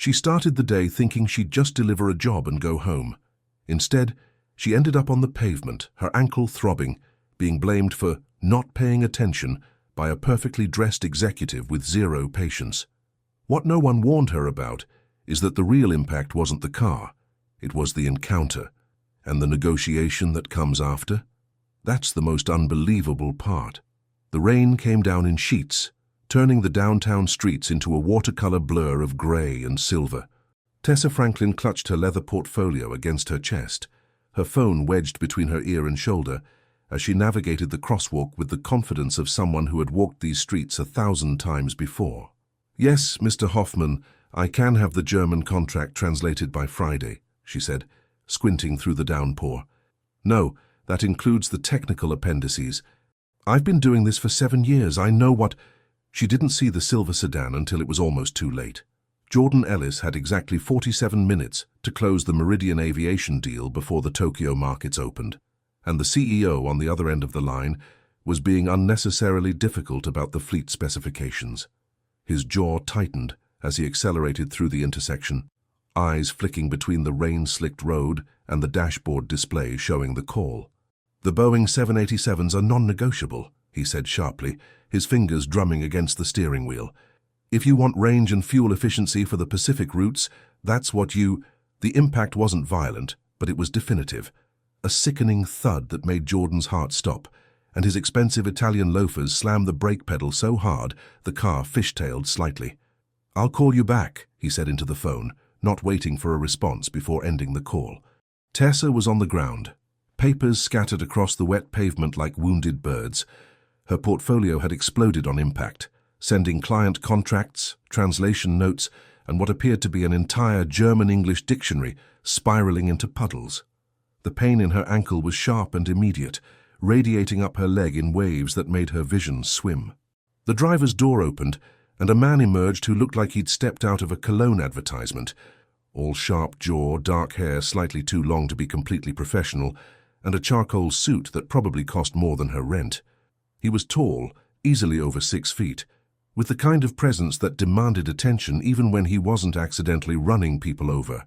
She started the day thinking she'd just deliver a job and go home. Instead, she ended up on the pavement, her ankle throbbing, being blamed for not paying attention by a perfectly dressed executive with zero patience. What no one warned her about is that the real impact wasn't the car, it was the encounter, and the negotiation that comes after. That's the most unbelievable part. The rain came down in sheets, turning the downtown streets into a watercolor blur of grey and silver. Tessa Franklin clutched her leather portfolio against her chest, her phone wedged between her ear and shoulder, as she navigated the crosswalk with the confidence of someone who had walked these streets 1,000 times before. "Yes, Mr. Hoffman, I can have the German contract translated by Friday," she said, squinting through the downpour. "No, that includes the technical appendices. I've been doing this for 7 years. I know what—" She didn't see the silver sedan until it was almost too late. Jordan Ellis had exactly 47 minutes to close the Meridian Aviation deal before the Tokyo markets opened, and the CEO on the other end of the line was being unnecessarily difficult about the fleet specifications. His jaw tightened as he accelerated through the intersection, eyes flicking between the rain-slicked road and the dashboard display showing the call. "The Boeing 787s are non-negotiable," he said sharply, his fingers drumming against the steering wheel. "If you want range and fuel efficiency for the Pacific routes, that's what you—" The impact wasn't violent, but it was definitive. A sickening thud that made Jordan's heart stop, and his expensive Italian loafers slammed the brake pedal so hard the car fishtailed slightly. "I'll call you back," he said into the phone, not waiting for a response before ending the call. Tessa was on the ground, papers scattered across the wet pavement like wounded birds. Her portfolio had exploded on impact, sending client contracts, translation notes, and what appeared to be an entire German-English dictionary spiraling into puddles. The pain in her ankle was sharp and immediate, radiating up her leg in waves that made her vision swim. The driver's door opened, and a man emerged who looked like he'd stepped out of a cologne advertisement, all sharp jaw, dark hair slightly too long to be completely professional, and a charcoal suit that probably cost more than her rent. He was tall, easily over 6 feet, with the kind of presence that demanded attention even when he wasn't accidentally running people over.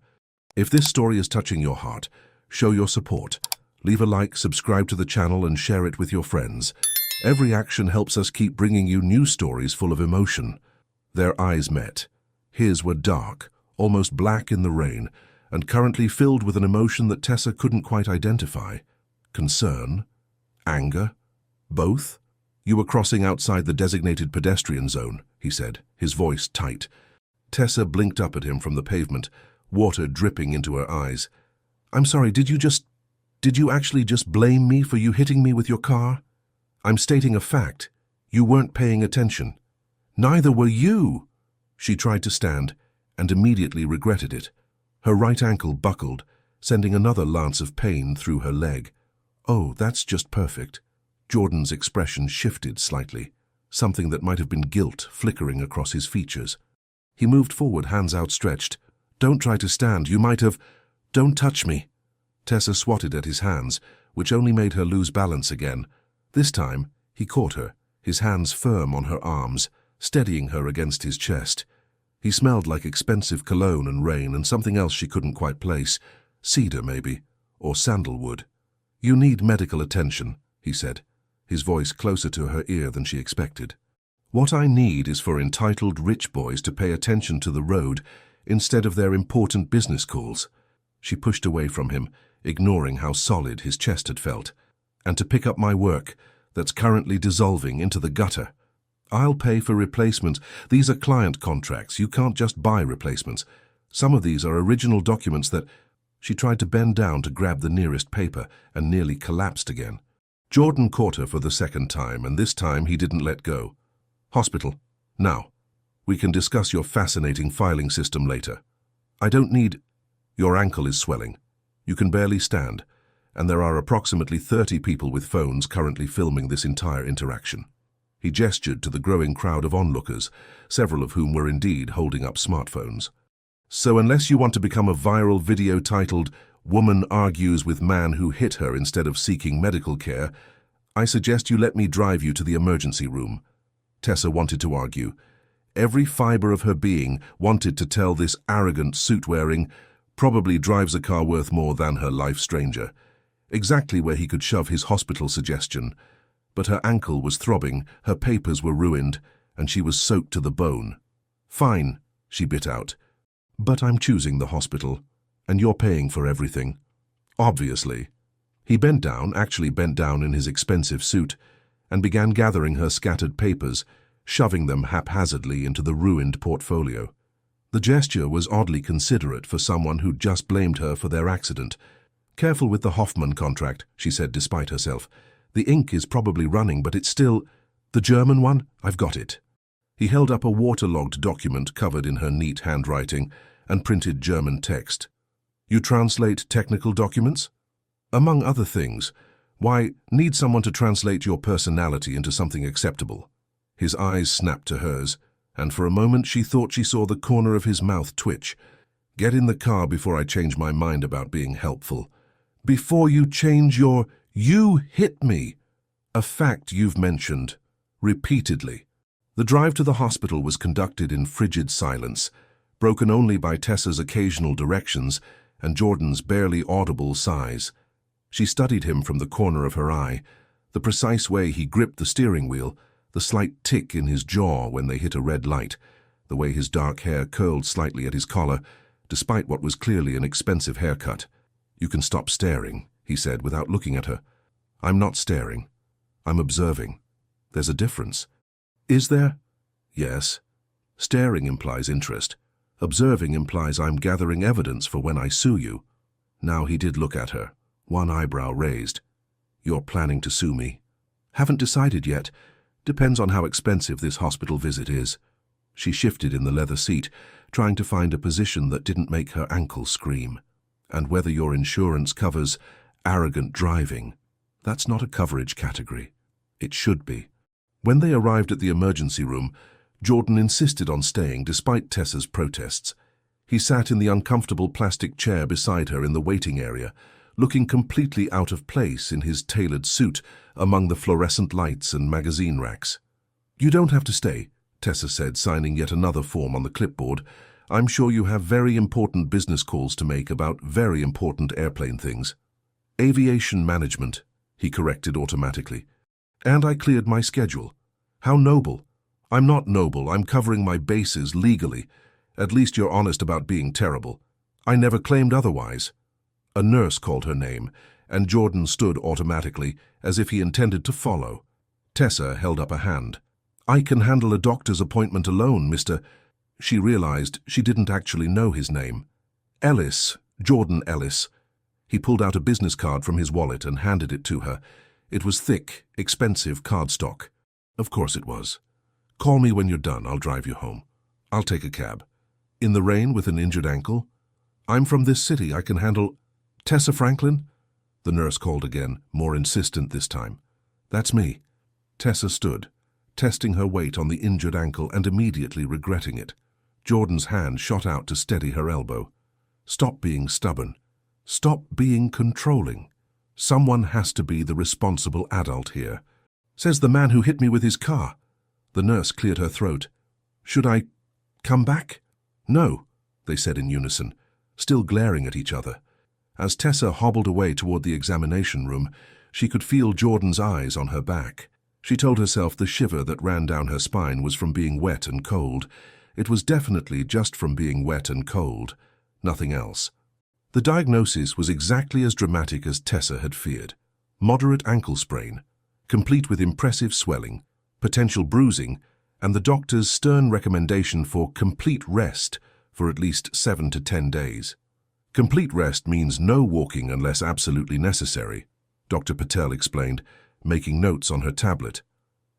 If this story is touching your heart, show your support. Leave a like, subscribe to the channel, and share it with your friends. Every action helps us keep bringing you new stories full of emotion. Their eyes met. His were dark, almost black in the rain, and currently filled with an emotion that Tessa couldn't quite identify. Concern? Anger? Both? "You were crossing outside the designated pedestrian zone," he said, his voice tight. Tessa blinked up at him from the pavement, water dripping into her eyes. "I'm sorry, did you actually just blame me for you hitting me with your car? I'm stating a fact. You weren't paying attention." "Neither were you." She tried to stand, and immediately regretted it. Her right ankle buckled, sending another lance of pain through her leg. "Oh, that's just perfect." Jordan's expression shifted slightly, something that might have been guilt flickering across his features. He moved forward, hands outstretched. "Don't try to stand, you might have—" "Don't touch me." Tessa swatted at his hands, which only made her lose balance again. This time, he caught her, his hands firm on her arms, steadying her against his chest. He smelled like expensive cologne and rain and something else she couldn't quite place. Cedar, maybe, or sandalwood. "You need medical attention," he said, his voice closer to her ear than she expected. "What I need is for entitled rich boys to pay attention to the road instead of their important business calls." She pushed away from him, ignoring how solid his chest had felt. "And to pick up my work that's currently dissolving into the gutter. I'll pay for replacements. These are client contracts. You can't just buy replacements. Some of these are original documents that—" She tried to bend down to grab the nearest paper and nearly collapsed again. Jordan caught her for the second time, and this time he didn't let go. "Hospital. Now. We can discuss your fascinating filing system later. I don't need—" "Your ankle is swelling. You can barely stand, and there are approximately 30 people with phones currently filming this entire interaction." He gestured to the growing crowd of onlookers, several of whom were indeed holding up smartphones. "So unless you want to become a viral video titled, 'Woman Argues with Man Who Hit Her Instead of Seeking Medical Care,' I suggest you let me drive you to the emergency room." Tessa wanted to argue. Every fiber of her being wanted to tell this arrogant suit-wearing, probably drives a car worth more than her life stranger, exactly where he could shove his hospital suggestion. But her ankle was throbbing, her papers were ruined, and she was soaked to the bone. "Fine," she bit out. "But I'm choosing the hospital, and you're paying for everything." "Obviously." He actually bent down in his expensive suit, and began gathering her scattered papers, shoving them haphazardly into the ruined portfolio. The gesture was oddly considerate for someone who'd just blamed her for their accident. "Careful with the Hoffman contract," she said despite herself. "The ink is probably running, but it's still—" "The German one? I've got it." He held up a waterlogged document covered in her neat handwriting and printed German text. "You translate technical documents?" "Among other things. Why, need someone to translate your personality into something acceptable." His eyes snapped to hers, and for a moment she thought she saw the corner of his mouth twitch. "Get in the car before I change my mind about being helpful." "Before you change your— You hit me!" "A fact you've mentioned. Repeatedly." The drive to the hospital was conducted in frigid silence, broken only by Tessa's occasional directions and Jordan's barely audible sighs. She studied him from the corner of her eye, the precise way he gripped the steering wheel, the slight tick in his jaw when they hit a red light, the way his dark hair curled slightly at his collar, despite what was clearly an expensive haircut. "You can stop staring," he said without looking at her. "I'm not staring. I'm observing. There's a difference." "Is there?" "Yes. Staring implies interest. Observing implies I'm gathering evidence for when I sue you." Now he did look at her, one eyebrow raised. "You're planning to sue me?" "Haven't decided yet. Depends on how expensive this hospital visit is." She shifted in the leather seat, trying to find a position that didn't make her ankle scream. "And whether your insurance covers arrogant driving. That's not a coverage category. It should be." When they arrived at the emergency room, Jordan insisted on staying despite Tessa's protests. He sat in the uncomfortable plastic chair beside her in the waiting area, looking completely out of place in his tailored suit among the fluorescent lights and magazine racks. "You don't have to stay," Tessa said, signing yet another form on the clipboard. "I'm sure you have very important business calls to make about very important airplane things." "Aviation management," he corrected automatically. "And I cleared my schedule." "How noble." "I'm not noble. I'm covering my bases legally. At least you're honest about being terrible." "I never claimed otherwise." A nurse called her name, and Jordan stood automatically, as if he intended to follow. Tessa held up a hand. "I can handle a doctor's appointment alone, Mr." She realized she didn't actually know his name. "Ellis, Jordan Ellis." He pulled out a business card from his wallet and handed it to her. It was thick, expensive cardstock. Of course it was. "Call me when you're done. I'll drive you home. I'll take a cab." "In the rain with an injured ankle?" "I'm from this city. I can handle—" "Tessa Franklin?" The nurse called again, more insistent this time. "That's me." Tessa stood, testing her weight on the injured ankle and immediately regretting it. Jordan's hand shot out to steady her elbow. "Stop being stubborn. Stop being controlling. Someone has to be the responsible adult here." "Says the man who hit me with his car." The nurse cleared her throat. "Should I come back?" "No," they said in unison, still glaring at each other. As Tessa hobbled away toward the examination room, she could feel Jordan's eyes on her back. She told herself the shiver that ran down her spine was from being wet and cold. It was definitely just from being wet and cold, nothing else. The diagnosis was exactly as dramatic as Tessa had feared. Moderate ankle sprain, complete with impressive swelling, potential bruising, and the doctor's stern recommendation for complete rest for at least 7 to 10 days. Complete rest means no walking unless absolutely necessary, Dr. Patel explained, making notes on her tablet.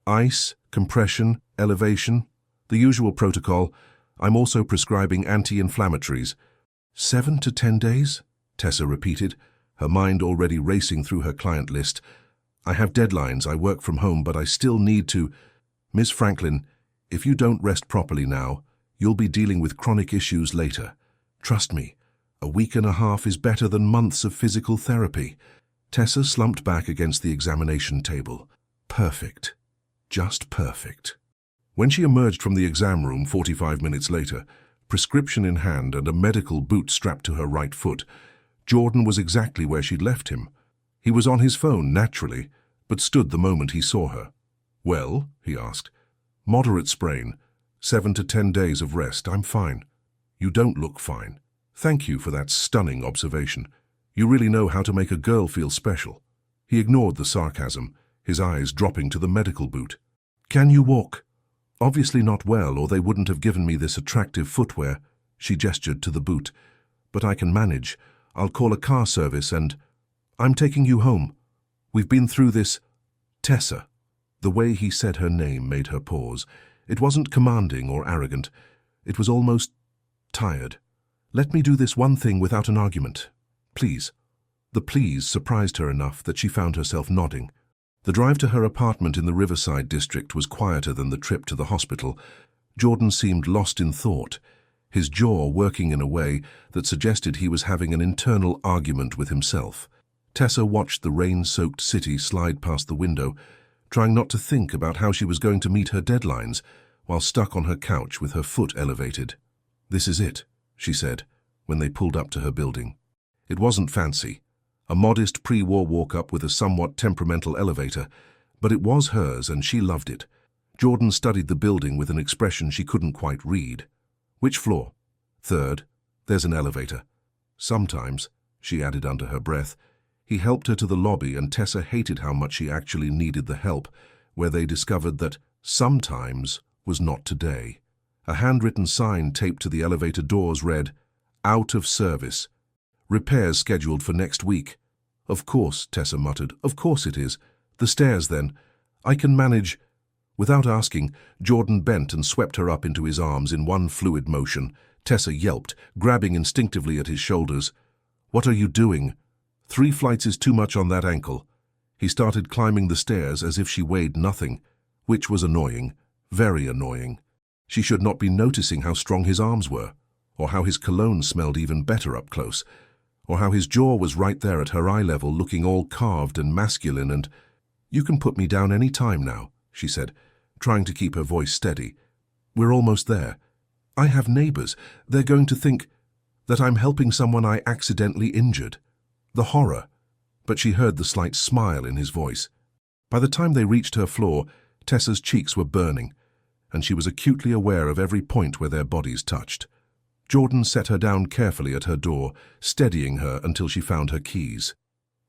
Ice, compression, elevation, the usual protocol. I'm also prescribing anti-inflammatories. 7 to 10 days? Tessa repeated, her mind already racing through her client list. I have deadlines, I work from home, but I still need to... Miss Franklin, if you don't rest properly now, you'll be dealing with chronic issues later. Trust me, a week and a half is better than months of physical therapy. Tessa slumped back against the examination table. Perfect. Just perfect. When she emerged from the exam room 45 minutes later, prescription in hand and a medical boot strapped to her right foot, Jordan was exactly where she'd left him. He was on his phone, naturally, but stood the moment he saw her. "Well?" he asked. "Moderate sprain. 7 to 10 days of rest. I'm fine." "You don't look fine." "Thank you for that stunning observation. You really know how to make a girl feel special." He ignored the sarcasm, his eyes dropping to the medical boot. "Can you walk?" "Obviously not well, or they wouldn't have given me this attractive footwear." She gestured to the boot. "But I can manage. I'll call a car service and—" "I'm taking you home. We've been through this—" "Tessa." The way he said her name made her pause. It wasn't commanding or arrogant. It was almost tired. "Let me do this one thing without an argument. Please." The please surprised her enough that she found herself nodding. The drive to her apartment in the Riverside district was quieter than the trip to the hospital. Jordan seemed lost in thought, his jaw working in a way that suggested he was having an internal argument with himself. Tessa watched the rain-soaked city slide past the window, trying not to think about how she was going to meet her deadlines, while stuck on her couch with her foot elevated. "This is it," she said, when they pulled up to her building. It wasn't fancy, a modest pre-war walk-up with a somewhat temperamental elevator, but it was hers and she loved it. Jordan studied the building with an expression she couldn't quite read. "Which floor?" "Third. There's an elevator." "Sometimes," she added under her breath. He helped her to the lobby, and Tessa hated how much she actually needed the help, where they discovered that "sometimes" was not today. A handwritten sign taped to the elevator doors read, "Out of service. Repairs scheduled for next week." "Of course," Tessa muttered. "Of course it is. The stairs, then. I can manage." Without asking, Jordan bent and swept her up into his arms in one fluid motion. Tessa yelped, grabbing instinctively at his shoulders. "What are you doing? 3 flights is too much on that ankle." He started climbing the stairs as if she weighed nothing, which was annoying, very annoying. She should not be noticing how strong his arms were, or how his cologne smelled even better up close, or how his jaw was right there at her eye level, looking all carved and masculine and— "You can put me down any time now," she said, trying to keep her voice steady. "We're almost there. I have neighbors. They're going to think that I'm helping someone I accidentally injured." The horror. But she heard the slight smile in his voice. By the time they reached her floor, Tessa's cheeks were burning, and she was acutely aware of every point where their bodies touched. Jordan set her down carefully at her door, steadying her until she found her keys.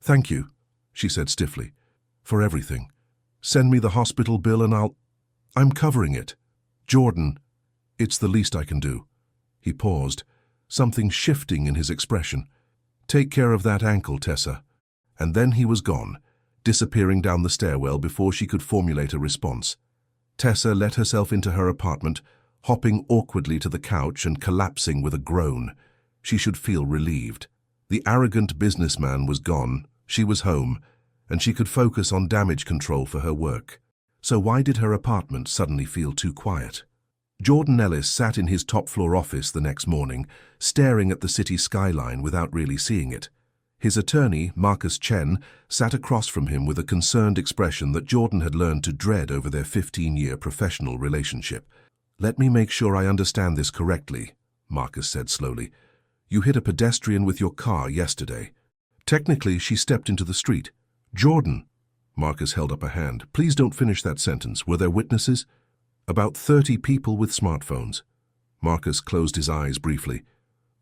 "Thank you," she said stiffly, "for everything. Send me the hospital bill and I'm covering it." "Jordan, it's the least I can do." He paused, something shifting in his expression. "Take care of that ankle, Tessa." And then he was gone, disappearing down the stairwell before she could formulate a response. Tessa let herself into her apartment, hopping awkwardly to the couch and collapsing with a groan. She should feel relieved. The arrogant businessman was gone, she was home, and she could focus on damage control for her work. So why did her apartment suddenly feel too quiet? Jordan Ellis sat in his top-floor office the next morning, staring at the city skyline without really seeing it. His attorney, Marcus Chen, sat across from him with a concerned expression that Jordan had learned to dread over their 15-year professional relationship. "Let me make sure I understand this correctly," Marcus said slowly. "You hit a pedestrian with your car yesterday. Technically, she stepped into the street." "Jordan," Marcus held up a hand, "please don't finish that sentence. Were there witnesses?" "About 30 people with smartphones." Marcus closed his eyes briefly.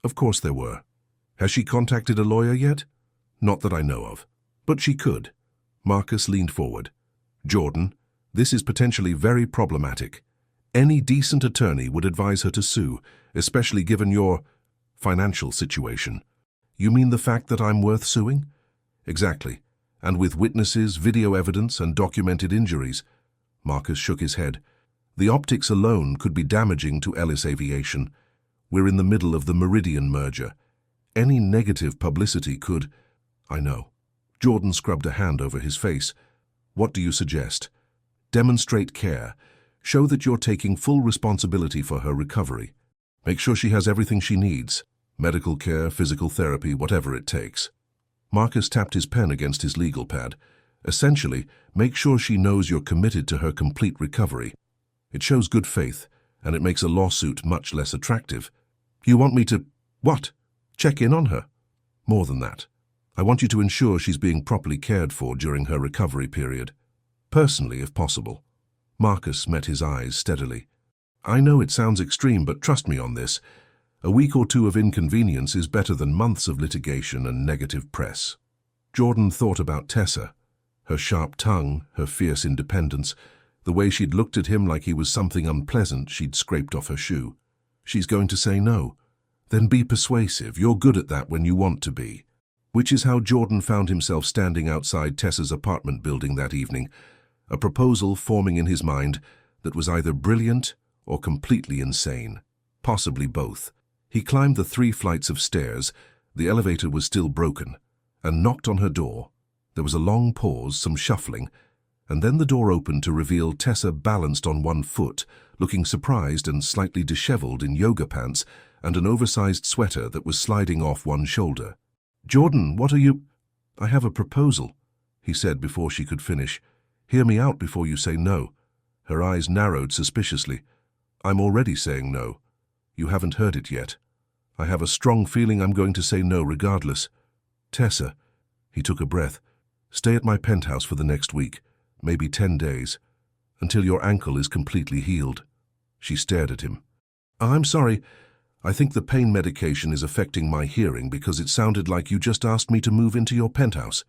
"Of course there were. Has she contacted a lawyer yet?" "Not that I know of. But she could." Marcus leaned forward. "Jordan, this is potentially very problematic. Any decent attorney would advise her to sue, especially given your financial situation." "You mean the fact that I'm worth suing?" "Exactly. And with witnesses, video evidence, and documented injuries." Marcus shook his head. "The optics alone could be damaging to Ellis Aviation. We're in the middle of the Meridian merger. Any negative publicity could—" "I know." Jordan scrubbed a hand over his face. "What do you suggest?" "Demonstrate care. Show that you're taking full responsibility for her recovery. Make sure she has everything she needs. Medical care, physical therapy, whatever it takes." Marcus tapped his pen against his legal pad. "Essentially, make sure she knows you're committed to her complete recovery." It shows good faith, and it makes a lawsuit much less attractive. You want me to, what? Check in on her? More than that. I want you to ensure she's being properly cared for during her recovery period. Personally, if possible. Marcus met his eyes steadily. I know it sounds extreme, but trust me on this. A week or two of inconvenience is better than months of litigation and negative press. Jordan thought about Tessa. Her sharp tongue, her fierce independence, the way she'd looked at him like he was something unpleasant she'd scraped off her shoe. She's going to say no. Then be persuasive. You're good at that when you want to be. Which is how Jordan found himself standing outside Tessa's apartment building that evening, a proposal forming in his mind that was either brilliant or completely insane, possibly both. He climbed the 3 flights of stairs, the elevator was still broken, and knocked on her door. There was a long pause, some shuffling, and then the door opened to reveal Tessa balanced on one foot, looking surprised and slightly disheveled in yoga pants and an oversized sweater that was sliding off one shoulder. "Jordan, what are you—" "I have a proposal," he said before she could finish. "Hear me out before you say no." Her eyes narrowed suspiciously. "I'm already saying no. You haven't heard it yet. I have a strong feeling I'm going to say no regardless. Tessa," he took a breath, "stay at my penthouse for the next week, maybe 10 days, until your ankle is completely healed." She stared at him. "I'm sorry. I think the pain medication is affecting my hearing because it sounded like you just asked me to move into your penthouse.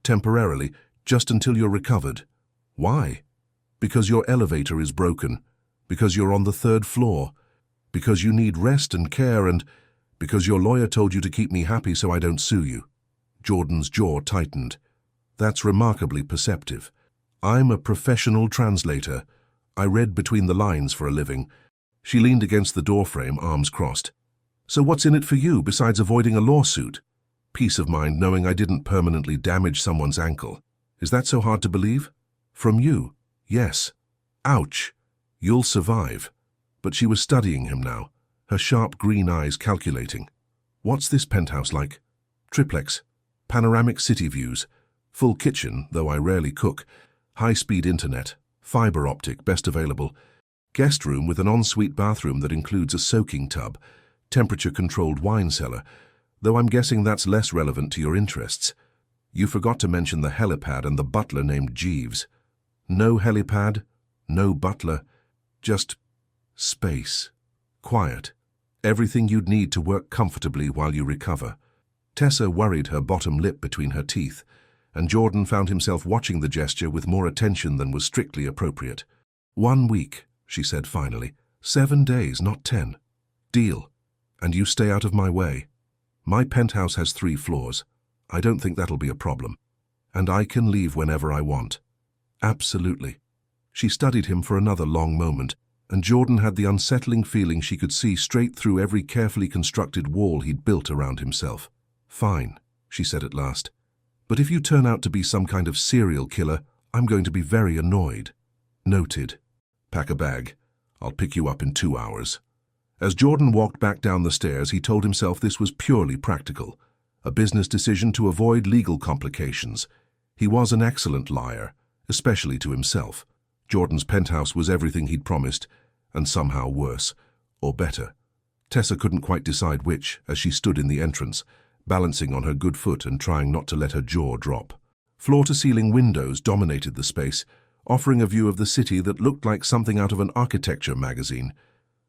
Temporarily, just until you're recovered." "Why?" "Because your elevator is broken, because you're on the 3rd floor, because you need rest and care, and because your lawyer told you to keep me happy so I don't sue you." Jordan's jaw tightened. "That's remarkably perceptive. I'm a professional translator. I read between the lines for a living." She leaned against the doorframe, arms crossed. "So what's in it for you besides avoiding a lawsuit? Peace of mind knowing I didn't permanently damage someone's ankle. Is that so hard to believe? From you? Yes. Ouch. You'll survive." But she was studying him now, her sharp green eyes calculating. "What's this penthouse like?" "Triplex. Panoramic city views. Full kitchen, though I rarely cook. High-speed internet. Fiber optic, best available. Guest room with an ensuite bathroom that includes a soaking tub. Temperature-controlled wine cellar, though I'm guessing that's less relevant to your interests. You forgot to mention the helipad and the butler named Jeeves. No helipad, no butler, just space. Quiet. Everything you'd need to work comfortably while you recover." Tessa worried her bottom lip between her teeth, and Jordan found himself watching the gesture with more attention than was strictly appropriate. "1 week, she said finally. 7 days, not 10. Deal. And you stay out of my way. My penthouse has 3 floors. I don't think that'll be a problem. And I can leave whenever I want." "Absolutely." She studied him for another long moment, and Jordan had the unsettling feeling she could see straight through every carefully constructed wall he'd built around himself. "Fine," she said at last. "But if you turn out to be some kind of serial killer, I'm going to be very annoyed." "Noted. Pack a bag. I'll pick you up in 2 hours." As Jordan walked back down the stairs, he told himself this was purely practical, a business decision to avoid legal complications. He was an excellent liar, especially to himself. Jordan's penthouse was everything he'd promised, and somehow worse, or better. Tessa couldn't quite decide which as she stood in the entrance, balancing on her good foot and trying not to let her jaw drop. Floor-to-ceiling windows dominated the space, offering a view of the city that looked like something out of an architecture magazine.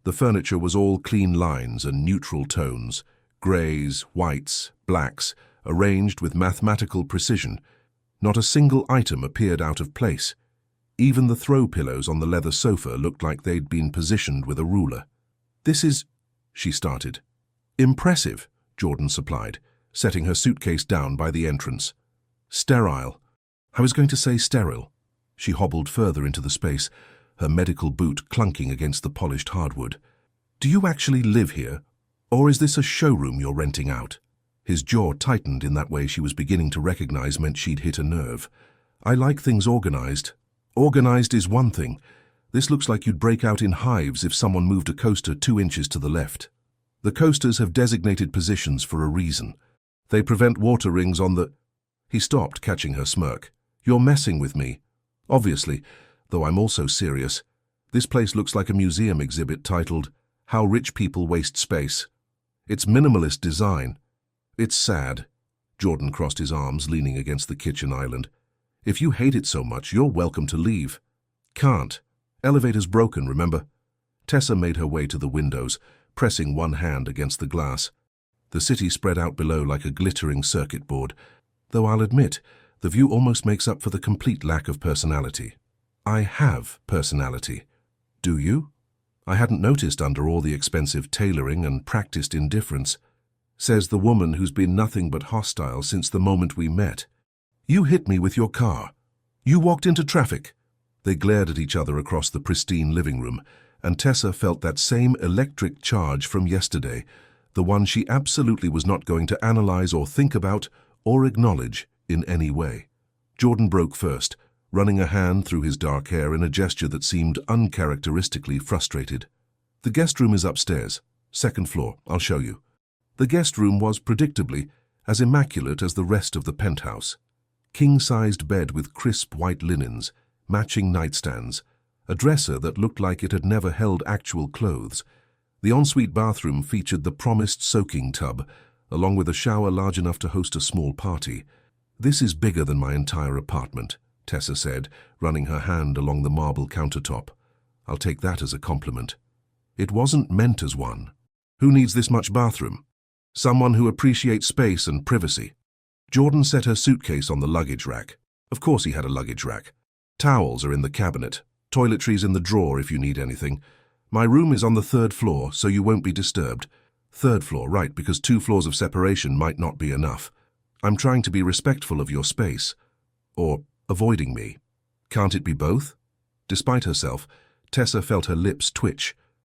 The furniture was all clean lines and neutral tones, greys, whites, blacks, arranged with mathematical precision. Not a single item appeared out of place. Even the throw pillows on the leather sofa looked like they'd been positioned with a ruler. "This is—" she started. "Impressive," Jordan supplied, setting her suitcase down by the entrance. "Sterile. I was going to say sterile." She hobbled further into the space, her medical boot clunking against the polished hardwood. "Do you actually live here? Or is this a showroom you're renting out?" His jaw tightened in that way she was beginning to recognize meant she'd hit a nerve. "I like things organized." "Organized is one thing. This looks like you'd break out in hives if someone moved a coaster 2 inches to the left. The coasters have designated positions for a reason. They prevent water rings on the—" He stopped, catching her smirk. "You're messing with me. Obviously, though I'm also serious. This place looks like a museum exhibit titled, "How Rich People Waste Space." It's minimalist design. It's sad. Jordan crossed his arms, leaning against the kitchen island. If you hate it so much, you're welcome to leave. Can't. Elevator's broken, remember? Tessa made her way to the windows, pressing one hand against the glass. The city spread out below like a glittering circuit board, though I'll admit, the view almost makes up for the complete lack of personality. I have personality. Do you? I hadn't noticed under all the expensive tailoring and practiced indifference, says the woman who's been nothing but hostile since the moment we met. You hit me with your car. You walked into traffic. They glared at each other across the pristine living room, and Tessa felt that same electric charge from yesterday, the one she absolutely was not going to analyze or think about or acknowledge in any way. Jordan broke first, running a hand through his dark hair in a gesture that seemed uncharacteristically frustrated. The guest room is upstairs, second floor, I'll show you. The guest room was, predictably, as immaculate as the rest of the penthouse. King-sized bed with crisp white linens, matching nightstands, a dresser that looked like it had never held actual clothes. The ensuite bathroom featured the promised soaking tub, along with a shower large enough to host a small party. This is bigger than my entire apartment, Tessa said, running her hand along the marble countertop. I'll take that as a compliment. It wasn't meant as one. Who needs this much bathroom? Someone who appreciates space and privacy. Jordan set her suitcase on the luggage rack. Of course he had a luggage rack. Towels are in the cabinet. Toiletries in the drawer if you need anything. My room is on the 3rd floor, so you won't be disturbed. 3rd floor, right, because 2 floors of separation might not be enough. I'm trying to be respectful of your space. Or avoiding me. Can't it be both? Despite herself, Tessa felt her lips twitch.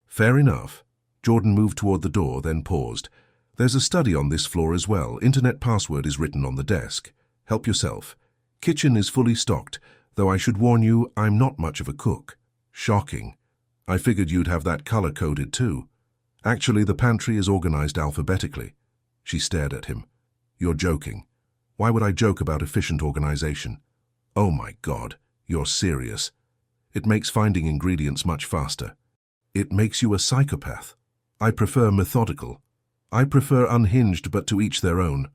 Fair enough. Jordan moved toward the door, then paused. There's a study on this floor as well. Internet password is written on the desk. Help yourself. Kitchen is fully stocked, though I should warn you, I'm not much of a cook. Shocking. I figured you'd have that color-coded too. Actually, the pantry is organized alphabetically. She stared at him. You're joking. Why would I joke about efficient organization? Oh my God, you're serious. It makes finding ingredients much faster. It makes you a psychopath. I prefer methodical. I prefer unhinged, but to each their own.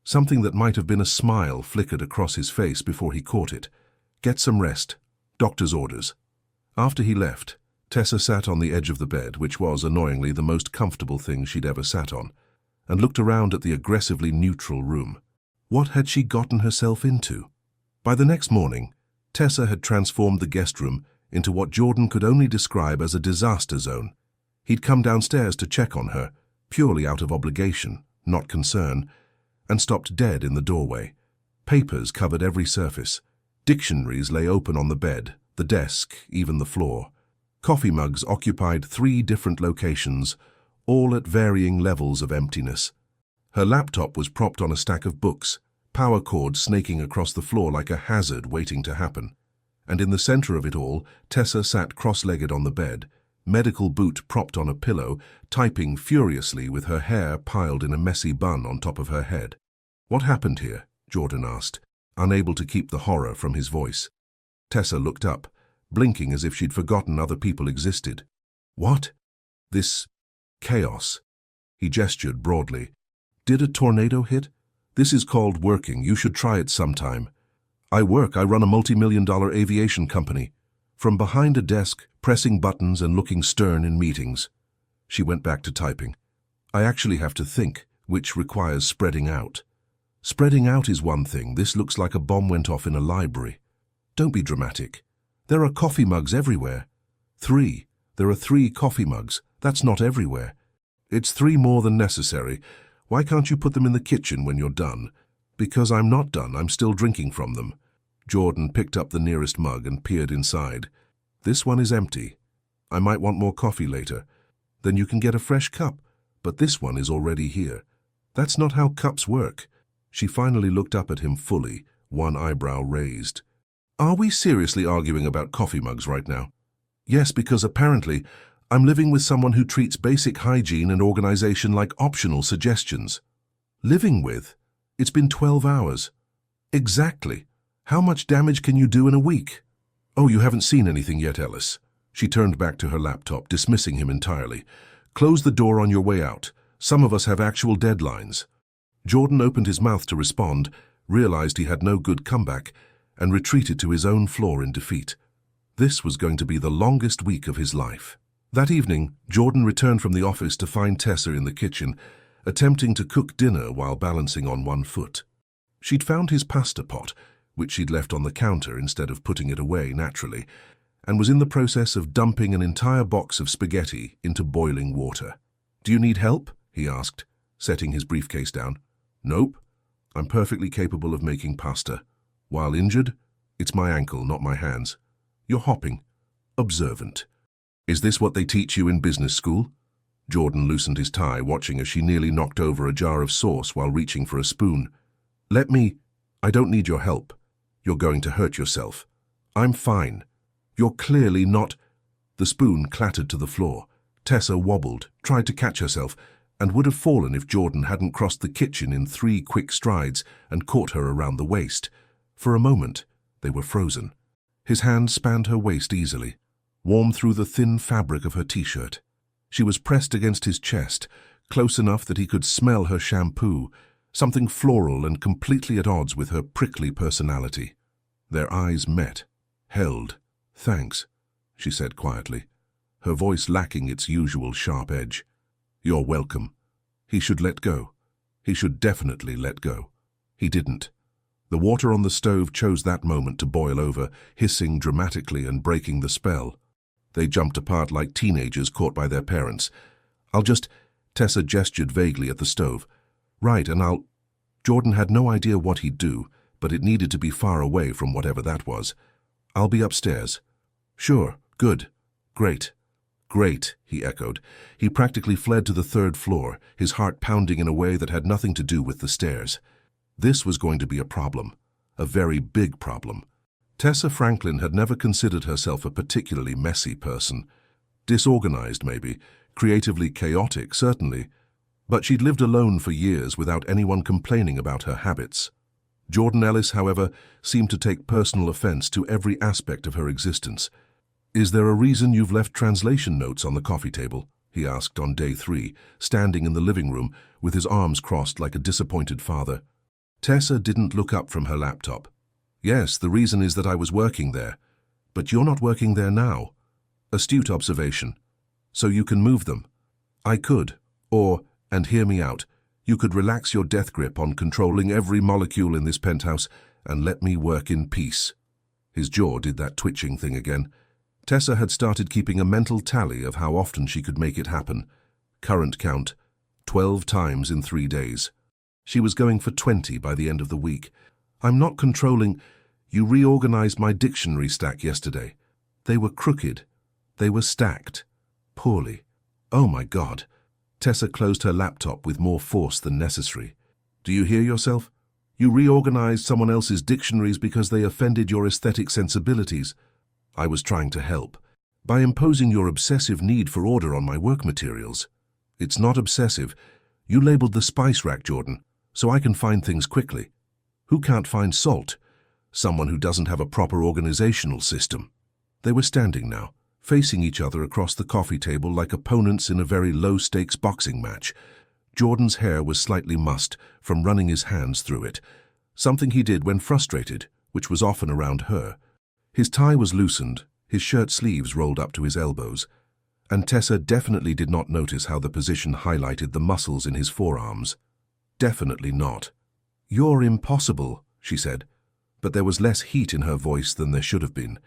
Something that might have been a smile flickered across his face before he caught it. Get some rest. Doctor's orders. After he left, Tessa sat on the edge of the bed, which was, annoyingly, the most comfortable thing she'd ever sat on, and looked around at the aggressively neutral room. What had she gotten herself into? By the next morning, Tessa had transformed the guest room into what Jordan could only describe as a disaster zone. He'd come downstairs to check on her, purely out of obligation, not concern, and stopped dead in the doorway. Papers covered every surface. Dictionaries lay open on the bed, the desk, even the floor. Coffee mugs occupied 3 different locations, all at varying levels of emptiness. Her laptop was propped on a stack of books, power cords snaking across the floor like a hazard waiting to happen. And in the center of it all, Tessa sat cross-legged on the bed, medical boot propped on a pillow, typing furiously with her hair piled in a messy bun on top of her head. What happened here? Jordan asked, unable to keep the horror from his voice. Tessa looked up, blinking as if she'd forgotten other people existed. What? This chaos. He gestured broadly. Did a tornado hit? This is called working. You should try it sometime. I run a multi-million-dollar aviation company. From behind a desk, pressing buttons and looking stern in meetings. She went back to typing. I actually have to think, which requires spreading out. Spreading out is one thing. This looks like a bomb went off in a library. Don't be dramatic. There are coffee mugs everywhere. 3. There are 3 coffee mugs. That's not everywhere. It's 3 more than necessary. Why can't you put them in the kitchen when you're done? Because I'm not done. I'm still drinking from them. Jordan picked up the nearest mug and peered inside. This one is empty. I might want more coffee later. Then you can get a fresh cup. But this one is already here. That's not how cups work. She finally looked up at him fully, one eyebrow raised. Are we seriously arguing about coffee mugs right now? Yes, because apparently I'm living with someone who treats basic hygiene and organization like optional suggestions. Living with? It's been 12 hours. Exactly. How much damage can you do in a week? Oh, you haven't seen anything yet, Ellis. She turned back to her laptop, dismissing him entirely. "Close the door on your way out. Some of us have actual deadlines." Jordan opened his mouth to respond, realized he had no good comeback, and retreated to his own floor in defeat. This was going to be the longest week of his life. That evening, Jordan returned from the office to find Tessa in the kitchen, attempting to cook dinner while balancing on one foot. She'd found his pasta pot, which she'd left on the counter instead of putting it away naturally, and was in the process of dumping an entire box of spaghetti into boiling water. "Do you need help?" he asked, setting his briefcase down. "Nope. I'm perfectly capable of making pasta. While injured, it's my ankle, not my hands. You're hopping. Observant. Is this what they teach you in business school?" Jordan loosened his tie, watching as she nearly knocked over a jar of sauce while reaching for a spoon. I don't need your help. You're going to hurt yourself. I'm fine. You're clearly not." The spoon clattered to the floor. Tessa wobbled, tried to catch herself, and would have fallen if Jordan hadn't crossed the kitchen in 3 quick strides and caught her around the waist. For a moment, they were frozen. His hand spanned her waist easily, warm through the thin fabric of her t-shirt. She was pressed against his chest, close enough that he could smell her shampoo, something floral and completely at odds with her prickly personality. Their eyes met, held. "Thanks," she said quietly, her voice lacking its usual sharp edge. "You're welcome." He should let go. He should definitely let go. He didn't. The water on the stove chose that moment to boil over, hissing dramatically and breaking the spell. They jumped apart like teenagers caught by their parents. Tessa gestured vaguely at the stove. "Right, and Jordan had no idea what he'd do, but it needed to be far away from whatever that was. "I'll be upstairs." "Sure, good, great." "Great," he echoed. He practically fled to the 3rd floor, his heart pounding in a way that had nothing to do with the stairs. This was going to be a problem, a very big problem. Tessa Franklin had never considered herself a particularly messy person. Disorganized, maybe, creatively chaotic, certainly, but she'd lived alone for years without anyone complaining about her habits. Jordan Ellis, however, seemed to take personal offense to every aspect of her existence. "Is there a reason you've left translation notes on the coffee table?" he asked on day 3, standing in the living room with his arms crossed like a disappointed father. Tessa didn't look up from her laptop. "Yes, the reason is that I was working there. But you're not working there now." Astute observation. "So you can move them." "I could. Or, and hear me out, you could relax your death grip on controlling every molecule in this penthouse and let me work in peace." His jaw did that twitching thing again. Tessa had started keeping a mental tally of how often she could make it happen. Current count, 12 times in 3 days. She was going for 20 by the end of the week. "I'm not controlling. You reorganized my dictionary stack yesterday. They were crooked. They were stacked. Poorly. Oh my God." Tessa closed her laptop with more force than necessary. "Do you hear yourself? You reorganized someone else's dictionaries because they offended your aesthetic sensibilities. I was trying to help by imposing your obsessive need for order on my work materials. It's not obsessive. You labeled the spice rack, Jordan, so I can find things quickly. Who can't find salt? Someone who doesn't have a proper organizational system." They were standing now, facing each other across the coffee table like opponents in a very low-stakes boxing match. Jordan's hair was slightly mussed from running his hands through it, something he did when frustrated, which was often around her. His tie was loosened, his shirt sleeves rolled up to his elbows, and Tessa definitely did not notice how the position highlighted the muscles in his forearms. Definitely not. "You're impossible," she said, but there was less heat in her voice than there should have been.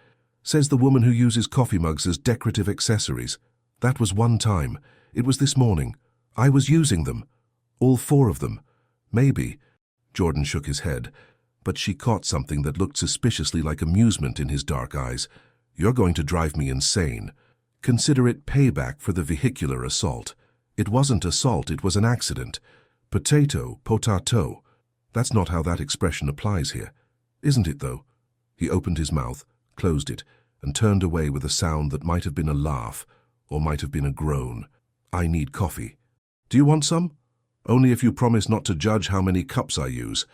"Says the woman who uses coffee mugs as decorative accessories. That was one time. It was this morning. I was using them. All 4 of them. Maybe." Jordan shook his head, but she caught something that looked suspiciously like amusement in his dark eyes. "You're going to drive me insane. Consider it payback for the vehicular assault. It wasn't assault, it was an accident. Potato. That's not how that expression applies here. Isn't it, though?" He opened his mouth, closed it, and turned away with a sound that might have been a laugh, or might have been a groan. "I need coffee." "Do you want some?" "Only if you promise not to judge how many cups I use."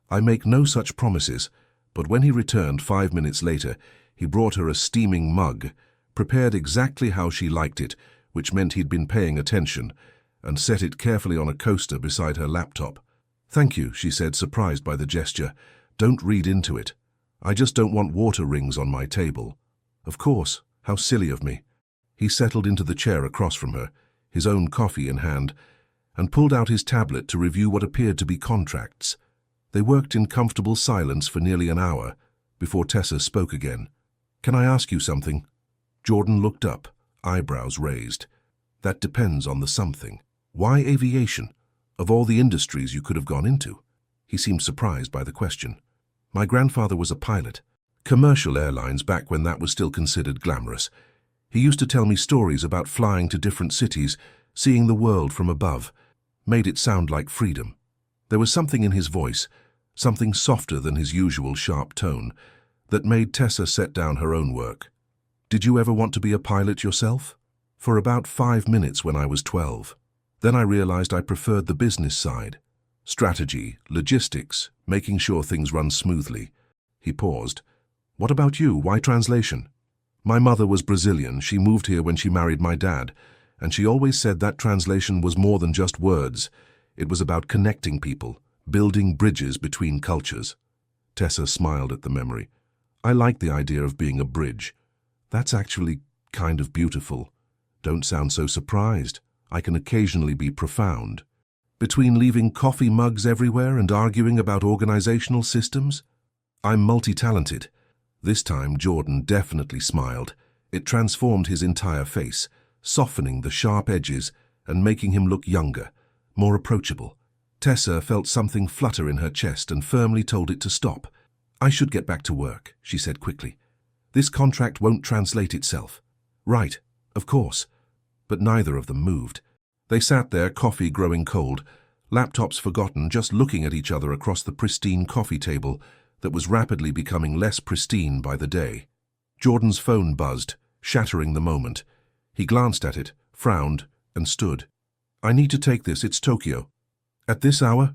I make no such promises, but when he returned 5 minutes later, he brought her a steaming mug, prepared exactly how she liked it, which meant he'd been paying attention, and set it carefully on a coaster beside her laptop. "Thank you," she said, surprised by the gesture. "Don't read into it. I just don't want water rings on my table." "Of course. How silly of me." He settled into the chair across from her, his own coffee in hand, and pulled out his tablet to review what appeared to be contracts. They worked in comfortable silence for nearly an hour, before Tessa spoke again. "Can I ask you something?" Jordan looked up, eyebrows raised. "That depends on the something. Why aviation? Of all the industries you could have gone into?" He seemed surprised by the question. "My grandfather was a pilot. Commercial airlines back when that was still considered glamorous. He used to tell me stories about flying to different cities, seeing the world from above. Made it sound like freedom." There was something in his voice, something softer than his usual sharp tone, that made Tessa set down her own work. "Did you ever want to be a pilot yourself?" "For about 5 minutes when I was 12. Then I realized I preferred the business side. Strategy, logistics, making sure things run smoothly." He paused. "What about you? Why translation?" "My mother was Brazilian. She moved here when she married my dad, and she always said that translation was more than just words. It was about connecting people, building bridges between cultures." Tessa smiled at the memory. "I like the idea of being a bridge. That's actually kind of beautiful. Don't sound so surprised. I can occasionally be profound. Between leaving coffee mugs everywhere and arguing about organizational systems? I'm multi-talented." This time Jordan definitely smiled. It transformed his entire face, softening the sharp edges and making him look younger, more approachable. Tessa felt something flutter in her chest and firmly told it to stop. "I should get back to work," she said quickly. "This contract won't translate itself." "Right, of course." But neither of them moved. They sat there, coffee growing cold, laptops forgotten, just looking at each other across the pristine coffee table that was rapidly becoming less pristine by the day. Jordan's phone buzzed, shattering the moment. He glanced at it, frowned, and stood. "I need to take this. It's Tokyo." "At this hour?"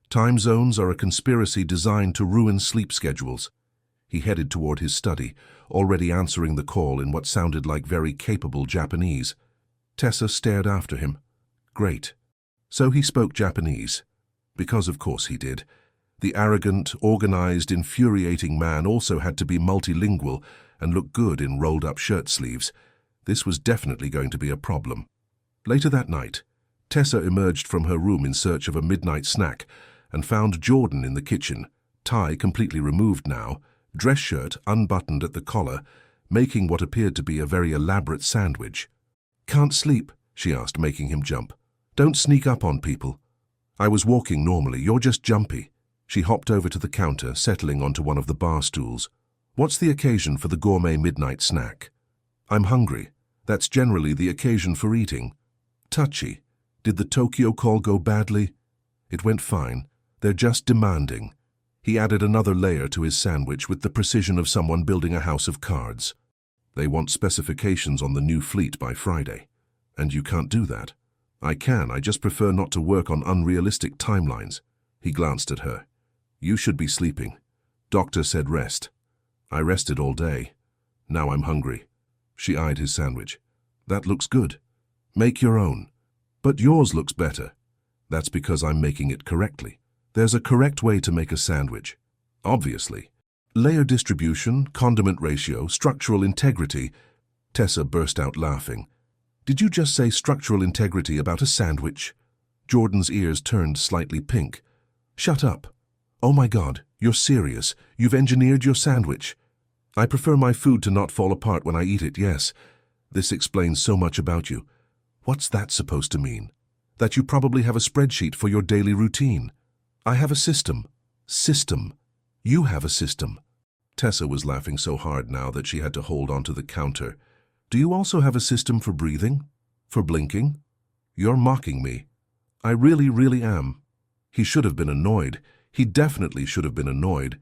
"Time zones are a conspiracy designed to ruin sleep schedules." He headed toward his study, already answering the call in what sounded like very capable Japanese. Tessa stared after him. Great. So he spoke Japanese. Because of course he did. The arrogant, organized, infuriating man also had to be multilingual and look good in rolled-up shirt sleeves. This was definitely going to be a problem. Later that night, Tessa emerged from her room in search of a midnight snack and found Jordan in the kitchen, tie completely removed now, dress shirt unbuttoned at the collar, making what appeared to be a very elaborate sandwich. "Can't sleep?" she asked, making him jump. "Don't sneak up on people." "I was walking normally. You're just jumpy." She hopped over to the counter, settling onto one of the bar stools. "What's the occasion for the gourmet midnight snack?" "I'm hungry. That's generally the occasion for eating." "Touchy. Did the Tokyo call go badly?" "It went fine. They're just demanding." He added another layer to his sandwich with the precision of someone building a house of cards. "They want specifications on the new fleet by Friday. And you can't do that." "I can, I just prefer not to work on unrealistic timelines." He glanced at her. "You should be sleeping. Doctor said rest." "I rested all day. Now I'm hungry." She eyed his sandwich. "That looks good. Make your own." "But yours looks better." "That's because I'm making it correctly. There's a correct way to make a sandwich. Obviously. Layer distribution, condiment ratio, structural integrity." Tessa burst out laughing. "Did you just say structural integrity about a sandwich?" Jordan's ears turned slightly pink. "Shut up. Oh my God, you're serious. You've engineered your sandwich." "I prefer my food to not fall apart when I eat it, yes. This explains so much about you." "What's that supposed to mean?" "That you probably have a spreadsheet for your daily routine." "I have a system." "System? You have a system." Tessa was laughing so hard now that she had to hold onto the counter. "Do you also have a system for breathing? For blinking?" "You're mocking me." "I really am." He should have been annoyed. He definitely should have been annoyed.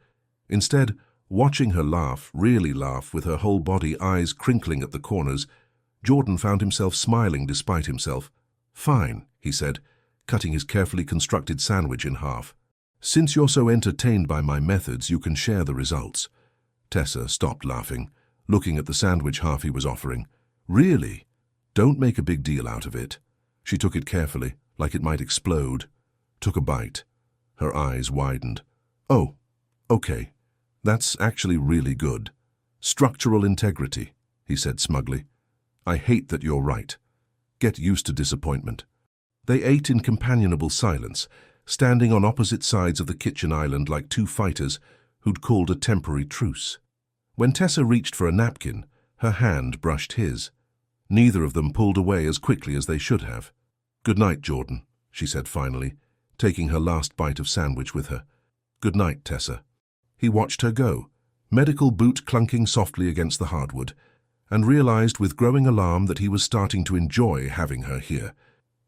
Instead, watching her laugh, really laugh, with her whole body eyes crinkling at the corners, Jordan found himself smiling despite himself. "Fine," he said, cutting his carefully constructed sandwich in half. "Since you're so entertained by my methods, you can share the results." Tessa stopped laughing, looking at the sandwich Harvey was offering. Really? Don't make a big deal out of it. She took it carefully, like it might explode. Took a bite. Her eyes widened. Oh, okay. That's actually really good. Structural integrity, he said smugly. I hate that you're right. Get used to disappointment. They ate in companionable silence, standing on opposite sides of the kitchen island like two fighters who'd called a temporary truce. When Tessa reached for a napkin, her hand brushed his. Neither of them pulled away as quickly as they should have. Good night, Jordan, she said finally, taking her last bite of sandwich with her. Good night, Tessa. He watched her go, medical boot clunking softly against the hardwood, and realized with growing alarm that he was starting to enjoy having her here,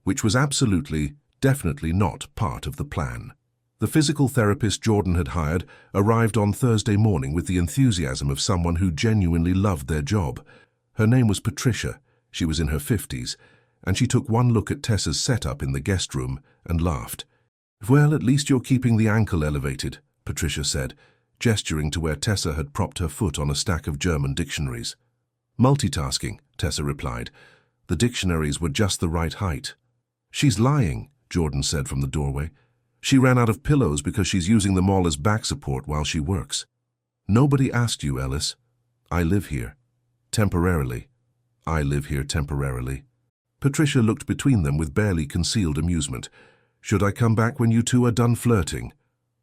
which was absolutely, definitely not part of the plan. The physical therapist Jordan had hired arrived on Thursday morning with the enthusiasm of someone who genuinely loved their job. Her name was Patricia. She was in her 50s, and she took one look at Tessa's setup in the guest room and laughed. Well, at least you're keeping the ankle elevated, Patricia said, gesturing to where Tessa had propped her foot on a stack of German dictionaries. Multitasking, Tessa replied. The dictionaries were just the right height. She's lying, Jordan said from the doorway. She ran out of pillows because she's using them all as back support while she works. Nobody asked you, Ellis. I live here. Temporarily. I live here temporarily. Patricia looked between them with barely concealed amusement. Should I come back when you two are done flirting?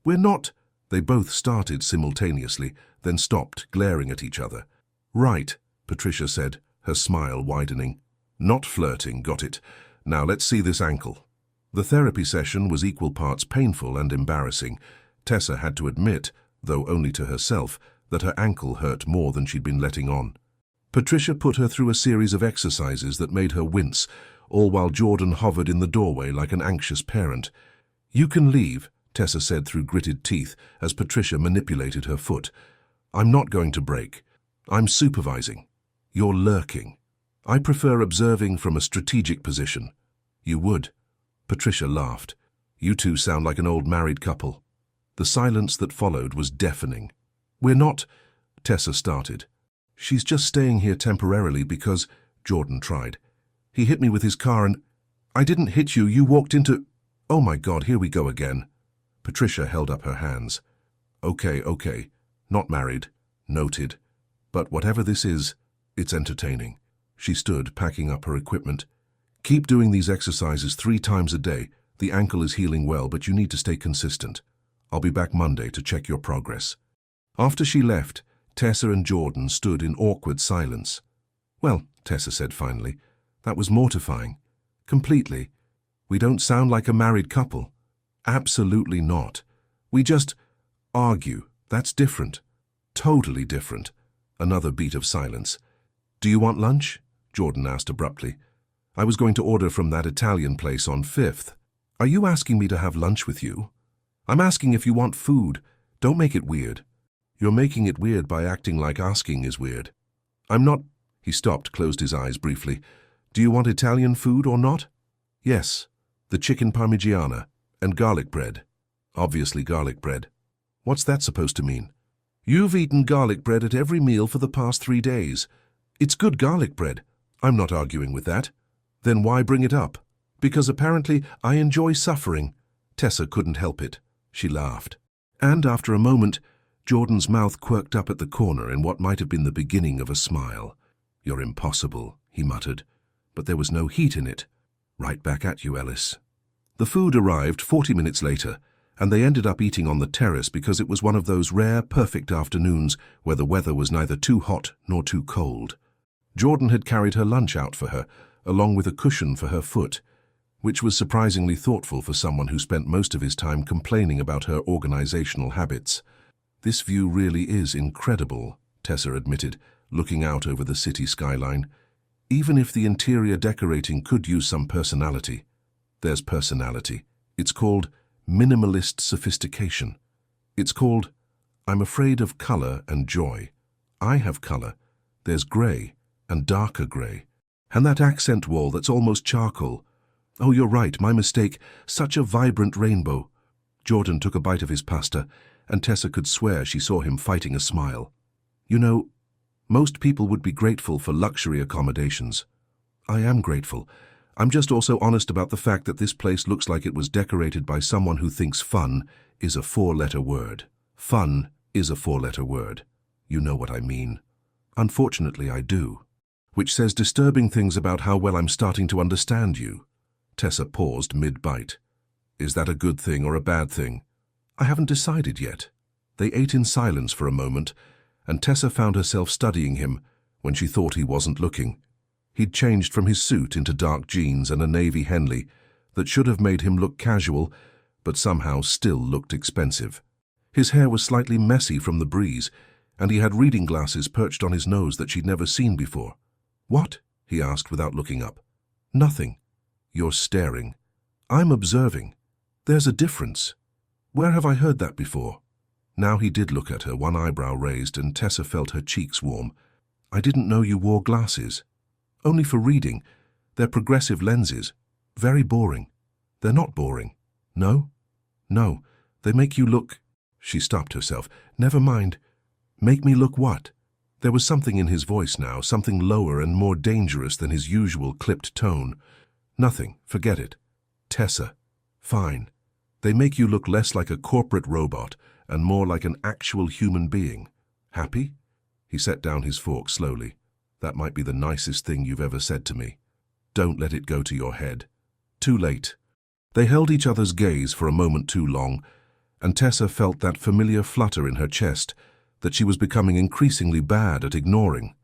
We're not. They both started simultaneously, then stopped, glaring at each other. Right, Patricia said, her smile widening. Not flirting, got it. Now let's see this ankle. The therapy session was equal parts painful and embarrassing. Tessa had to admit, though only to herself, that her ankle hurt more than she'd been letting on. Patricia put her through a series of exercises that made her wince, all while Jordan hovered in the doorway like an anxious parent. You can leave, Tessa said through gritted teeth as Patricia manipulated her foot. I'm not going to break. I'm supervising. You're lurking. I prefer observing from a strategic position. You would. Patricia laughed. You two sound like an old married couple. The silence that followed was deafening. We're not, Tessa started. She's just staying here temporarily because, Jordan tried. He hit me with his car and... I didn't hit you, you walked into... Oh my God, here we go again. Patricia held up her hands. Okay. Not married. Noted. But whatever this is, it's entertaining. She stood, packing up her equipment. Keep doing these exercises 3 times a day. The ankle is healing well, but you need to stay consistent. I'll be back Monday to check your progress. After she left, Tessa and Jordan stood in awkward silence. Well, Tessa said finally, that was mortifying. Completely. We don't sound like a married couple. Absolutely not. We just argue. That's different. Totally different. Another beat of silence. Do you want lunch? Jordan asked abruptly. I was going to order from that Italian place on 5th. Are you asking me to have lunch with you? I'm asking if you want food. Don't make it weird. You're making it weird by acting like asking is weird. I'm not... He stopped, closed his eyes briefly. Do you want Italian food or not? Yes. The chicken parmigiana and garlic bread. Obviously garlic bread. What's that supposed to mean? You've eaten garlic bread at every meal for the past 3 days. It's good garlic bread. I'm not arguing with that. Then why bring it up? Because apparently I enjoy suffering. Tessa couldn't help it. She laughed. And after a moment, Jordan's mouth quirked up at the corner in what might have been the beginning of a smile. You're impossible, he muttered, but there was no heat in it. Right back at you, Ellis. The food arrived 40 minutes later, and they ended up eating on the terrace because it was one of those rare, perfect afternoons where the weather was neither too hot nor too cold. Jordan had carried her lunch out for her, along with a cushion for her foot, which was surprisingly thoughtful for someone who spent most of his time complaining about her organizational habits. This view really is incredible, Tessa admitted, looking out over the city skyline. Even if the interior decorating could use some personality. There's personality. It's called minimalist sophistication. It's called, I'm afraid of color and joy. I have color. There's gray and darker gray. And that accent wall that's almost charcoal. Oh, you're right, my mistake. Such a vibrant rainbow. Jordan took a bite of his pasta, and Tessa could swear she saw him fighting a smile. You know, Most people would be grateful for luxury accommodations. I am grateful. I'm just also honest about the fact that this place looks like it was decorated by someone who thinks fun is a four-letter word. Fun is a four-letter word. You know what I mean. Unfortunately, I do. Which says disturbing things about how well I'm starting to understand you. Tessa paused mid-bite. Is that a good thing or a bad thing? I haven't decided yet. They ate in silence for a moment, and Tessa found herself studying him when she thought he wasn't looking. He'd changed from his suit into dark jeans and a navy Henley that should have made him look casual, but somehow still looked expensive. His hair was slightly messy from the breeze, and he had reading glasses perched on his nose that she'd never seen before. What? He asked without looking up. Nothing. You're staring. I'm observing. There's a difference. Where have I heard that before? Now he did look at her, one eyebrow raised, and Tessa felt her cheeks warm. I didn't know you wore glasses. Only for reading. They're progressive lenses. Very boring. They're not boring. No? No. They make you look... She stopped herself. Never mind. Make me look what? There was something in his voice now, something lower and more dangerous than his usual clipped tone. Nothing. Forget it. Tessa. Fine. They make you look less like a corporate robot and more like an actual human being. Happy? He set down his fork slowly. That might be the nicest thing you've ever said to me. Don't let it go to your head. Too late. They held each other's gaze for a moment too long, and Tessa felt that familiar flutter in her chest that she was becoming increasingly bad at ignoring.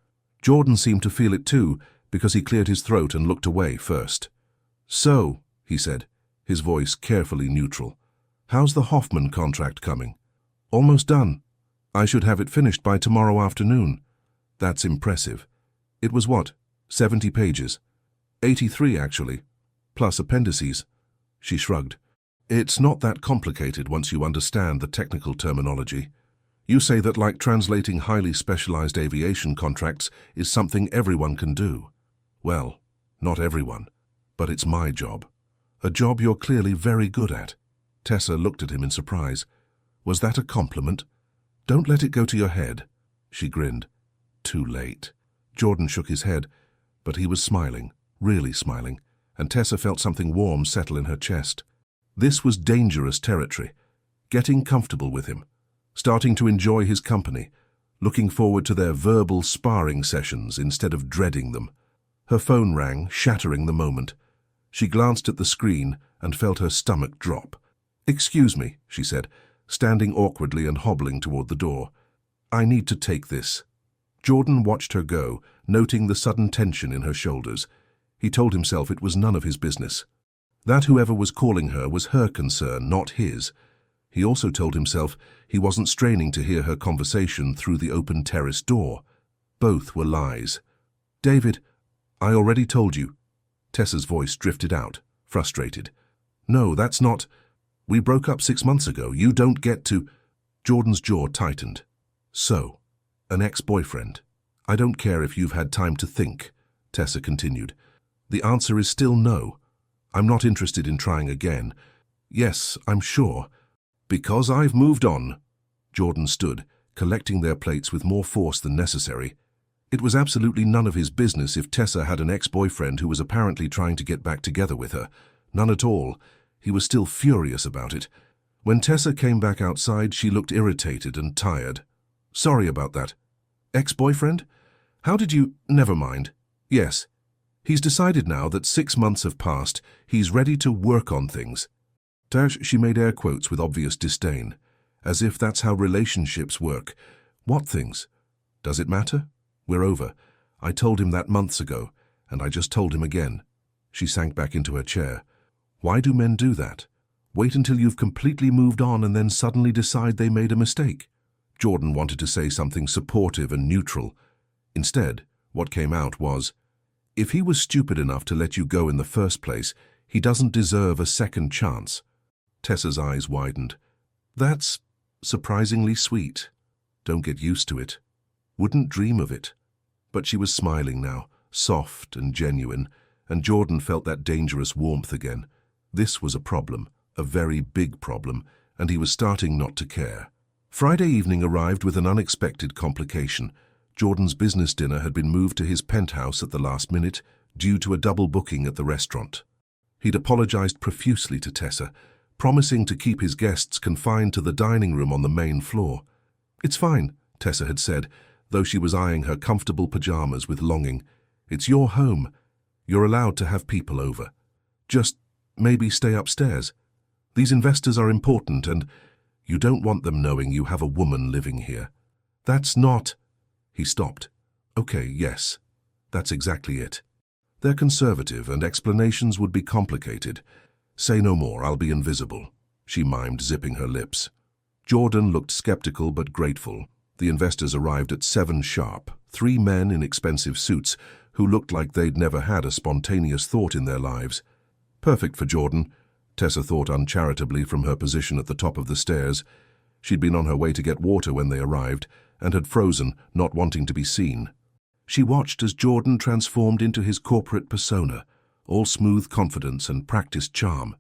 Jordan seemed to feel it too, because he cleared his throat and looked away first. So, he said, his voice carefully neutral, how's the Hoffman contract coming? Almost done. I should have it finished by tomorrow afternoon. That's impressive. It was what? 70 pages? 83, actually. Plus appendices. She shrugged. It's not that complicated once you understand the technical terminology. You say that like translating highly specialized aviation contracts is something everyone can do. Well, not everyone, but it's my job. A job you're clearly very good at. Tessa looked at him in surprise. Was that a compliment? Don't let it go to your head. She grinned. Too late. Jordan shook his head, but he was smiling, really smiling, and Tessa felt something warm settle in her chest. This was dangerous territory. Getting comfortable with him. Starting to enjoy his company, looking forward to their verbal sparring sessions instead of dreading them. Her phone rang, shattering the moment. She glanced at the screen and felt her stomach drop. Excuse me, she said, standing awkwardly and hobbling toward the door. I need to take this. Jordan watched her go, noting the sudden tension in her shoulders. He told himself it was none of his business. That whoever was calling her was her concern, not his. He also told himself he wasn't straining to hear her conversation through the open terrace door. Both were lies. David, I already told you. Tessa's voice drifted out, frustrated. No, that's not... We broke up 6 months ago. You don't get to... Jordan's jaw tightened. So, an ex-boyfriend. I don't care if you've had time to think, Tessa continued. The answer is still no. I'm not interested in trying again. Yes, I'm sure. Because I've moved on. Jordan stood, collecting their plates with more force than necessary. It was absolutely none of his business if Tessa had an ex-boyfriend who was apparently trying to get back together with her. None at all. He was still furious about it. When Tessa came back outside, she looked irritated and tired. Sorry about that. Ex-boyfriend? How did you... Never mind. Yes. He's decided now that 6 months have passed. He's ready to work on things. She made air quotes with obvious disdain, as if that's how relationships work. What things? Does it matter? We're over. I told him that months ago, and I just told him again. She sank back into her chair. Why do men do that? Wait until you've completely moved on and then suddenly decide they made a mistake. Jordan wanted to say something supportive and neutral. Instead, what came out was, if he was stupid enough to let you go in the first place, he doesn't deserve a second chance. Tessa's eyes widened. That's surprisingly sweet. Don't get used to it. Wouldn't dream of it. But she was smiling now, soft and genuine, and Jordan felt that dangerous warmth again. This was a problem, a very big problem, and he was starting not to care. Friday evening arrived with an unexpected complication. Jordan's business dinner had been moved to his penthouse at the last minute due to a double booking at the restaurant. He'd apologized profusely to Tessa, promising to keep his guests confined to the dining room on the main floor. "It's fine," Tessa had said, though she was eyeing her comfortable pajamas with longing. "It's your home. You're allowed to have people over. Just maybe stay upstairs. These investors are important and you don't want them knowing you have a woman living here." "That's not—" He stopped. "Okay, yes. That's exactly it. They're conservative and explanations would be complicated. Say no more, I'll be invisible," she mimed, zipping her lips. Jordan looked skeptical but grateful. The investors arrived at 7 sharp, 3 men in expensive suits who looked like they'd never had a spontaneous thought in their lives. Perfect for Jordan, Tessa thought uncharitably from her position at the top of the stairs. She'd been on her way to get water when they arrived and had frozen, not wanting to be seen. She watched as Jordan transformed into his corporate persona, all smooth confidence and practiced charm.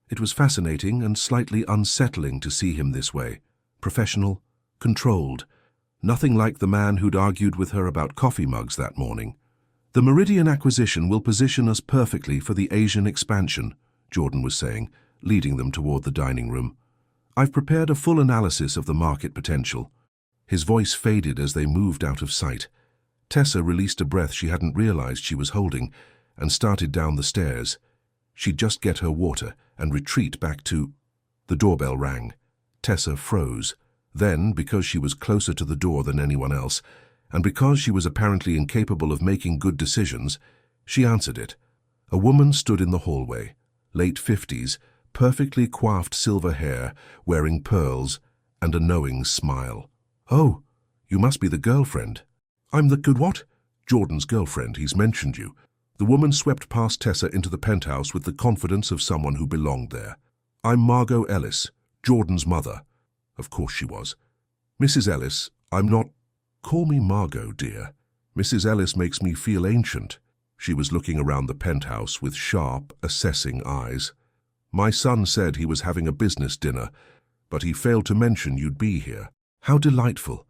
It was fascinating and slightly unsettling to see him this way. Professional, controlled. Nothing like the man who'd argued with her about coffee mugs that morning. "The Meridian acquisition will position us perfectly for the Asian expansion," Jordan was saying, leading them toward the dining room. "I've prepared a full analysis of the market potential." His voice faded as they moved out of sight. Tessa released a breath she hadn't realized she was holding and started down the stairs. She'd just get her water and retreat back to— The doorbell rang. Tessa froze. Then, because she was closer to the door than anyone else, and because she was apparently incapable of making good decisions, she answered it. A woman stood in the hallway, late 50s, perfectly coiffed silver hair, wearing pearls, and a knowing smile. "Oh, you must be the girlfriend." "I'm the good what?" "Jordan's girlfriend, he's mentioned you." The woman swept past Tessa into the penthouse with the confidence of someone who belonged there. "I'm Margot Ellis, Jordan's mother." Of course she was. "Mrs. Ellis, I'm not—" "Call me Margot, dear. Mrs. Ellis makes me feel ancient." She was looking around the penthouse with sharp, assessing eyes. "My son said he was having a business dinner, but he failed to mention you'd be here." "How delightful."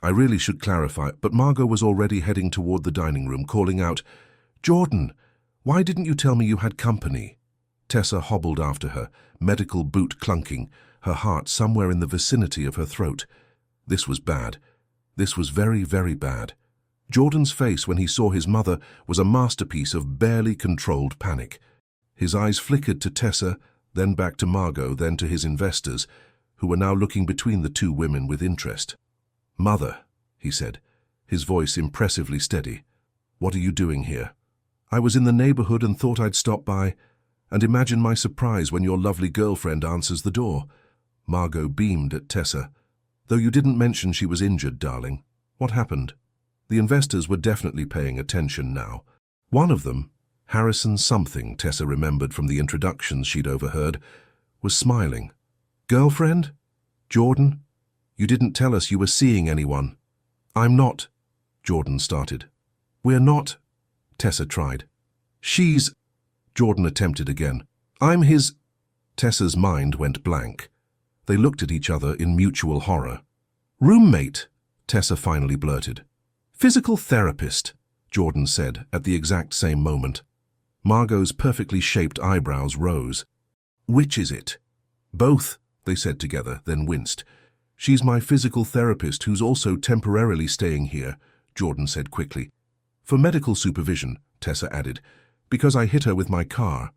I really should clarify, but Margot was already heading toward the dining room, calling out, "Jordan, why didn't you tell me you had company?" Tessa hobbled after her, medical boot clunking, her heart somewhere in the vicinity of her throat. This was bad. This was very, very bad. Jordan's face when he saw his mother was a masterpiece of barely controlled panic. His eyes flickered to Tessa, then back to Margot, then to his investors, who were now looking between the two women with interest. "Mother," he said, his voice impressively steady, "what are you doing here?" "I was in the neighborhood and thought I'd stop by, and imagine my surprise when your lovely girlfriend answers the door." Margot beamed at Tessa. "Though you didn't mention she was injured, darling. What happened?" The investors were definitely paying attention now. One of them, Harrison something Tessa remembered from the introductions she'd overheard, was smiling. "Girlfriend? Jordan? You didn't tell us you were seeing anyone." "I'm not," Jordan started. "We're not," Tessa tried. "She's—" Jordan attempted again. "I'm his—" Tessa's mind went blank. They looked at each other in mutual horror. "Roommate," Tessa finally blurted. "Physical therapist," Jordan said at the exact same moment. Margot's perfectly shaped eyebrows rose. "Which is it?" "Both," they said together, then winced. "She's my physical therapist who's also temporarily staying here," Jordan said quickly. "For medical supervision," Tessa added, "because I hit her with my car."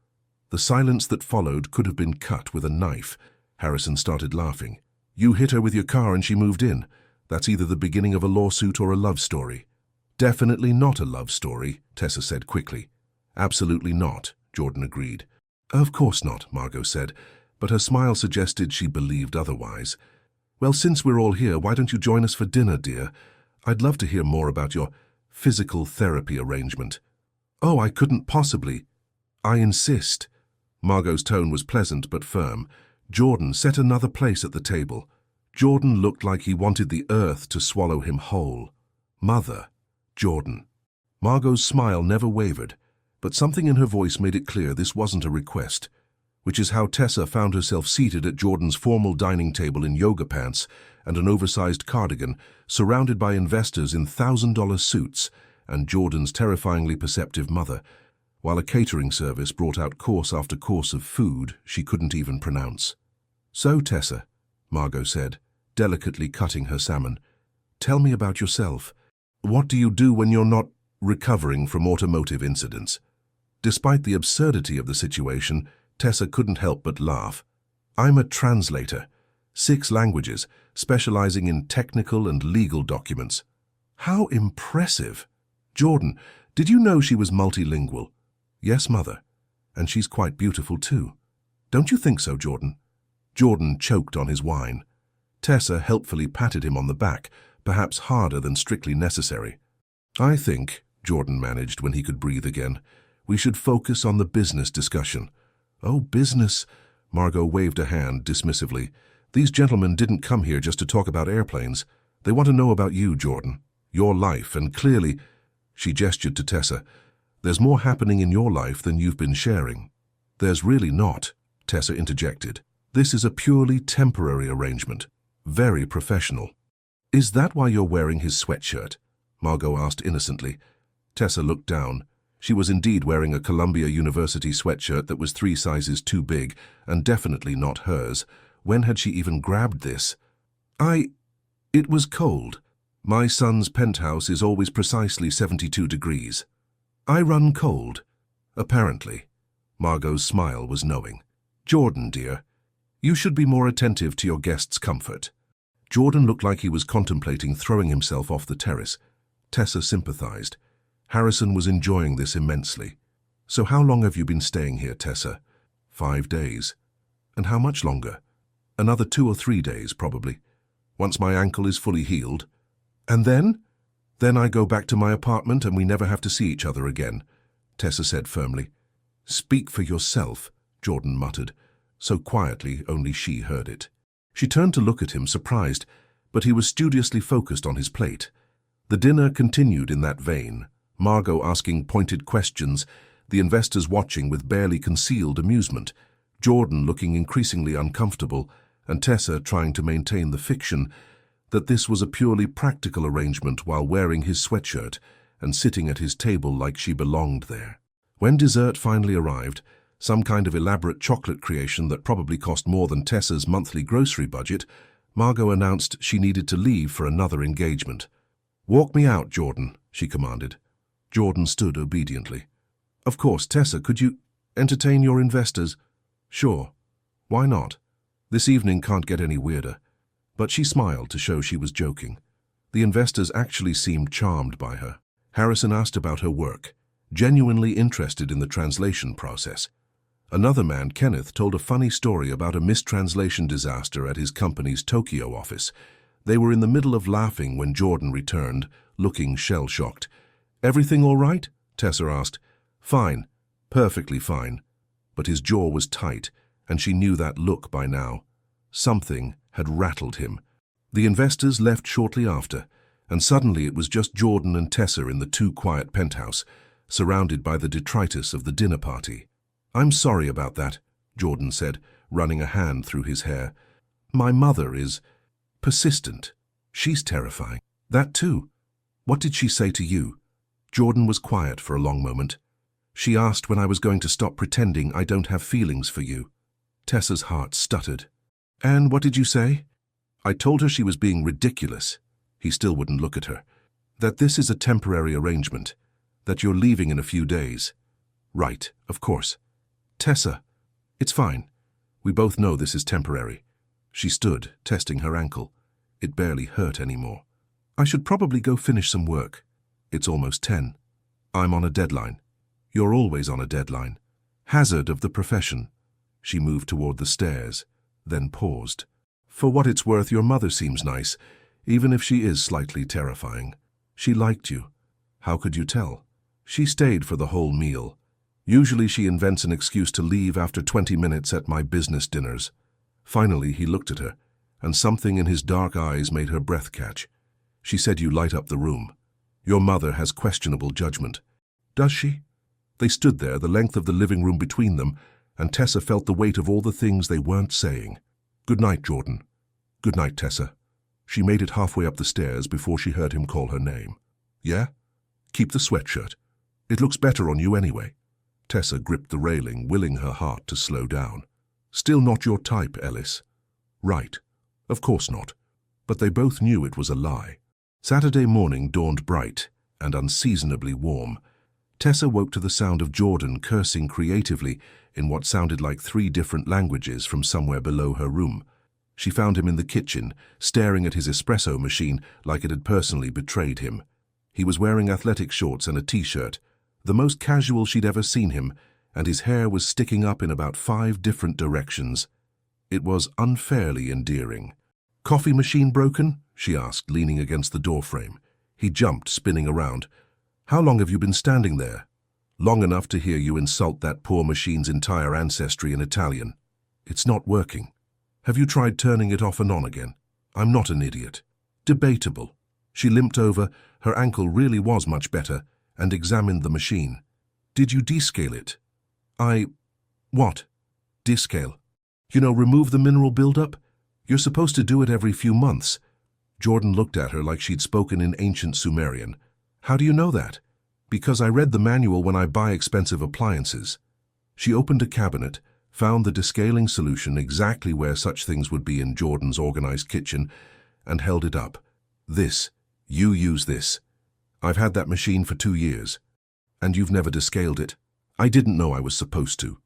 The silence that followed could have been cut with a knife. Harrison started laughing. "You hit her with your car and she moved in. That's either the beginning of a lawsuit or a love story." "Definitely not a love story," Tessa said quickly. "Absolutely not," Jordan agreed. "Of course not," Margot said, but her smile suggested she believed otherwise. "Well, since we're all here, why don't you join us for dinner, dear? I'd love to hear more about your physical therapy arrangement." "Oh, I couldn't possibly." "I insist." Margot's tone was pleasant but firm. Jordan set another place at the table. Jordan looked like he wanted the earth to swallow him whole. "Mother, Jordan." Margot's smile never wavered, but something in her voice made it clear this wasn't a request, which is how Tessa found herself seated at Jordan's formal dining table in yoga pants and an oversized cardigan, surrounded by investors in $1,000 suits and Jordan's terrifyingly perceptive mother, while a catering service brought out course after course of food she couldn't even pronounce. "So, Tessa," Margot said, delicately cutting her salmon, "tell me about yourself. What do you do when you're not recovering from automotive incidents?" Despite the absurdity of the situation, Tessa couldn't help but laugh. "I'm a translator, 6 languages, specializing in technical and legal documents." "How impressive! Jordan, did you know she was multilingual?" "Yes, Mother. And she's quite beautiful too. Don't you think so, Jordan?" Jordan choked on his wine. Tessa helpfully patted him on the back, perhaps harder than strictly necessary. "I think," Jordan managed when he could breathe again, "we should focus on the business discussion." "Oh, business," Margot waved a hand dismissively. "These gentlemen didn't come here just to talk about airplanes. They want to know about you, Jordan, your life, and clearly," she gestured to Tessa, "there's more happening in your life than you've been sharing." "There's really not," Tessa interjected. "This is a purely temporary arrangement. Very professional." "Is that why you're wearing his sweatshirt?" Margot asked innocently. Tessa looked down. She was indeed wearing a Columbia University sweatshirt that was 3 sizes too big, and definitely not hers. When had she even grabbed this? It was cold. My son's penthouse is always precisely 72 degrees. I run cold. Apparently. Margot's smile was knowing. "Jordan, dear, you should be more attentive to your guests' comfort." Jordan looked like he was contemplating throwing himself off the terrace. Tessa sympathized. Harrison was enjoying this immensely. "So how long have you been staying here, Tessa?" 5 days. "And how much longer?" "Another 2 or 3 days, probably. Once my ankle is fully healed." "And then?" "Then I go back to my apartment and we never have to see each other again," Tessa said firmly. "Speak for yourself," Jordan muttered, so quietly only she heard it. She turned to look at him, surprised, but he was studiously focused on his plate. The dinner continued in that vein, Margot asking pointed questions, the investors watching with barely concealed amusement, Jordan looking increasingly uncomfortable, and Tessa trying to maintain the fiction that this was a purely practical arrangement while wearing his sweatshirt and sitting at his table like she belonged there. When dessert finally arrived, some kind of elaborate chocolate creation that probably cost more than Tessa's monthly grocery budget, Margot announced she needed to leave for another engagement. "Walk me out, Jordan," she commanded. Jordan stood obediently. "Of course, Tessa, could you entertain your investors?" "Sure. Why not? This evening can't get any weirder." But she smiled to show she was joking. The investors actually seemed charmed by her. Harrison asked about her work, genuinely interested in the translation process. Another man, Kenneth, told a funny story about a mistranslation disaster at his company's Tokyo office. They were in the middle of laughing when Jordan returned, looking shell-shocked. "Everything all right?" Tessa asked. "Fine. Perfectly fine." But his jaw was tight, and she knew that look by now. Something had rattled him. The investors left shortly after, and suddenly it was just Jordan and Tessa in the too-quiet penthouse, surrounded by the detritus of the dinner party. "I'm sorry about that," Jordan said, running a hand through his hair. "My mother is persistent. She's terrifying." "That too. What did she say to you?" Jordan was quiet for a long moment. "She asked when I was going to stop pretending I don't have feelings for you." Tessa's heart stuttered. "And what did you say?" "I told her she was being ridiculous." He still wouldn't look at her. "That this is a temporary arrangement. That you're leaving in a few days." "Right, of course." "Tessa, it's fine. We both know this is temporary." She stood, testing her ankle. It barely hurt anymore. "I should probably go finish some work. It's almost 10. I'm on a deadline." "You're always on a deadline." "Hazard of the profession." She moved toward the stairs, then paused. "For what it's worth, your mother seems nice, even if she is slightly terrifying. She liked you." "How could you tell?" "She stayed for the whole meal. Usually she invents an excuse to leave after 20 minutes at my business dinners." Finally, he looked at her, and something in his dark eyes made her breath catch. "She said you light up the room. Your mother has questionable judgment." "Does she?" They stood there, the length of the living room between them, and Tessa felt the weight of all the things they weren't saying. "Good night, Jordan." "Good night, Tessa." She made it halfway up the stairs before she heard him call her name. "Yeah? Keep the sweatshirt. It looks better on you anyway." Tessa gripped the railing, willing her heart to slow down. "Still not your type, Ellis." "Right. Of course not." But they both knew it was a lie. Saturday morning dawned bright and unseasonably warm. Tessa woke to the sound of Jordan cursing creatively in what sounded like 3 different languages from somewhere below her room. She found him in the kitchen, staring at his espresso machine like it had personally betrayed him. He was wearing athletic shorts and a t-shirt, the most casual she'd ever seen him, and his hair was sticking up in about 5 different directions. It was unfairly endearing. "Coffee machine broken?" she asked, leaning against the doorframe. He jumped, spinning around. "How long have you been standing there?" "Long enough to hear you insult that poor machine's entire ancestry in Italian. It's not working. Have you tried turning it off and on again?" "I'm not an idiot." "Debatable." She limped over, her ankle really was much better, and examined the machine. "Did you descale it?" What? Descale. You know, remove the mineral buildup? You're supposed to do it every few months." Jordan looked at her like she'd spoken in ancient Sumerian. "How do you know that?" "Because I read the manual when I buy expensive appliances." She opened a cabinet, found the descaling solution exactly where such things would be in Jordan's organized kitchen, and held it up. You use this. I've had that machine for 2 years. And you've never descaled it?" "I didn't know I was supposed to."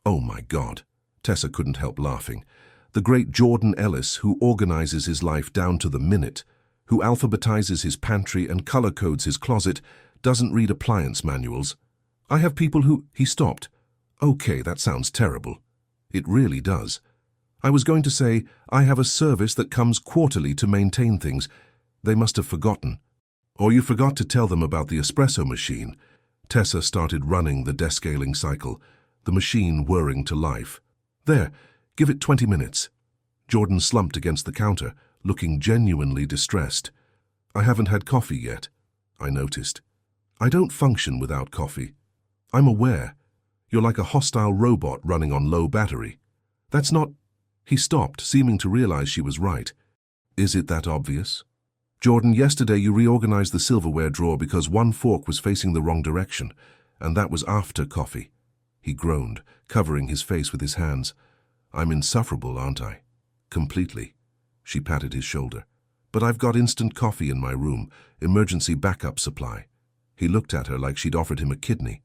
"Oh my God." Tessa couldn't help laughing. The great Jordan Ellis, who organizes his life down to the minute, who alphabetizes his pantry and color codes his closet, doesn't read appliance manuals. "I have people who—" He stopped. "Okay, that sounds terrible." "It really does. I was going to say, I have a service that comes quarterly to maintain things. They must have forgotten." "Or you forgot to tell them about the espresso machine." Tessa started running the descaling cycle, the machine whirring to life. "There, give it 20 minutes. Jordan slumped against the counter, looking genuinely distressed. "I haven't had coffee yet," I noticed. "I don't function without coffee." "I'm aware. You're like a hostile robot running on low battery." "That's not—" He stopped, seeming to realize she was right. "Is it that obvious?" "Jordan, yesterday you reorganized the silverware drawer because one fork was facing the wrong direction, and that was after coffee." He groaned, covering his face with his hands. "I'm insufferable, aren't I?" "Completely." She patted his shoulder. "But I've got instant coffee in my room, emergency backup supply." He looked at her like she'd offered him a kidney.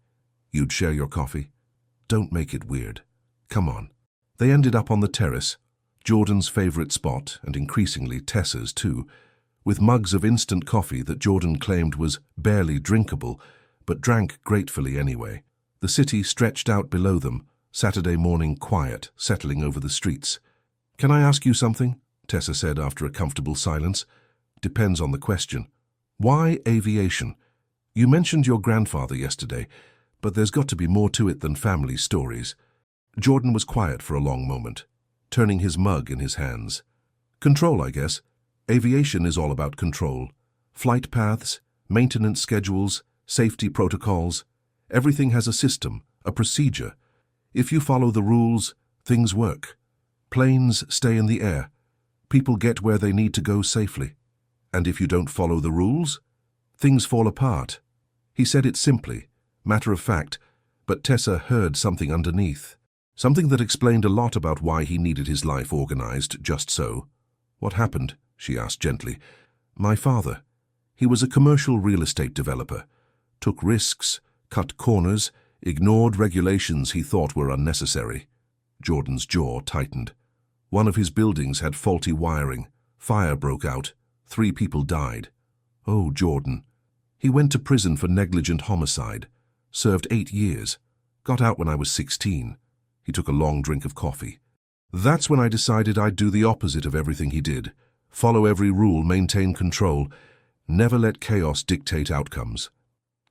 "You'd share your coffee?" "Don't make it weird. Come on." They ended up on the terrace, Jordan's favorite spot, and increasingly Tessa's too, with mugs of instant coffee that Jordan claimed was barely drinkable, but drank gratefully anyway. The city stretched out below them, Saturday morning quiet, settling over the streets. "Can I ask you something?" Tessa said after a comfortable silence. "Depends on the question." "Why aviation? You mentioned your grandfather yesterday, but there's got to be more to it than family stories." Jordan was quiet for a long moment, turning his mug in his hands. "Control, I guess. Aviation is all about control. Flight paths, maintenance schedules, safety protocols. Everything has a system, a procedure. If you follow the rules, things work. Planes stay in the air. People get where they need to go safely. And if you don't follow the rules, things fall apart." He said it simply, matter of fact, but Tessa heard something underneath. Something that explained a lot about why he needed his life organized just so. "What happened?" she asked gently. "My father. He was a commercial real estate developer. Took risks, cut corners, ignored regulations he thought were unnecessary." Jordan's jaw tightened. "One of his buildings had faulty wiring. Fire broke out. 3 people died." "Oh, Jordan." "He went to prison for negligent homicide. Served 8 years. Got out when I was 16. He took a long drink of coffee. "That's when I decided I'd do the opposite of everything he did. Follow every rule, maintain control. Never let chaos dictate outcomes."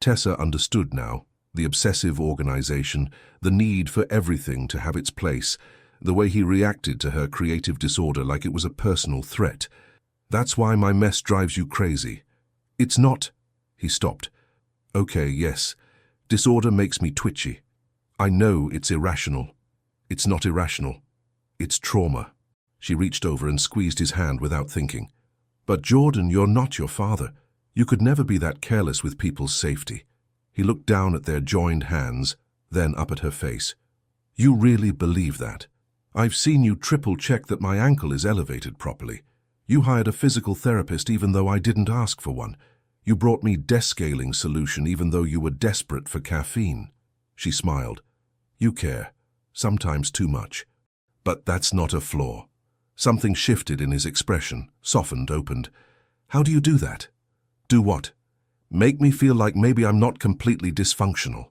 Tessa understood now. The obsessive organization, the need for everything to have its place, the way he reacted to her creative disorder like it was a personal threat. "That's why my mess drives you crazy." "It's not—" He stopped. "Okay, yes. Disorder makes me twitchy. I know it's irrational. It's not irrational. It's trauma." She reached over and squeezed his hand without thinking. But Jordan, you're not your father. You could never be that careless with people's safety. He looked down at their joined hands, then up at her face. You really believe that? I've seen you triple-check that my ankle is elevated properly. You hired a physical therapist even though I didn't ask for one. You brought me descaling solution even though you were desperate for caffeine. She smiled. You care. Sometimes too much. But that's not a flaw. Something shifted in his expression, softened, opened. How do you do that? Do what? Make me feel like maybe I'm not completely dysfunctional.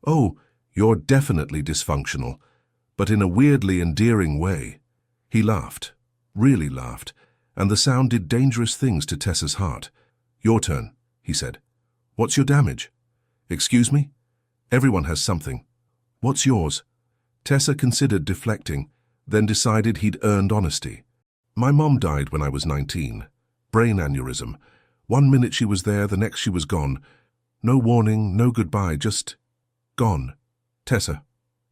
Oh, you're definitely dysfunctional, but in a weirdly endearing way. He laughed, really laughed, and the sound did dangerous things to Tessa's heart. Your turn, he said. What's your damage? Excuse me? Everyone has something. What's yours? Tessa considered deflecting, then decided he'd earned honesty. My mom died when I was 19. Brain aneurysm. 1 minute she was there, the next she was gone. No warning, no goodbye, just gone. Tessa,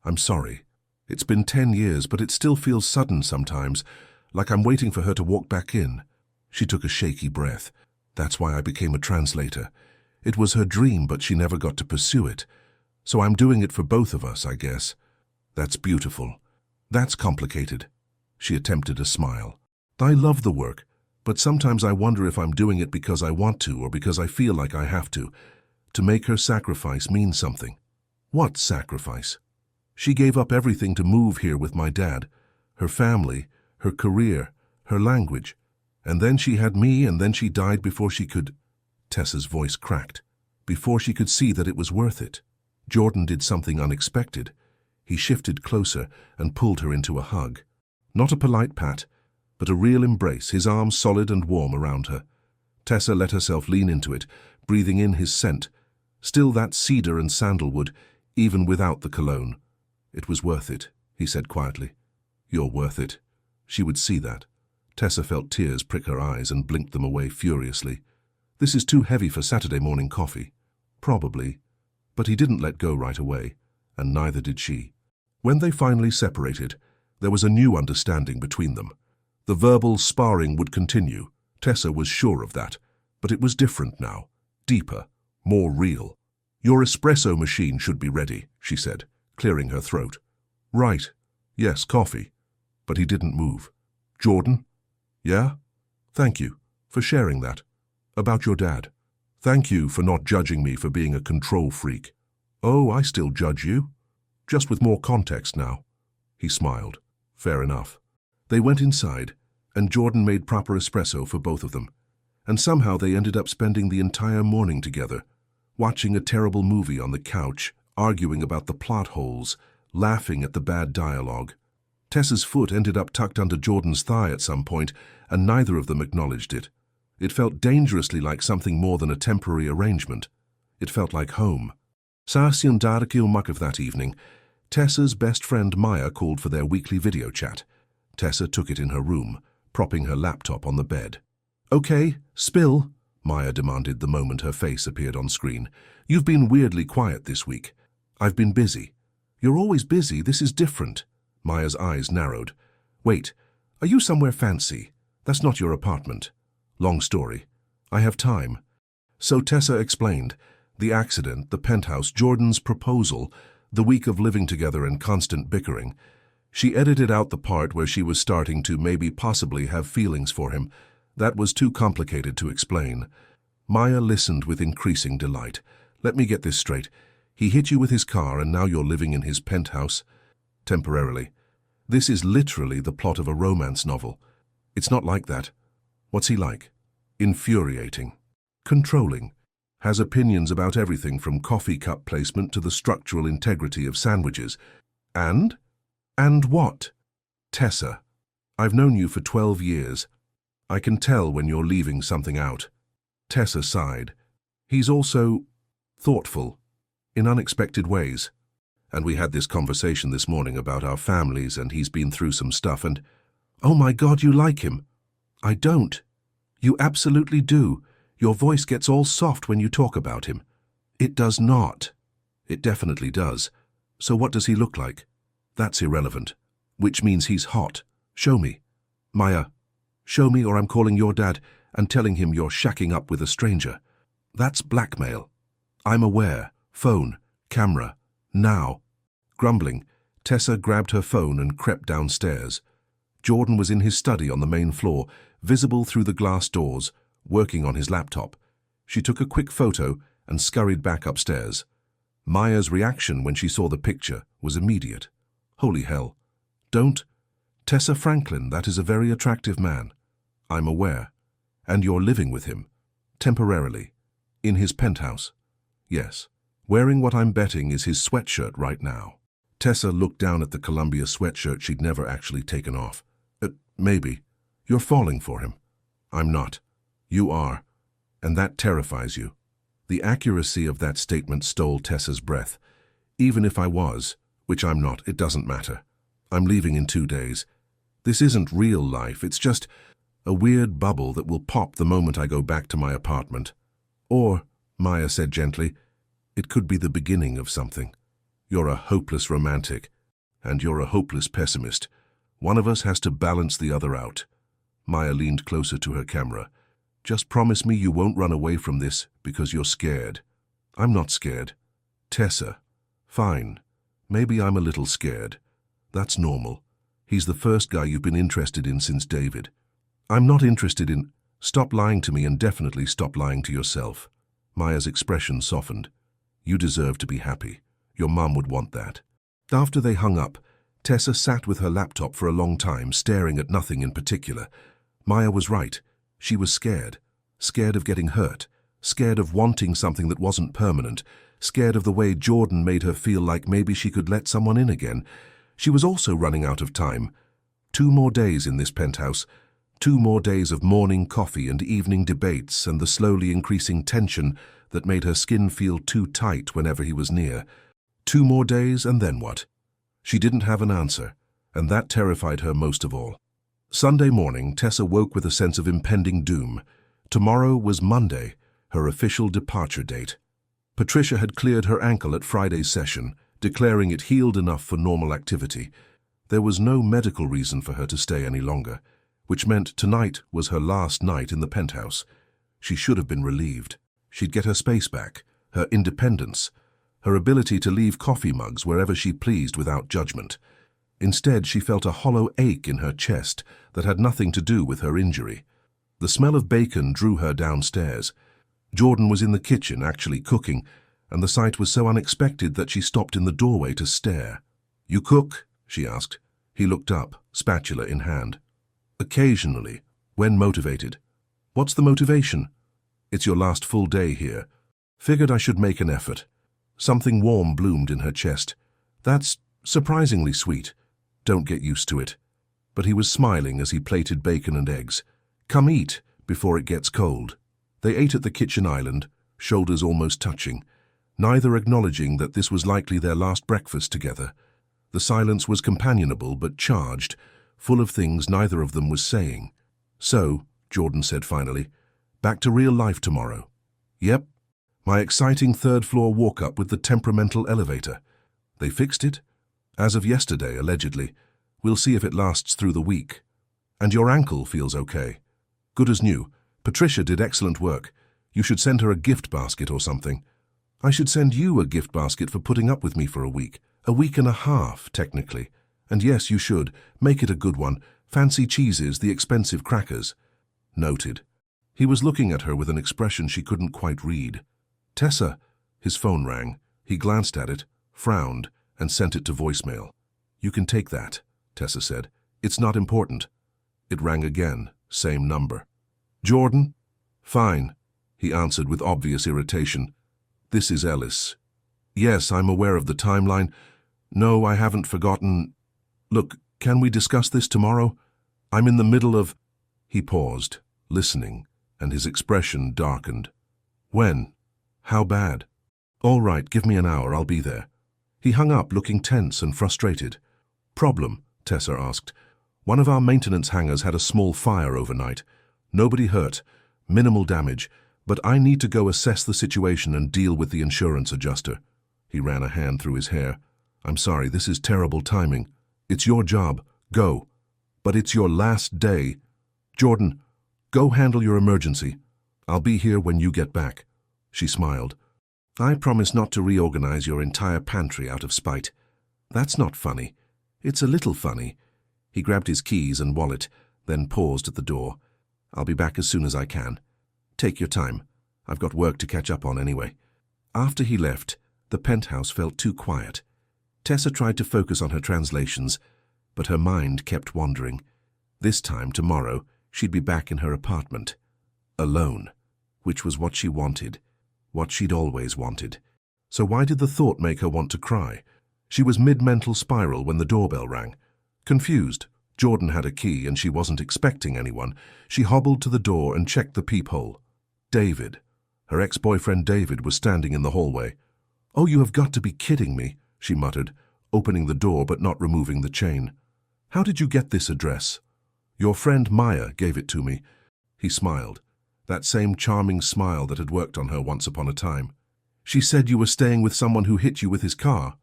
I'm sorry. It's been 10 years, but it still feels sudden sometimes, like I'm waiting for her to walk back in. She took a shaky breath. That's why I became a translator. It was her dream, but she never got to pursue it. So I'm doing it for both of us, I guess. That's beautiful. That's complicated. She attempted a smile. I love the work, but sometimes I wonder if I'm doing it because I want to or because I feel like I have to make her sacrifice mean something. What sacrifice? She gave up everything to move here with my dad, her family, her career, her language. And then she had me, and then she died before she could... Tessa's voice cracked. Before she could see that it was worth it. Jordan did something unexpected. He shifted closer and pulled her into a hug. Not a polite pat, but a real embrace, his arms solid and warm around her. Tessa let herself lean into it, breathing in his scent. Still that cedar and sandalwood, even without the cologne. It was worth it, he said quietly. You're worth it. She would see that. Tessa felt tears prick her eyes and blinked them away furiously. This is too heavy for Saturday morning coffee. Probably. But he didn't let go right away, and neither did she. When they finally separated, there was a new understanding between them. The verbal sparring would continue. Tessa was sure of that. But it was different now. Deeper. More real. Your espresso machine should be ready, she said, clearing her throat. Right. Yes, coffee. But he didn't move. Jordan? Yeah? Thank you for sharing that. About your dad. Thank you for not judging me for being a control freak. Oh, I still judge you. Just with more context now. He smiled. Fair enough. They went inside, and Jordan made proper espresso for both of them. And somehow they ended up spending the entire morning together, watching a terrible movie on the couch, arguing about the plot holes, laughing at the bad dialogue. Tessa's foot ended up tucked under Jordan's thigh at some point, and neither of them acknowledged it. It felt dangerously like something more than a temporary arrangement. It felt like home. Muck of that evening, Tessa's best friend Maya called for their weekly video chat. Tessa took it in her room, propping her laptop on the bed. Okay, spill, Maya demanded the moment her face appeared on screen. You've been weirdly quiet this week. I've been busy. You're always busy, this is different. Maya's eyes narrowed. Wait, are you somewhere fancy? That's not your apartment. Long story. I have time. So Tessa explained. The accident, the penthouse, Jordan's proposal, the week of living together and constant bickering. She edited out the part where she was starting to maybe possibly have feelings for him. That was too complicated to explain. Maya listened with increasing delight. Let me get this straight. He hit you with his car and now you're living in his penthouse? Temporarily. This is literally the plot of a romance novel. It's not like that. What's he like? Infuriating. Controlling. Has opinions about everything from coffee cup placement to the structural integrity of sandwiches. And? And what? Tessa, I've known you for 12 years. I can tell when you're leaving something out. Tessa sighed. He's also thoughtful, in unexpected ways. And we had this conversation this morning about our families and he's been through some stuff and... Oh my God, you like him. I don't. You absolutely do. Your voice gets all soft when you talk about him. It does not. It definitely does. So what does he look like? That's irrelevant. Which means he's hot. Show me. Maya, show me or I'm calling your dad, and telling him you're shacking up with a stranger. That's blackmail. I'm aware. Phone, camera, now. Grumbling, Tessa grabbed her phone and crept downstairs. Jordan was in his study on the main floor, visible through the glass doors, working on his laptop. She took a quick photo and scurried back upstairs. Maya's reaction when she saw the picture was immediate. Holy hell. Don't. Tessa Franklin, that is a very attractive man. I'm aware. And you're living with him. Temporarily. In his penthouse. Yes. Wearing what I'm betting is his sweatshirt right now. Tessa looked down at the Columbia sweatshirt she'd never actually taken off. Maybe. You're falling for him. I'm not. You are. And that terrifies you. The accuracy of that statement stole Tessa's breath. Even if I was, which I'm not, it doesn't matter. I'm leaving in 2 days. This isn't real life, it's just a weird bubble that will pop the moment I go back to my apartment. Or, Maya said gently, it could be the beginning of something. You're a hopeless romantic, and you're a hopeless pessimist. One of us has to balance the other out. Maya leaned closer to her camera. Just promise me you won't run away from this because you're scared. I'm not scared. Tessa. Fine. Maybe I'm a little scared. That's normal. He's the first guy you've been interested in since David. I'm not interested in... Stop lying to me and definitely stop lying to yourself. Maya's expression softened. You deserve to be happy. Your mum would want that. After they hung up, Tessa sat with her laptop for a long time, staring at nothing in particular. Maya was right. She was scared. Scared of getting hurt. Scared of wanting something that wasn't permanent. Scared of the way Jordan made her feel like maybe she could let someone in again. She was also running out of time. 2 more days in this penthouse. 2 more days of morning coffee and evening debates and the slowly increasing tension that made her skin feel too tight whenever he was near. 2 more days, and then what? She didn't have an answer, and that terrified her most of all. Sunday morning, Tessa woke with a sense of impending doom. Tomorrow was Monday, her official departure date. Patricia had cleared her ankle at Friday's session, declaring it healed enough for normal activity. There was no medical reason for her to stay any longer, which meant tonight was her last night in the penthouse. She should have been relieved. She'd get her space back, her independence, her ability to leave coffee mugs wherever she pleased without judgment. Instead, she felt a hollow ache in her chest that had nothing to do with her injury. The smell of bacon drew her downstairs. Jordan was in the kitchen, actually cooking, and the sight was so unexpected that she stopped in the doorway to stare. You cook? She asked. He looked up, spatula in hand. Occasionally, when motivated. What's the motivation? It's your last full day here. Figured I should make an effort. Something warm bloomed in her chest. That's surprisingly sweet. Don't get used to it. But he was smiling as he plated bacon and eggs. Come eat before it gets cold. They ate at the kitchen island, shoulders almost touching, neither acknowledging that this was likely their last breakfast together. The silence was companionable but charged, full of things neither of them was saying. So, Jordan said finally, back to real life tomorrow. Yep. My exciting 3rd floor walk-up with the temperamental elevator. They fixed it? As of yesterday, allegedly. We'll see if it lasts through the week. And your ankle feels okay. Good as new. Patricia did excellent work. You should send her a gift basket or something. I should send you a gift basket for putting up with me for a week. A week and a half, technically. And yes, you should. Make it a good one. Fancy cheeses, the expensive crackers. Noted. He was looking at her with an expression she couldn't quite read. Tessa. His phone rang. He glanced at it, frowned, and sent it to voicemail. You can take that, Tessa said. It's not important. It rang again, same number. Jordan? Fine, he answered with obvious irritation. This is Ellis. Yes, I'm aware of the timeline. No, I haven't forgotten. Look, can we discuss this tomorrow? I'm in the middle of... He paused, listening, and his expression darkened. When? How bad? All right, give me an hour, I'll be there. He hung up, looking tense and frustrated. Problem? Tessa asked. One of our maintenance hangars had a small fire overnight. Nobody hurt, minimal damage, but I need to go assess the situation and deal with the insurance adjuster. He ran a hand through his hair. I'm sorry, this is terrible timing. It's your job. Go. But it's your last day. Jordan, Go handle your emergency. I'll be here when you get back. She smiled. I promise not to reorganize your entire pantry out of spite. That's not funny. It's a little funny. He grabbed his keys and wallet, then paused at the door. I'll be back as soon as I can. Take your time. I've got work to catch up on anyway. After he left, the penthouse felt too quiet. Tessa tried to focus on her translations, but her mind kept wandering. This time, tomorrow, she'd be back in her apartment. Alone, which was what she wanted, what she'd always wanted. So why did the thought make her want to cry? She was mid-mental spiral when the doorbell rang. Confused, Jordan had a key and she wasn't expecting anyone. She hobbled to the door and checked the peephole. David. Her ex-boyfriend David was standing in the hallway. "Oh, you have got to be kidding me," she muttered, opening the door but not removing the chain. "How did you get this address?" "Your friend Maya gave it to me." He smiled, that same charming smile that had worked on her once upon a time. "She said you were staying with someone who hit you with his car.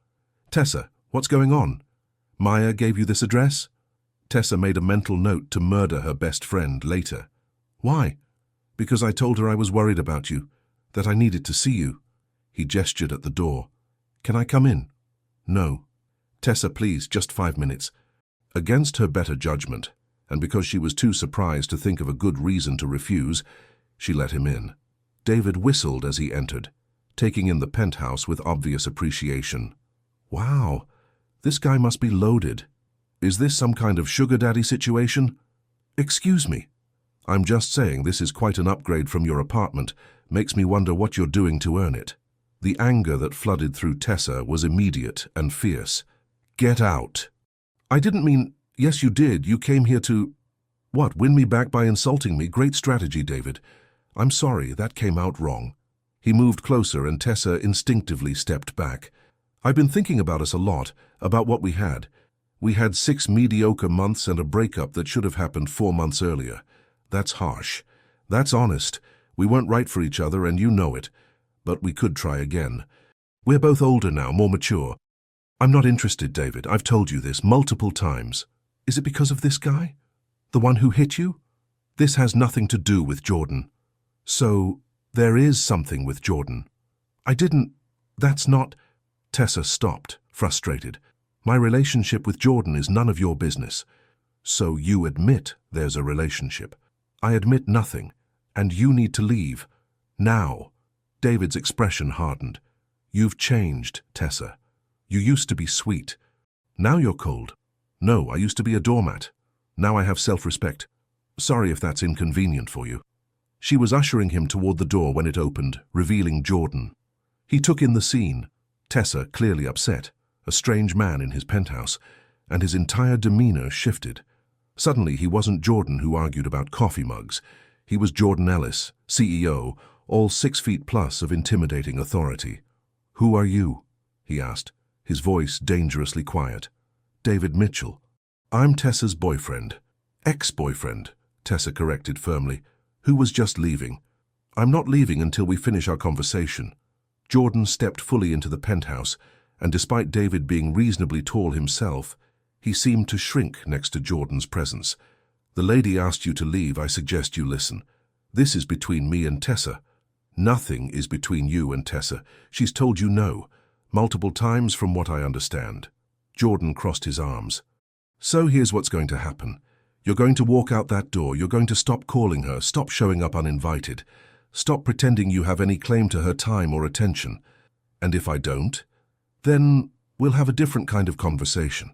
Tessa, what's going on? Maya gave you this address?" Tessa made a mental note to murder her best friend later. "Why?" "Because I told her I was worried about you, that I needed to see you." He gestured at the door. "Can I come in?" "No." "Tessa, please, just 5 minutes." Against her better judgment, and because she was too surprised to think of a good reason to refuse, she let him in. David whistled as he entered, taking in the penthouse with obvious appreciation. "Wow, this guy must be loaded. Is this some kind of sugar daddy situation?" "Excuse me." "I'm just saying this is quite an upgrade from your apartment. Makes me wonder what you're doing to earn it." The anger that flooded through Tessa was immediate and fierce. "Get out." "I didn't mean—" "Yes, you did. You came here to—" "What, win me back by insulting me? Great strategy, David. I'm sorry, that came out wrong." He moved closer and Tessa instinctively stepped back. "I've been thinking about us a lot, about what we had. We had 6 mediocre months and a breakup that should have happened 4 months earlier. That's harsh. That's honest. We weren't right for each other and you know it. But we could try again. We're both older now, more mature. I'm not interested, David. I've told you this multiple times." "Is it because of this guy? The one who hit you?" "This has nothing to do with Jordan." "So, there is something with Jordan." "I didn't— That's not—" Tessa stopped, frustrated. "My relationship with Jordan is none of your business." "So you admit there's a relationship." "I admit nothing, and you need to leave. Now." David's expression hardened. "You've changed, Tessa. You used to be sweet. Now you're cold." "No, I used to be a doormat. Now I have self-respect. Sorry if that's inconvenient for you." She was ushering him toward the door when it opened, revealing Jordan. He took in the scene. Tessa clearly upset, a strange man in his penthouse, and his entire demeanor shifted. Suddenly he wasn't Jordan who argued about coffee mugs. He was Jordan Ellis, CEO, all 6 feet plus of intimidating authority. "Who are you?" he asked, his voice dangerously quiet. "David Mitchell." "I'm Tessa's boyfriend." "Ex-boyfriend," Tessa corrected firmly, "who was just leaving." "I'm not leaving until we finish our conversation." Jordan stepped fully into the penthouse, and despite David being reasonably tall himself, he seemed to shrink next to Jordan's presence. "The lady asked you to leave. I suggest you listen. This is between me and Tessa." "Nothing is between you and Tessa. She's told you no, multiple times from what I understand." Jordan crossed his arms. "So here's what's going to happen. You're going to walk out that door. You're going to stop calling her, stop showing up uninvited, stop pretending you have any claim to her time or attention. And if I don't, then we'll have a different kind of conversation,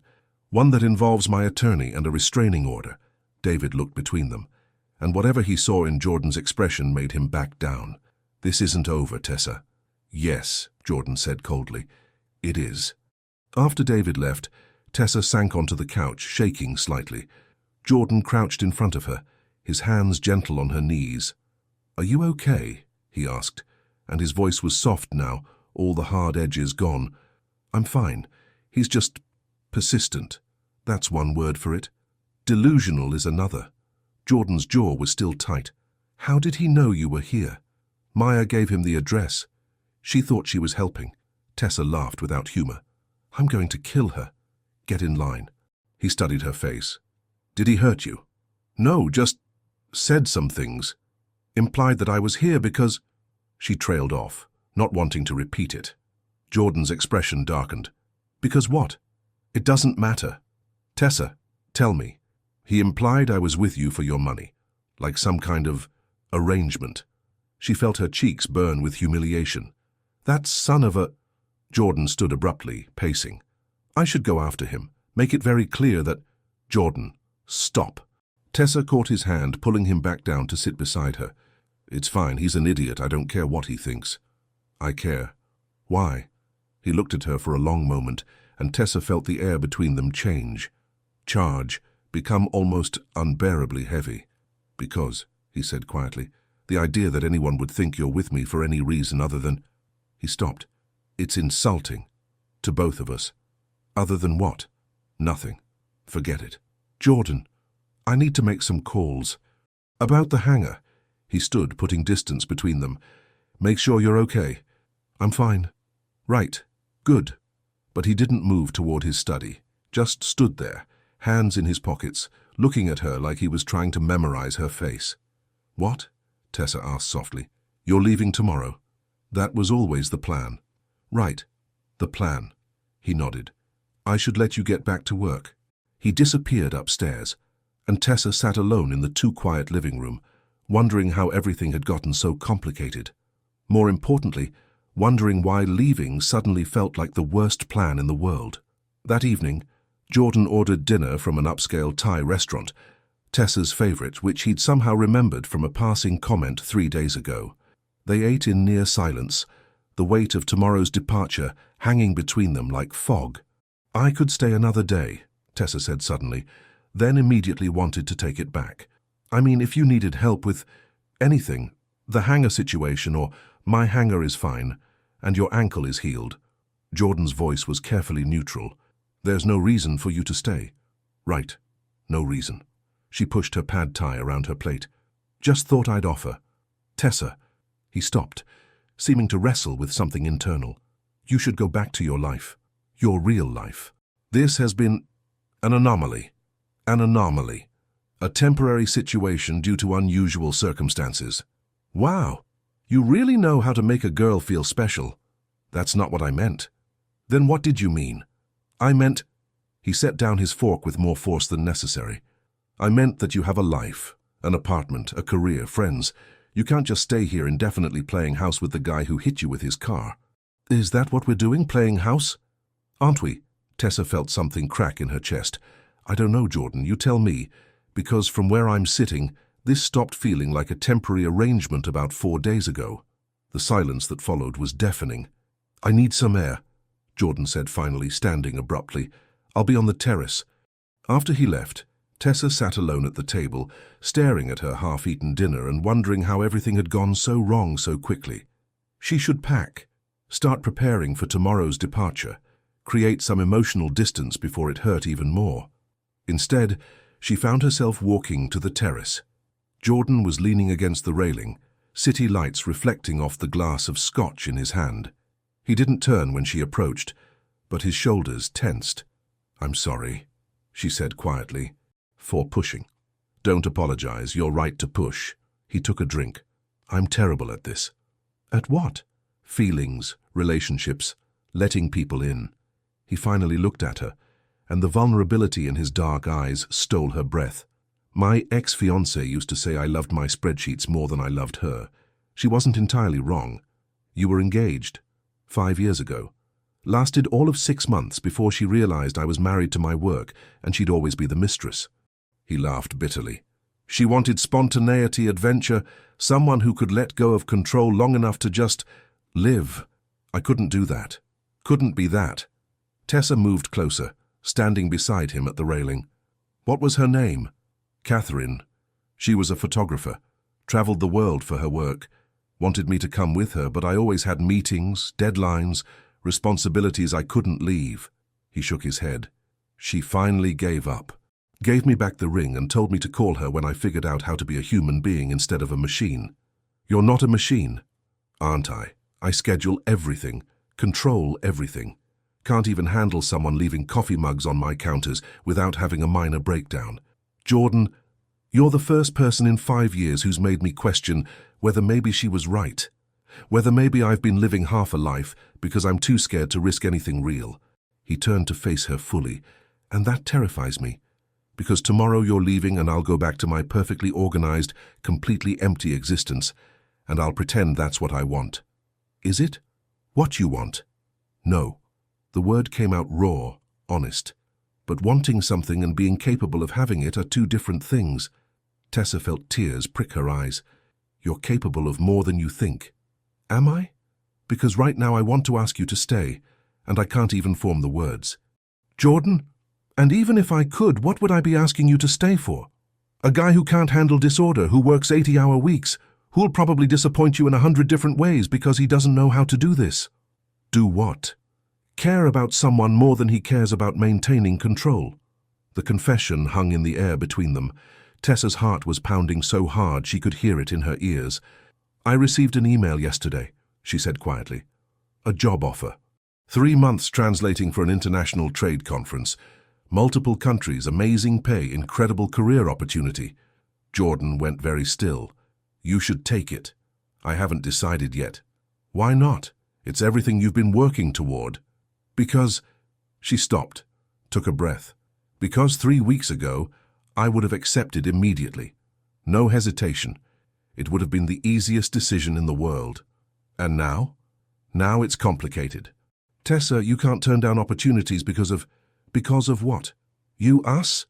one that involves my attorney and a restraining order." David looked between them, and whatever he saw in Jordan's expression made him back down. "This isn't over, Tessa." "Yes," Jordan said coldly. "It is." After David left, Tessa sank onto the couch, shaking slightly. Jordan crouched in front of her, his hands gentle on her knees. "Are you okay?" he asked, and his voice was soft now, all the hard edges gone. "I'm fine. He's just persistent. That's one word for it. Delusional is another." Jordan's jaw was still tight. "How did he know you were here?" "Maya gave him the address. She thought she was helping." Tessa laughed without humor. "I'm going to kill her." "Get in line." He studied her face. "Did he hurt you?" "No, just said some things. Implied that I was here because... She trailed off, not wanting to repeat it. Jordan's expression darkened. Because what? It doesn't matter. Tessa, tell me. He implied I was with you for your money, like some kind of arrangement. She felt her cheeks burn with humiliation. That son of a... Jordan stood abruptly, pacing. I should go after him, make it very clear that... Jordan, stop. Tessa caught his hand, pulling him back down to sit beside her. It's fine, he's an idiot, I don't care what he thinks. I care. Why? He looked at her for a long moment, and Tessa felt the air between them change. Charge, become almost unbearably heavy. Because, he said quietly, the idea that anyone would think you're with me for any reason other than... He stopped. It's insulting. To both of us. Other than what? Nothing. Forget it. Jordan, I need to make some calls. About the hangar. He stood, putting distance between them. Make sure you're okay. I'm fine. Right. Good. But he didn't move toward his study. Just stood there, hands in his pockets, looking at her like he was trying to memorize her face. What? Tessa asked softly. You're leaving tomorrow. That was always the plan. Right. The plan. He nodded. I should let you get back to work. He disappeared upstairs, and Tessa sat alone in the too quiet living room, wondering how everything had gotten so complicated. More importantly, wondering why leaving suddenly felt like the worst plan in the world. That evening, Jordan ordered dinner from an upscale Thai restaurant, Tessa's favorite, which he'd somehow remembered from a passing comment 3 days ago. They ate in near silence, the weight of tomorrow's departure hanging between them like fog. I could stay another day, Tessa said suddenly, then immediately wanted to take it back. I mean, if you needed help with anything, the hangar situation or my hangar is fine, and your ankle is healed. Jordan's voice was carefully neutral. There's no reason for you to stay. Right. No reason. She pushed her pad thai around her plate. Just thought I'd offer. Tessa. He stopped, seeming to wrestle with something internal. You should go back to your life. Your real life. This has been an anomaly. An anomaly. A temporary situation due to unusual circumstances. Wow, you really know how to make a girl feel special. That's not what I meant. Then what did you mean? I meant... He set down his fork with more force than necessary. I meant that you have a life, an apartment, a career, friends. You can't just stay here indefinitely playing house with the guy who hit you with his car. Is that what we're doing, playing house? Aren't we? Tessa felt something crack in her chest. I don't know, Jordan, you tell me. Because from where I'm sitting, this stopped feeling like a temporary arrangement about 4 days ago. The silence that followed was deafening. I need some air, Jordan said finally, standing abruptly. I'll be on the terrace. After he left, Tessa sat alone at the table, staring at her half-eaten dinner and wondering how everything had gone so wrong so quickly. She should pack, start preparing for tomorrow's departure, create some emotional distance before it hurt even more. Instead, she found herself walking to the terrace. Jordan was leaning against the railing, city lights reflecting off the glass of scotch in his hand. He didn't turn when she approached, but his shoulders tensed. I'm sorry, she said quietly, for pushing. Don't apologize, you're right to push. He took a drink. I'm terrible at this. At what? Feelings, relationships, letting people in. He finally looked at her, and the vulnerability in his dark eyes stole her breath. My ex-fiancé used to say I loved my spreadsheets more than I loved her. She wasn't entirely wrong. You were engaged 5 years ago. Lasted all of 6 months before she realized I was married to my work and she'd always be the mistress. He laughed bitterly. She wanted spontaneity, adventure, someone who could let go of control long enough to just live. I couldn't do that. Couldn't be that. Tessa moved closer, standing beside him at the railing. What was her name? Catherine. She was a photographer, traveled the world for her work, wanted me to come with her, but I always had meetings, deadlines, responsibilities I couldn't leave. He shook his head. She finally gave up, gave me back the ring and told me to call her when I figured out how to be a human being instead of a machine. You're not a machine, aren't I? I schedule everything, control everything. Can't even handle someone leaving coffee mugs on my counters without having a minor breakdown. Jordan, You're the first person in 5 years who's made me question whether maybe she was right. Whether maybe I've been living half a life because I'm too scared to risk anything real. He turned to face her fully, and that terrifies me. Because tomorrow you're leaving and I'll go back to my perfectly organized, completely empty existence, and I'll pretend that's what I want. Is it? What you want? No. The word came out raw, honest. But wanting something and being capable of having it are two different things. Tessa felt tears prick her eyes. You're capable of more than you think. Am I? Because right now I want to ask you to stay, and I can't even form the words. Jordan? And even if I could, what would I be asking you to stay for? A guy who can't handle disorder, who works 80-hour weeks, who'll probably disappoint you in 100 different ways because he doesn't know how to do this. Do what? Care about someone more than he cares about maintaining control. The confession hung in the air between them. Tessa's heart was pounding so hard she could hear it in her ears. I received an email yesterday, she said quietly. A job offer. 3 months translating for an international trade conference. Multiple countries, amazing pay, incredible career opportunity. Jordan went very still. You should take it. I haven't decided yet. Why not? It's everything you've been working toward. Because... She stopped, took a breath. Because 3 weeks ago, I would have accepted immediately. No hesitation. It would have been the easiest decision in the world. And now? Now it's complicated. Tessa, you can't turn down opportunities because of... Because of what? You, us?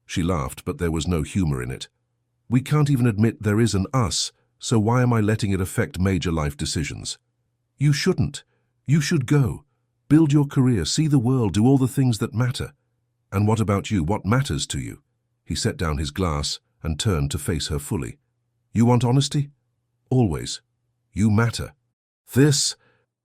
She laughed, but there was no humor in it. We can't even admit there is an us, so why am I letting it affect major life decisions? You shouldn't. You should go. Build your career, see the world, do all the things that matter. And what about you? What matters to you? He set down his glass and turned to face her fully. You want honesty? Always. You matter. This,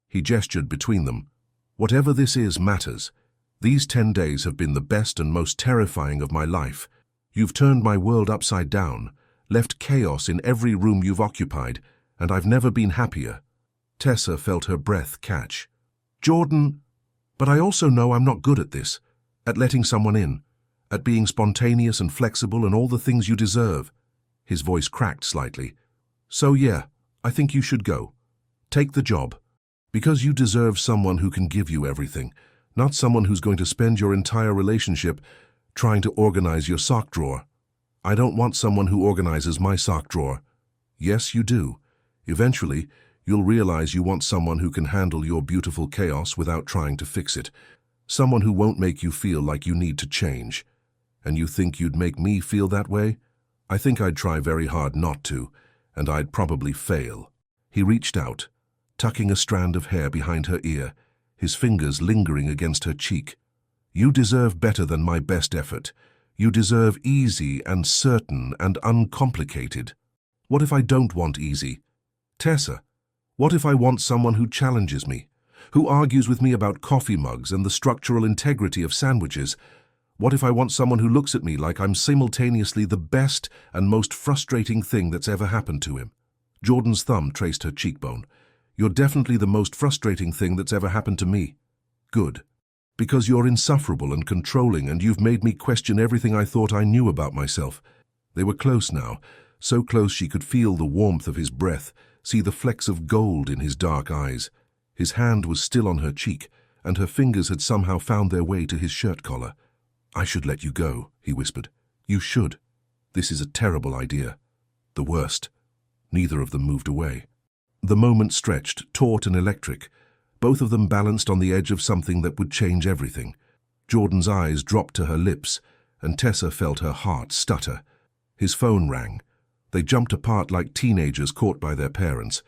he gestured between them. Whatever this is matters. These 10 days have been the best and most terrifying of my life. You've turned my world upside down, left chaos in every room you've occupied, and I've never been happier. Tessa felt her breath catch. Jordan, but I also know I'm not good at this, at letting someone in, at being spontaneous and flexible and all the things you deserve. His voice cracked slightly. So yeah, I think you should go. Take the job. Because you deserve someone who can give you everything, not someone who's going to spend your entire relationship trying to organize your sock drawer. I don't want someone who organizes my sock drawer. Yes, you do. Eventually, you'll realize you want someone who can handle your beautiful chaos without trying to fix it. Someone who won't make you feel like you need to change. And you think you'd make me feel that way? I think I'd try very hard not to, and I'd probably fail. He reached out, tucking a strand of hair behind her ear, his fingers lingering against her cheek. You deserve better than my best effort. You deserve easy and certain and uncomplicated. What if I don't want easy? Tessa, what if I want someone who challenges me, who argues with me about coffee mugs and the structural integrity of sandwiches? What if I want someone who looks at me like I'm simultaneously the best and most frustrating thing that's ever happened to him? Jordan's thumb traced her cheekbone. You're definitely the most frustrating thing that's ever happened to me. Good. Because you're insufferable and controlling, and you've made me question everything I thought I knew about myself. They were close now, so close she could feel the warmth of his breath, see the flecks of gold in his dark eyes. His hand was still on her cheek, and her fingers had somehow found their way to his shirt collar. I should let you go, he whispered. You should. This is a terrible idea. The worst. Neither of them moved away. The moment stretched, taut and electric, both of them balanced on the edge of something that would change everything. Jordan's eyes dropped to her lips, and Tessa felt her heart stutter. His phone rang. They jumped apart like teenagers caught by their parents.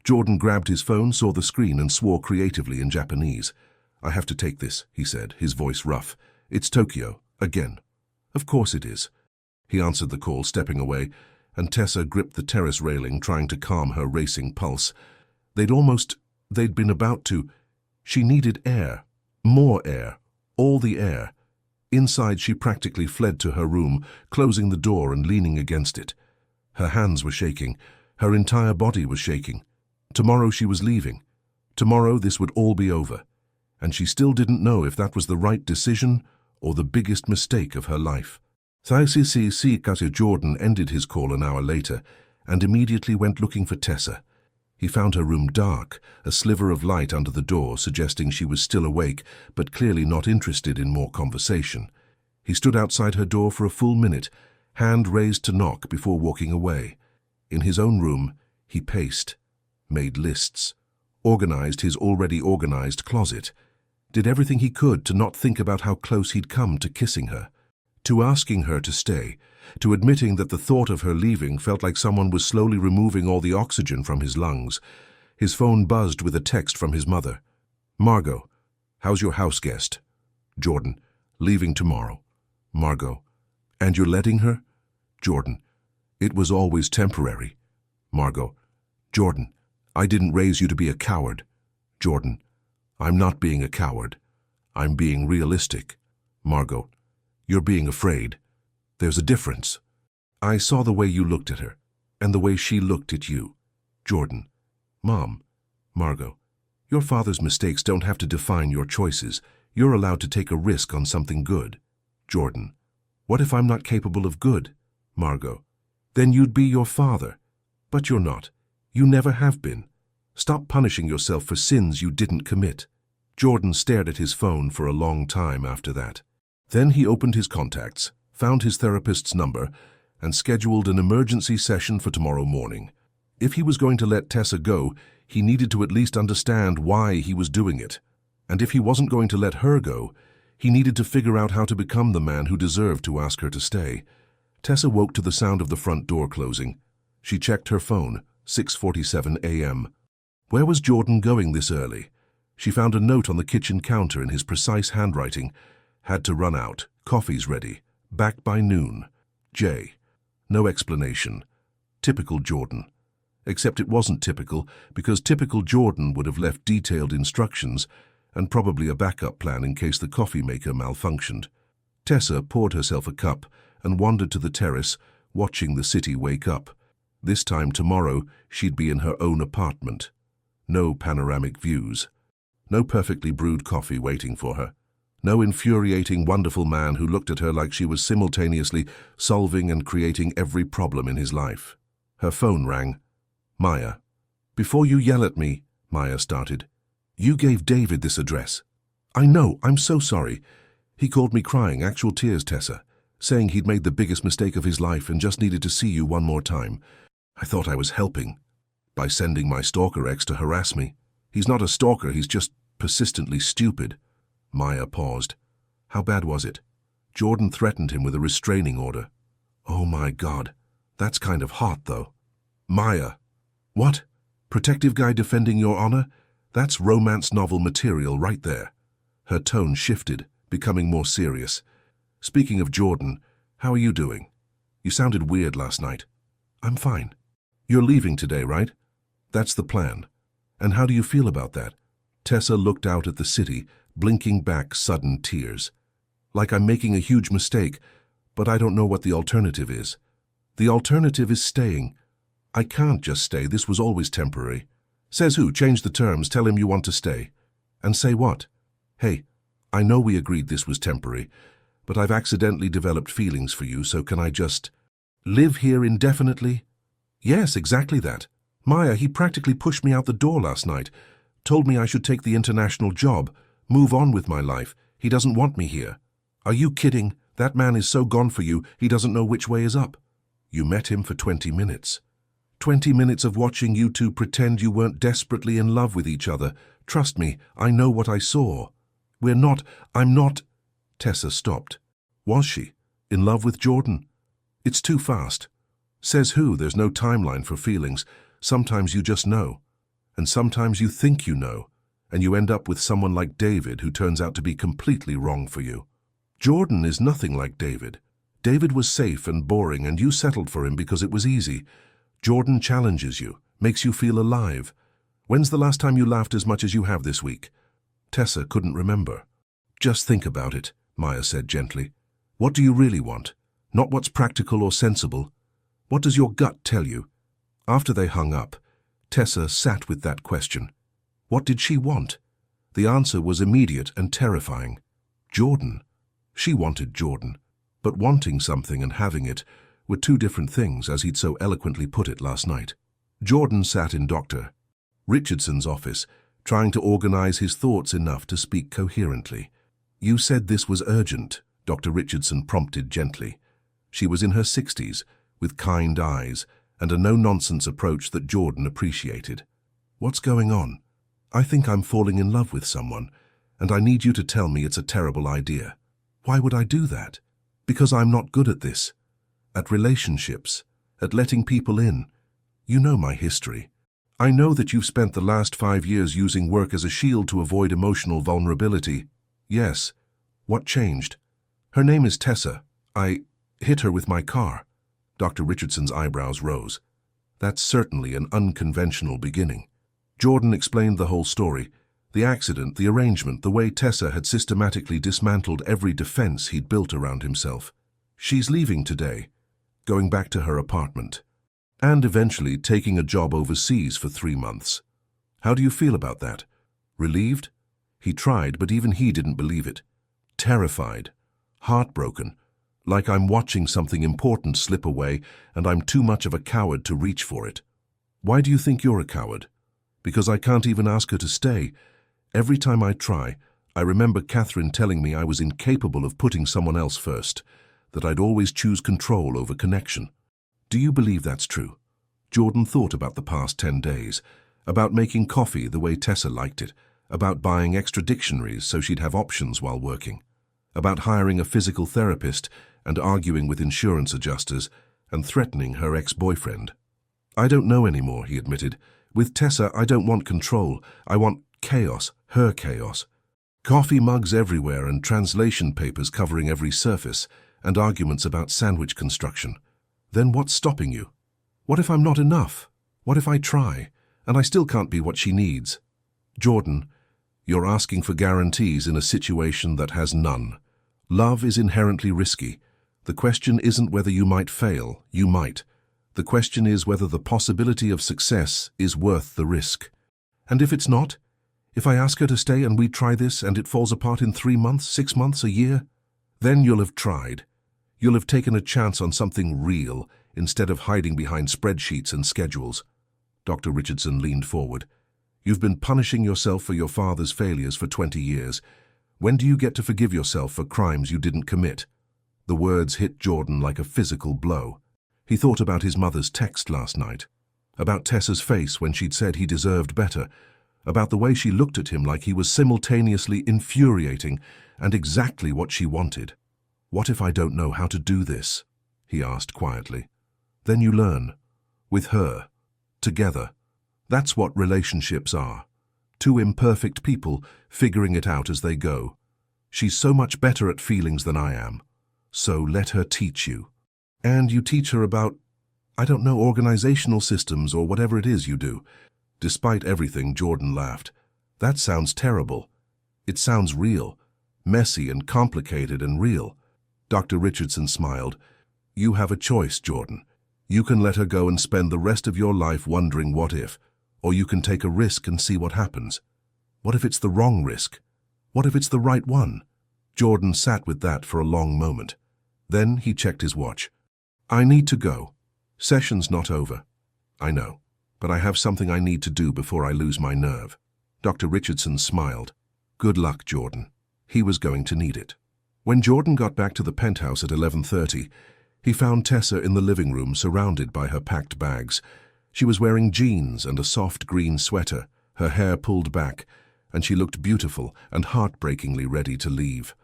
Jordan grabbed his phone, saw the screen, and swore creatively in Japanese. I have to take this, he said, his voice rough. It's Tokyo, again. Of course it is. He answered the call, stepping away, and Tessa gripped the terrace railing, trying to calm her racing pulse. They'd been about to. She needed air. More air. All the air. Inside, she practically fled to her room, closing the door and leaning against it. Her hands were shaking. Her entire body was shaking. Tomorrow she was leaving. Tomorrow this would all be over. And she still didn't know if that was the right decision or the biggest mistake of her life. Jordan ended his call an hour later and immediately went looking for Tessa. He found her room dark, a sliver of light under the door suggesting she was still awake but clearly not interested in more conversation. He stood outside her door for a full minute, hand raised to knock before walking away. In his own room, he paced, made lists, organized his already organized closet, did everything he could to not think about how close he'd come to kissing her, to asking her to stay, to admitting that the thought of her leaving felt like someone was slowly removing all the oxygen from his lungs. His phone buzzed with a text from his mother. "Margot, how's your house guest?" Jordan, "Leaving tomorrow." Margot, "And you're letting her?" Jordan, "It was always temporary." Margot, "Jordan, I didn't raise you to be a coward." Jordan, "I'm not being a coward. I'm being realistic." Margot, "You're being afraid. There's a difference. I saw the way you looked at her, and the way she looked at you." Jordan, "Mom." Margot, "Your father's mistakes don't have to define your choices. You're allowed to take a risk on something good." Jordan, "What if I'm not capable of good?" Margot, "Then you'd be your father. But you're not. You never have been. Stop punishing yourself for sins you didn't commit." Jordan stared at his phone for a long time after that. Then he opened his contacts, found his therapist's number, and scheduled an emergency session for tomorrow morning. If he was going to let Tessa go, he needed to at least understand why he was doing it. And if he wasn't going to let her go, he needed to figure out how to become the man who deserved to ask her to stay. Tessa woke to the sound of the front door closing. She checked her phone, 6:47 a.m. Where was Jordan going this early? She found a note on the kitchen counter in his precise handwriting. "Had to run out. Coffee's ready. Back by noon. J." No explanation. Typical Jordan. Except it wasn't typical, because typical Jordan would have left detailed instructions and probably a backup plan in case the coffee maker malfunctioned. Tessa poured herself a cup and wandered to the terrace, watching the city wake up. This time tomorrow, she'd be in her own apartment. No panoramic views. No perfectly brewed coffee waiting for her. No infuriating, wonderful man who looked at her like she was simultaneously solving and creating every problem in his life. Her phone rang. "Maya." "Before you yell at me," Maya started. "You gave David this address." "I know, I'm so sorry. He called me crying, actual tears, Tessa, saying he'd made the biggest mistake of his life and just needed to see you one more time. I thought I was helping by sending my stalker ex to harass me. He's not a stalker, he's just persistently stupid." Maya paused. "How bad was it?" Jordan threatened him with a restraining order. "Oh my God, that's kind of hot though." Maya, "What? Protective guy defending your honor? That's romance novel material right there." Her tone shifted, becoming more serious. "Speaking of Jordan, how are you doing? You sounded weird last night." "I'm fine." "You're leaving today, right?" "That's the plan. And how do you feel about that?" Tessa looked out at the city, blinking back sudden tears. "Like I'm making a huge mistake, but I don't know what the alternative is." "The alternative is staying." "I can't just stay, this was always temporary." "Says who? Change the terms, tell him you want to stay." "And say what?" "Hey, I know we agreed this was temporary, but I've accidentally developed feelings for you, so can I just live here indefinitely?" "Yes, exactly that. Maya, he practically pushed me out the door last night, told me I should take the international job, move on with my life. He doesn't want me here." "Are you kidding? That man is so gone for you, he doesn't know which way is up." "You met him for 20 minutes. 20 minutes of watching you two pretend you weren't desperately in love with each other. Trust me, I know what I saw." I'm not." Tessa stopped. Was she? In love with Jordan? It's too fast. Says who? There's no timeline for feelings. Sometimes you just know. And sometimes you think you know. And you end up with someone like David who turns out to be completely wrong for you. Jordan is nothing like David. David was safe and boring and you settled for him because it was easy. Jordan challenges you, makes you feel alive. When's the last time you laughed as much as you have this week? Tessa couldn't remember. "Just think about it," Maya said gently. "What do you really want? Not what's practical or sensible. What does your gut tell you?" After they hung up, Tessa sat with that question. What did she want? The answer was immediate and terrifying. Jordan. She wanted Jordan. But wanting something and having it were two different things, as he'd so eloquently put it last night. Jordan sat in Dr. Richardson's office, trying to organize his thoughts enough to speak coherently. "You said this was urgent," Dr. Richardson prompted gently. She was in her 60s, with kind eyes, and a no-nonsense approach that Jordan appreciated. "What's going on? I think I'm falling in love with someone, and I need you to tell me it's a terrible idea." "Why would I do that?" "Because I'm not good at this. At relationships, at letting people in. You know my history. I know that you've spent the last 5 years using work as a shield to avoid emotional vulnerability." "Yes. What changed?" "Her name is Tessa. I hit her with my car." Dr. Richardson's eyebrows rose. "That's certainly an unconventional beginning." Jordan explained the whole story. The accident, the arrangement, the way Tessa had systematically dismantled every defense he'd built around himself. "She's leaving today, going back to her apartment, and eventually taking a job overseas for 3 months. How do you feel about that?" "Relieved?" He tried, but even he didn't believe it. "Terrified. Heartbroken. Like I'm watching something important slip away and I'm too much of a coward to reach for it." "Why do you think you're a coward?" "Because I can't even ask her to stay. Every time I try, I remember Catherine telling me I was incapable of putting someone else first, that I'd always choose control over connection." "Do you believe that's true?" Jordan thought about the past 10 days, about making coffee the way Tessa liked it, about buying extra dictionaries so she'd have options while working, about hiring a physical therapist and arguing with insurance adjusters and threatening her ex-boyfriend. "I don't know anymore," he admitted. "With Tessa, I don't want control. I want chaos, her chaos. Coffee mugs everywhere and translation papers covering every surface, and arguments about sandwich construction. Then what's stopping you? What if I'm not enough? What if I try, and I still can't be what she needs?" "Jordan, you're asking for guarantees in a situation that has none. Love is inherently risky. The question isn't whether you might fail, you might. The question is whether the possibility of success is worth the risk. And if it's not, if I ask her to stay and we try this and it falls apart in 3 months, 6 months, a year, then you'll have tried. You'll have taken a chance on something real instead of hiding behind spreadsheets and schedules." Dr. Richardson leaned forward. "You've been punishing yourself for your father's failures for 20 years. When do you get to forgive yourself for crimes you didn't commit?" The words hit Jordan like a physical blow. He thought about his mother's text last night, about Tessa's face when she'd said he deserved better, about the way she looked at him like he was simultaneously infuriating and exactly what she wanted. "What if I don't know how to do this?" he asked quietly. "Then you learn. With her. Together. That's what relationships are. Two imperfect people figuring it out as they go. She's so much better at feelings than I am. So let her teach you. And you teach her about, I don't know, organizational systems or whatever it is you do." Despite everything, Jordan laughed. "That sounds terrible. It sounds real. Messy and complicated and real." Dr. Richardson smiled. "You have a choice, Jordan. You can let her go and spend the rest of your life wondering what if, or you can take a risk and see what happens. What if it's the wrong risk? What if it's the right one?" Jordan sat with that for a long moment. Then he checked his watch. "I need to go. Session's not over." "I know, but I have something I need to do before I lose my nerve." Dr. Richardson smiled. "Good luck, Jordan." He was going to need it. When Jordan got back to the penthouse at 11:30, he found Tessa in the living room surrounded by her packed bags. She was wearing jeans and a soft green sweater, her hair pulled back, and she looked beautiful and heartbreakingly ready to leave.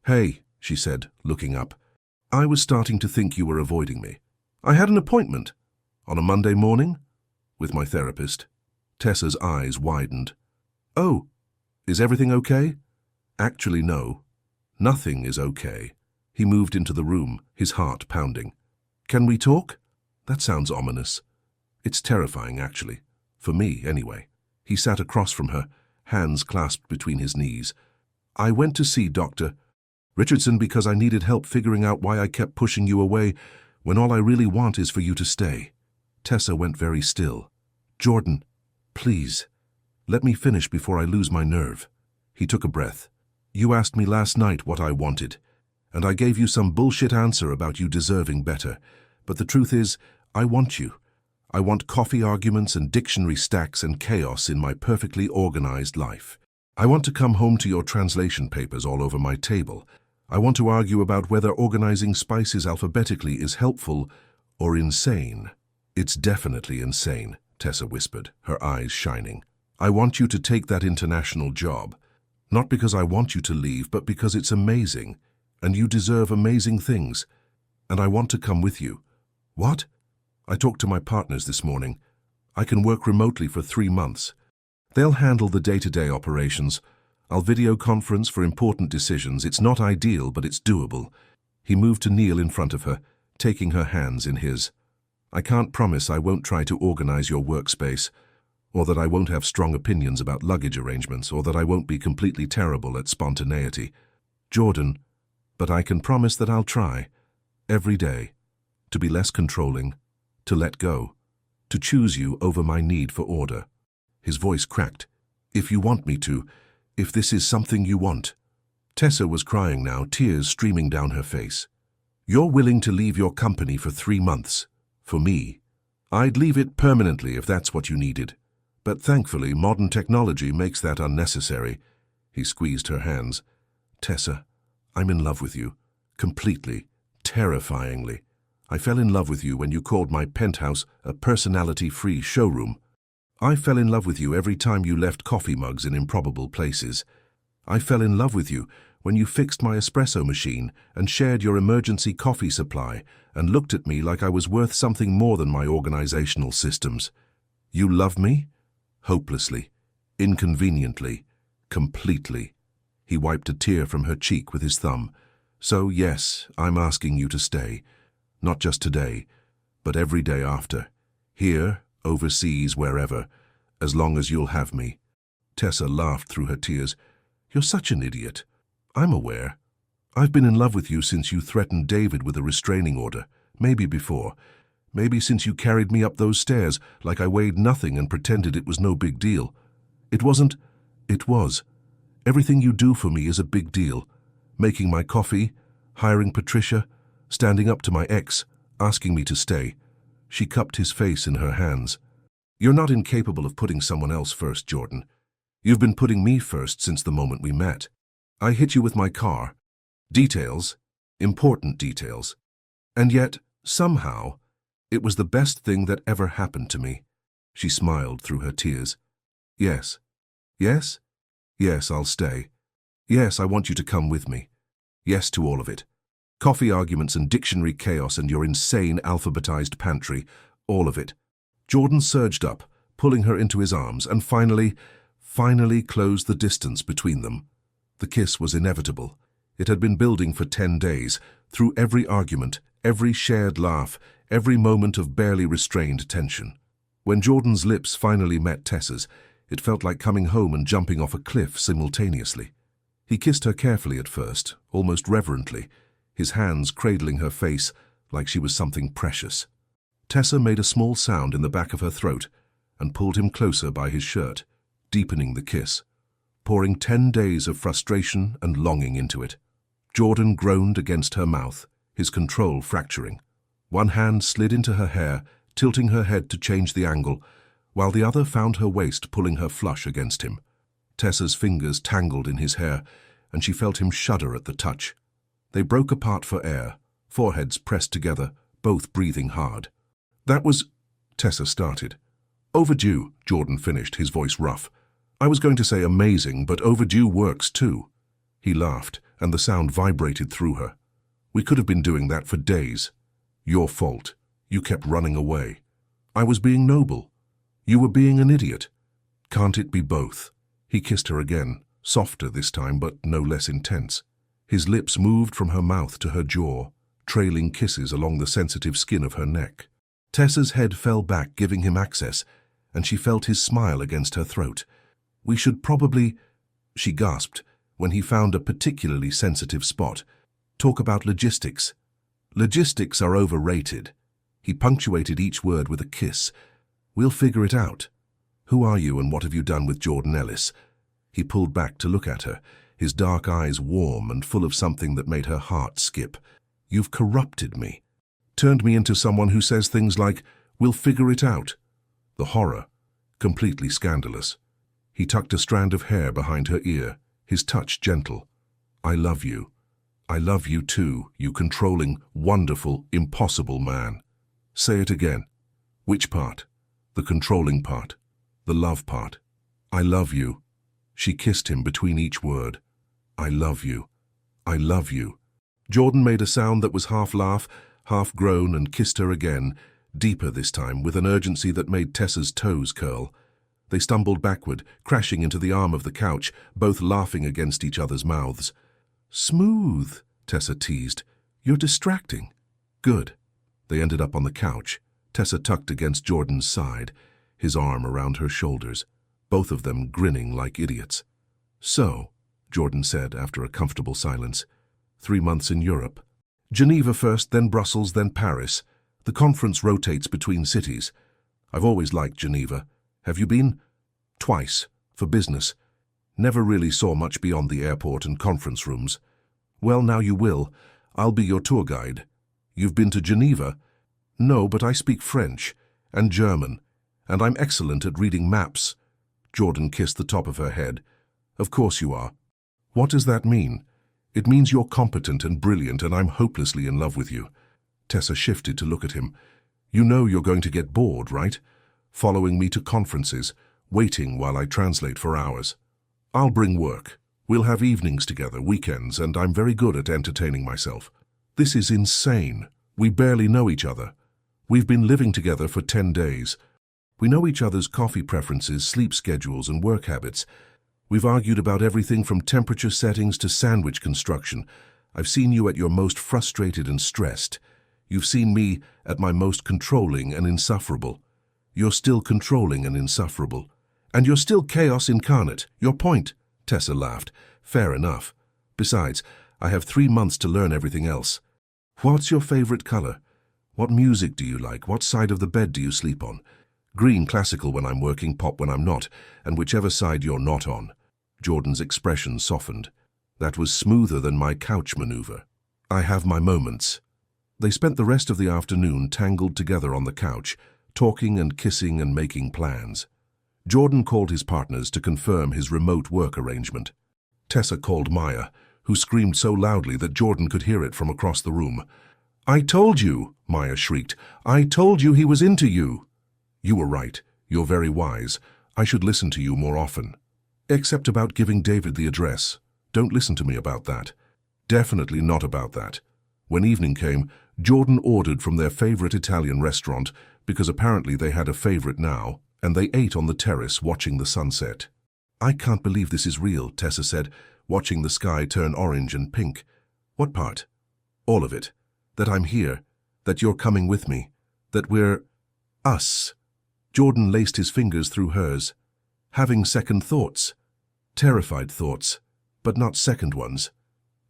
"Hey," she said, looking up. "I was starting to think you were avoiding me. I had an appointment. On a Monday morning? With my therapist." Tessa's eyes widened. "Oh, is everything okay?" "Actually, no. Nothing is okay." He moved into the room, his heart pounding. "Can we talk?" "That sounds ominous." "It's terrifying, actually. For me, anyway." He sat across from her, hands clasped between his knees. "I went to see Dr. Richardson because I needed help figuring out why I kept pushing you away when all I really want is for you to stay." Tessa went very still. "Jordan, please, let me finish before I lose my nerve." He took a breath. "You asked me last night what I wanted, And I gave you some bullshit answer about you deserving better. But the truth is, I want you. I want coffee arguments and dictionary stacks and chaos in my perfectly organized life. I want to come home to your translation papers all over my table. I want to argue about whether organizing spices alphabetically is helpful or insane. It's definitely insane, Tessa whispered, her eyes shining. I want you to take that international job. Not because I want you to leave, but because it's amazing. And you deserve amazing things. And I want to come with you. What? I talked to my partners this morning. I can work remotely for 3 months. They'll handle the day-to-day operations. I'll video conference for important decisions. It's not ideal, but it's doable. He moved to kneel in front of her, taking her hands in his. I can't promise I won't try to organize your workspace, or that I won't have strong opinions about luggage arrangements, or that I won't be completely terrible at spontaneity. Jordan, but I can promise that I'll try, every day, to be less controlling, to let go, to choose you over my need for order. His voice cracked. If you want me to, if this is something you want. Tessa was crying now, tears streaming down her face. You're willing to leave your company for 3 months. For me, I'd leave it permanently if that's what you needed. But thankfully, modern technology makes that unnecessary. He squeezed her hands. Tessa, I'm in love with you. Completely. Terrifyingly. I fell in love with you when you called my penthouse a personality-free showroom. I fell in love with you every time you left coffee mugs in improbable places. I fell in love with you when you fixed my espresso machine and shared your emergency coffee supply and looked at me like I was worth something more than my organizational systems. You love me? Hopelessly, inconveniently, completely. He wiped a tear from her cheek with his thumb. So yes, I'm asking you to stay. Not just today, but every day after. Here, overseas, wherever, as long as you'll have me. Tessa laughed through her tears. You're such an idiot. I'm aware. I've been in love with you since you threatened David with a restraining order. Maybe before. Maybe since you carried me up those stairs like I weighed nothing and pretended it was no big deal. It wasn't. It was. Everything you do for me is a big deal. Making my coffee, hiring Patricia, standing up to my ex, asking me to stay. She cupped his face in her hands. You're not incapable of putting someone else first, Jordan. You've been putting me first since the moment we met. I hit you with my car. Details. Important details. And yet, somehow, it was the best thing that ever happened to me. She smiled through her tears. Yes. Yes? Yes, I'll stay. Yes, I want you to come with me. Yes to all of it. Coffee arguments and dictionary chaos and your insane alphabetized pantry. All of it. Jordan surged up, pulling her into his arms, and finally closed the distance between them. The kiss was inevitable. It had been building for 10 days, through every argument, every shared laugh, every moment of barely restrained tension. When Jordan's lips finally met Tessa's, it felt like coming home and jumping off a cliff simultaneously. He kissed her carefully at first, almost reverently, his hands cradling her face like she was something precious. Tessa made a small sound in the back of her throat and pulled him closer by his shirt, deepening the kiss, pouring 10 days of frustration and longing into it. Jordan groaned against her mouth, his control fracturing. One hand slid into her hair, tilting her head to change the angle, while the other found her waist pulling her flush against him. Tessa's fingers tangled in his hair, and she felt him shudder at the touch. They broke apart for air, foreheads pressed together, both breathing hard. That was... Tessa started. Overdue, Jordan finished, his voice rough. I was going to say amazing, but overdue works too. He laughed, and the sound vibrated through her. We could have been doing that for days. Your fault. You kept running away. I was being noble. You were being an idiot. Can't it be both? He kissed her again, softer this time, but no less intense. His lips moved from her mouth to her jaw, trailing kisses along the sensitive skin of her neck. Tessa's head fell back, giving him access, and she felt his smile against her throat. We should probably, she gasped, when he found a particularly sensitive spot. Talk about logistics. Logistics are overrated. He punctuated each word with a kiss. We'll figure it out. Who are you and what have you done with Jordan Ellis? He pulled back to look at her, his dark eyes warm and full of something that made her heart skip. "You've corrupted me. Turned me into someone who says things like, 'We'll figure it out.'" The horror, completely scandalous. He tucked a strand of hair behind her ear, his touch gentle. "I love you. I love you too, you controlling, wonderful, impossible man." "Say it again." "Which part?" "The controlling part. The love part." "I love you." She kissed him between each word. "I love you. I love you." Jordan made a sound that was half laugh, half groan, and kissed her again, deeper this time, with an urgency that made Tessa's toes curl. They stumbled backward, crashing into the arm of the couch, both laughing against each other's mouths. "Smooth," Tessa teased. "You're distracting." "Good." They ended up on the couch, Tessa tucked against Jordan's side, his arm around her shoulders, both of them grinning like idiots. "So," Jordan said after a comfortable silence, 3 months in Europe. Geneva first, then Brussels, then Paris. The conference rotates between cities. I've always liked Geneva. Have you been?" "Twice, for business. Never really saw much beyond the airport and conference rooms." "Well, now you will. I'll be your tour guide." "You've been to Geneva?" "No, but I speak French and German, and I'm excellent at reading maps." Jordan kissed the top of her head. "Of course you are." "What does that mean?" "It means you're competent and brilliant, and I'm hopelessly in love with you." Tessa shifted to look at him. "You know you're going to get bored, right? Following me to conferences, waiting while I translate for hours. I'll bring work. We'll have evenings together, weekends, and I'm very good at entertaining myself." "This is insane. We barely know each other. We've been living together for 10 days. We know each other's coffee preferences, sleep schedules, and work habits. We've argued about everything from temperature settings to sandwich construction. I've seen you at your most frustrated and stressed. You've seen me at my most controlling and insufferable. You're still controlling and insufferable. And you're still chaos incarnate. Your point." Tessa laughed. "Fair enough. Besides, I have 3 months to learn everything else. What's your favorite color? What music do you like? What side of the bed do you sleep on? Green classical when I'm working, pop when I'm not, and whichever side you're not on." Jordan's expression softened. "That was smoother than my couch maneuver. I have my moments." They spent the rest of the afternoon tangled together on the couch, talking and kissing and making plans. Jordan called his partners to confirm his remote work arrangement. Tessa called Maya, who screamed so loudly that Jordan could hear it from across the room. "I told you," Maya shrieked. "I told you he was into you." "You were right. You're very wise. I should listen to you more often. Except about giving David the address. Don't listen to me about that. Definitely not about that." When evening came, Jordan ordered from their favorite Italian restaurant, because apparently they had a favorite now, and they ate on the terrace watching the sunset. "I can't believe this is real," Tessa said, watching the sky turn orange and pink. "What part?" "All of it. That I'm here, that you're coming with me, that we're us." Jordan laced his fingers through hers. "Having second thoughts. Terrified thoughts, but not second ones."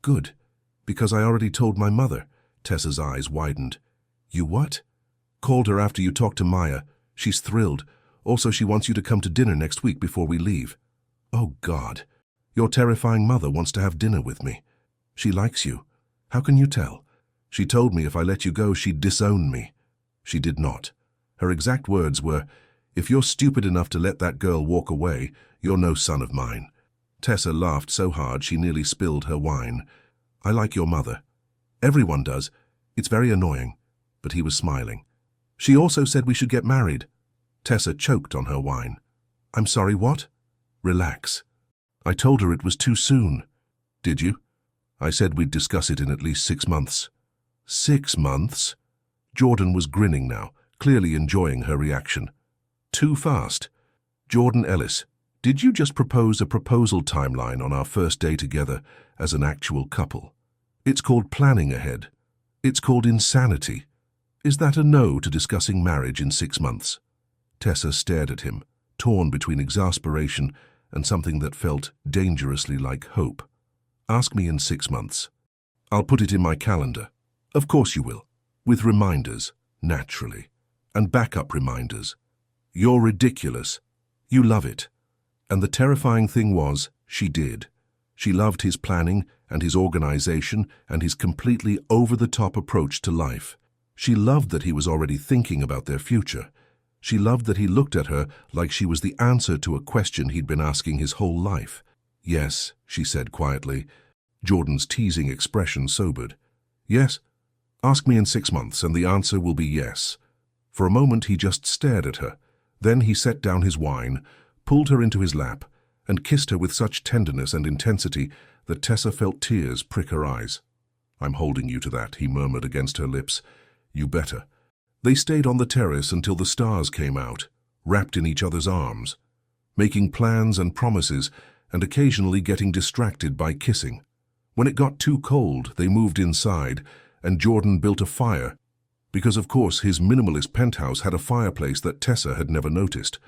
"Good, because I already told my mother." Tessa's eyes widened. "You what?" "Called her after you talked to Maya. She's thrilled. Also, she wants you to come to dinner next week before we leave." "Oh, God. Your terrifying mother wants to have dinner with me. She likes you. How can you tell? She told me if I let you go, she'd disown me." She did not. Her exact words were, "If you're stupid enough to let that girl walk away, you're no son of mine." Tessa laughed so hard she nearly spilled her wine. "I like your mother. Everyone does. It's very annoying." But he was smiling. "She also said we should get married." Tessa choked on her wine. "I'm sorry, what?" "Relax. I told her it was too soon." "Did you?" "I said we'd discuss it in at least 6 months." 6 months? Jordan was grinning now, clearly enjoying her reaction. "Too fast." "Jordan Ellis, did you just propose a proposal timeline on our first day together as an actual couple? It's called planning ahead. It's called insanity. Is that a no to discussing marriage in 6 months?" Tessa stared at him, torn between exasperation and something that felt dangerously like hope. "Ask me in 6 months. I'll put it in my calendar." "Of course you will. With reminders, naturally. And backup reminders. You're ridiculous. You love it." And the terrifying thing was, she did. She loved his planning and his organization and his completely over-the-top approach to life. She loved that he was already thinking about their future. She loved that he looked at her like she was the answer to a question he'd been asking his whole life. "Yes," she said quietly. Jordan's teasing expression sobered. "Yes? Ask me in 6 months and the answer will be yes." For a moment he just stared at her. Then he set down his wine, pulled her into his lap, and kissed her with such tenderness and intensity that Tessa felt tears prick her eyes. "I'm holding you to that," he murmured against her lips. "You better." They stayed on the terrace until the stars came out, wrapped in each other's arms, making plans and promises and occasionally getting distracted by kissing. When it got too cold, they moved inside, and Jordan built a fire, because of course his minimalist penthouse had a fireplace that Tessa had never noticed.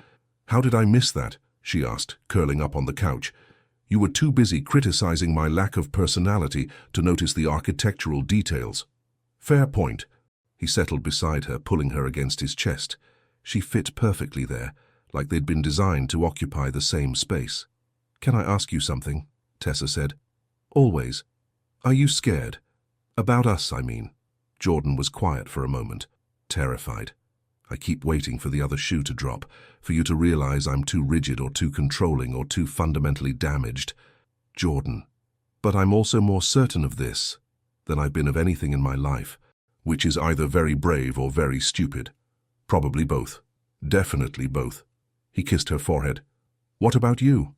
"How did I miss that?" she asked, curling up on the couch. "You were too busy criticizing my lack of personality to notice the architectural details." "Fair point." He settled beside her, pulling her against his chest. She fit perfectly there, like they'd been designed to occupy the same space. "Can I ask you something?" Tessa said. "Always. Are you scared? About us, I mean." Jordan was quiet for a moment, terrified. "I keep waiting for the other shoe to drop, for you to realize I'm too rigid or too controlling or too fundamentally damaged." "Jordan, but I'm also more certain of this than I've been of anything in my life, which is either very brave or very stupid. Probably both. Definitely both." He kissed her forehead. "What about you?"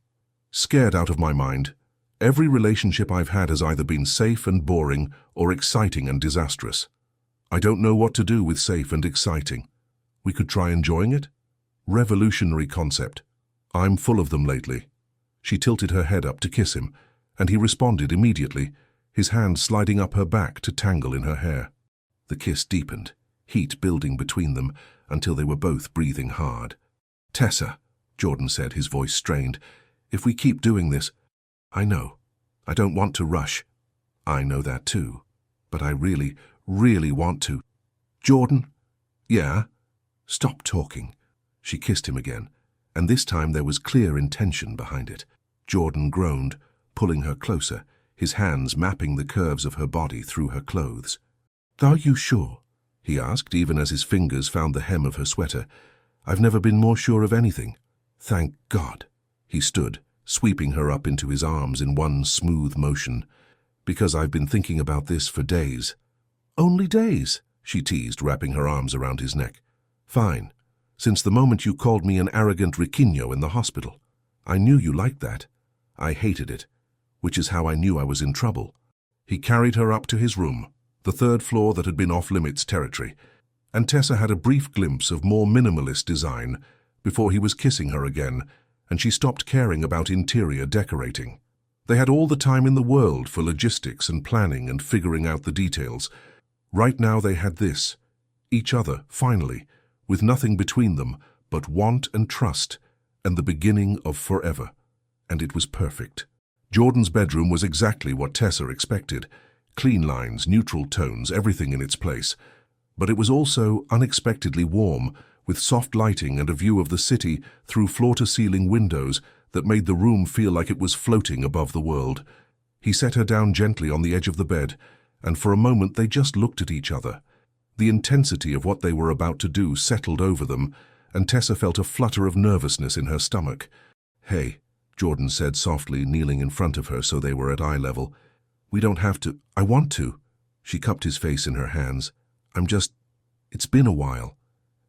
"Scared out of my mind. Every relationship I've had has either been safe and boring or exciting and disastrous. I don't know what to do with safe and exciting. We could try enjoying it? Revolutionary concept. I'm full of them lately." She tilted her head up to kiss him, and he responded immediately, his hand sliding up her back to tangle in her hair. The kiss deepened, heat building between them until they were both breathing hard. "Tessa," Jordan said, his voice strained, "if we keep doing this—" "I know. I don't want to rush." "I know that too. But I really, really want to." "Jordan?" "Yeah?" "Stop talking." She kissed him again, and this time there was clear intention behind it. Jordan groaned, pulling her closer, his hands mapping the curves of her body through her clothes. "Are you sure?" he asked, even as his fingers found the hem of her sweater. "I've never been more sure of anything." "Thank God." He stood, sweeping her up into his arms in one smooth motion. "Because I've been thinking about this for days." "Only days?" she teased, wrapping her arms around his neck. "Fine. Since the moment you called me an arrogant ricchino in the hospital. I knew you liked that. I hated it, which is how I knew I was in trouble." He carried her up to his room, the third floor that had been off-limits territory, and Tessa had a brief glimpse of more minimalist design before he was kissing her again, and she stopped caring about interior decorating. They had all the time in the world for logistics and planning and figuring out the details. Right now they had this, each other, finally, with nothing between them but want and trust and the beginning of forever. And it was perfect. Jordan's bedroom was exactly what Tessa expected. Clean lines, neutral tones, everything in its place. But it was also unexpectedly warm, with soft lighting and a view of the city through floor-to-ceiling windows that made the room feel like it was floating above the world. He set her down gently on the edge of the bed, and for a moment they just looked at each other. The intensity of what they were about to do settled over them, and Tessa felt a flutter of nervousness in her stomach. "Hey," Jordan said softly, kneeling in front of her so they were at eye level. "We don't have to. I want to." She cupped his face in her hands. It's been a while.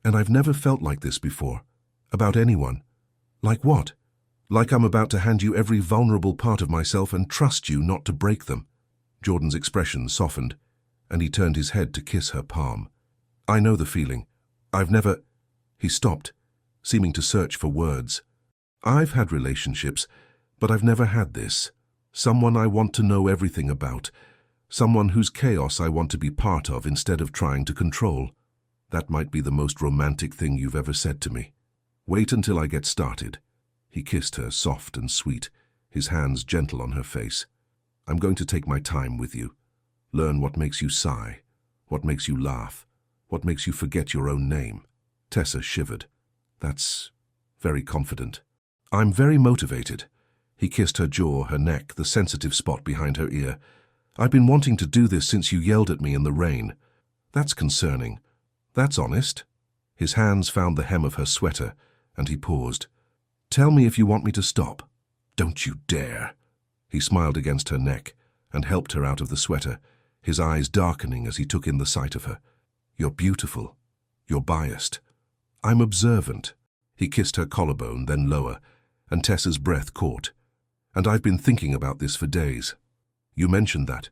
And I've never felt like this before. About anyone." "Like what?" "Like I'm about to hand you every vulnerable part of myself and trust you not to break them." Jordan's expression softened, and he turned his head to kiss her palm. "I know the feeling. I've never—" He stopped, seeming to search for words. "I've had relationships, but I've never had this. Someone I want to know everything about. Someone whose chaos I want to be part of instead of trying to control. That might be the most romantic thing you've ever said to me. Wait until I get started." He kissed her, soft and sweet, his hands gentle on her face. "I'm going to take my time with you. Learn what makes you sigh, what makes you laugh, what makes you forget your own name." Tessa shivered. "That's very confident." "I'm very motivated." He kissed her jaw, her neck, the sensitive spot behind her ear. "I've been wanting to do this since you yelled at me in the rain." "That's concerning. That's honest." His hands found the hem of her sweater, and he paused. "Tell me if you want me to stop." "Don't you dare." He smiled against her neck and helped her out of the sweater, his eyes darkening as he took in the sight of her. "You're beautiful. You're biased." "I'm observant." He kissed her collarbone, then lower, and Tessa's breath caught. "And I've been thinking about this for days." "You mentioned that."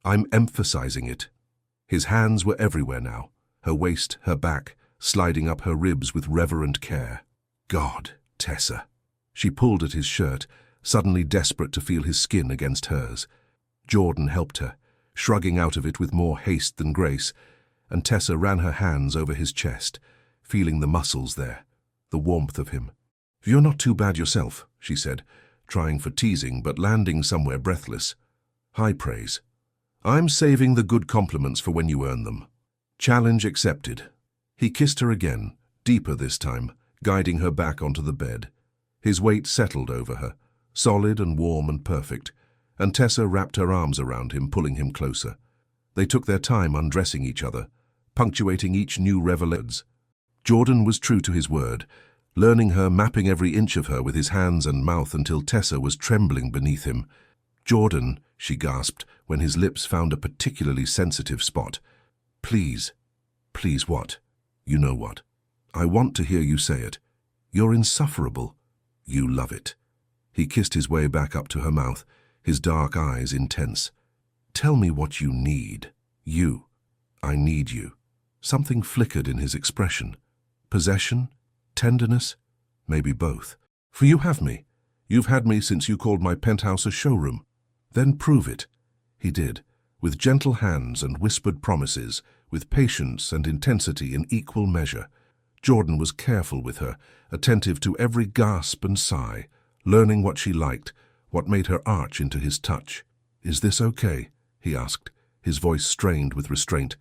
"I'm emphasizing it." His hands were everywhere now, her waist, her back, sliding up her ribs with reverent care. "God, Tessa." She pulled at his shirt, suddenly desperate to feel his skin against hers. Jordan helped her, shrugging out of it with more haste than grace, and Tessa ran her hands over his chest, feeling the muscles there, the warmth of him. "You're not too bad yourself," she said, trying for teasing but landing somewhere breathless. High praise. "I'm saving the good compliments for when you earn them." Challenge accepted. He kissed her again, deeper this time, guiding her back onto the bed. His weight settled over her, solid and warm and perfect, and Tessa wrapped her arms around him, pulling him closer. They took their time undressing each other, punctuating each new revelation. Jordan was true to his word, learning her, mapping every inch of her with his hands and mouth until Tessa was trembling beneath him. "Jordan," she gasped when his lips found a particularly sensitive spot. "Please." "Please what?" "You know what. I want to hear you say it. You're insufferable. You love it." He kissed his way back up to her mouth, his dark eyes intense. "Tell me what you need. You. I need you." Something flickered in his expression. Possession? Tenderness? Maybe both. "For you have me. You've had me since you called my penthouse a showroom." "Then prove it." He did, with gentle hands and whispered promises, with patience and intensity in equal measure. Jordan was careful with her, attentive to every gasp and sigh, learning what she liked, what made her arch into his touch. "Is this okay?" he asked, his voice strained with restraint.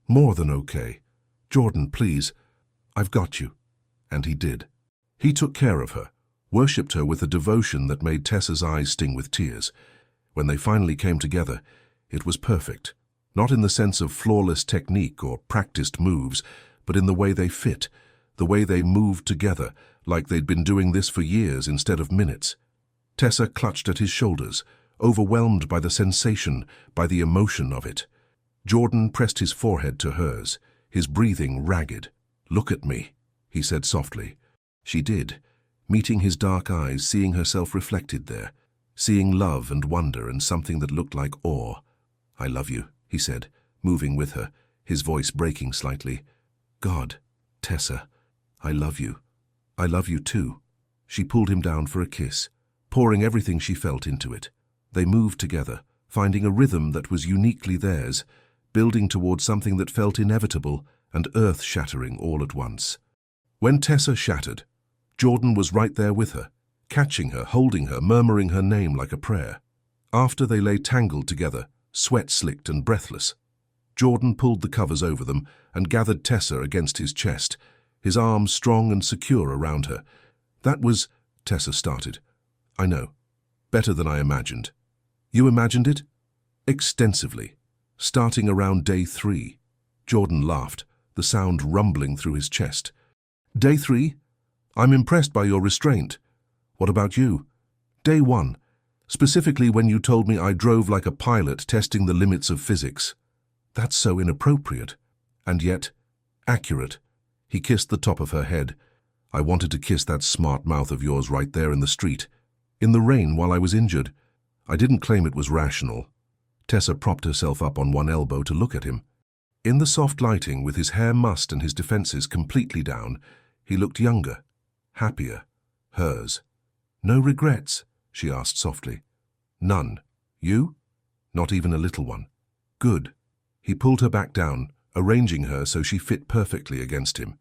"More than okay. Jordan, please. I've got you." And he did. He took care of her, worshipped her with a devotion that made Tessa's eyes sting with tears. When they finally came together, it was perfect, not in the sense of flawless technique or practiced moves, but in the way they fit, the way they moved together, like they'd been doing this for years instead of minutes. Tessa clutched at his shoulders, overwhelmed by the sensation, by the emotion of it. Jordan pressed his forehead to hers, his breathing ragged. "Look at me," he said softly. She did, meeting his dark eyes, seeing herself reflected there, seeing love and wonder and something that looked like awe. "I love you," he said, moving with her, his voice breaking slightly. "God, Tessa, I love you. I love you too." She pulled him down for a kiss, pouring everything she felt into it. They moved together, finding a rhythm that was uniquely theirs, building toward something that felt inevitable and earth-shattering all at once. When Tessa shattered, Jordan was right there with her, catching her, holding her, murmuring her name like a prayer. After they lay tangled together, sweat-slicked and breathless, Jordan pulled the covers over them and gathered Tessa against his chest, his arms strong and secure around her. "That was," Tessa started. "I know. Better than I imagined." "You imagined it?" "Extensively. Starting around day 3. Jordan laughed, the sound rumbling through his chest. "Day 3? I'm impressed by your restraint. What about you?" "Day 1. Specifically when you told me I drove like a pilot testing the limits of physics." "That's so inappropriate. And yet, accurate." He kissed the top of her head. "I wanted to kiss that smart mouth of yours right there in the street. In the rain while I was injured. I didn't claim it was rational." Tessa propped herself up on one elbow to look at him. In the soft lighting, with his hair mussed and his defenses completely down, he looked younger, happier, hers. "No regrets?" she asked softly. "None. You?" "Not even a little one." "Good." He pulled her back down, arranging her so she fit perfectly against him.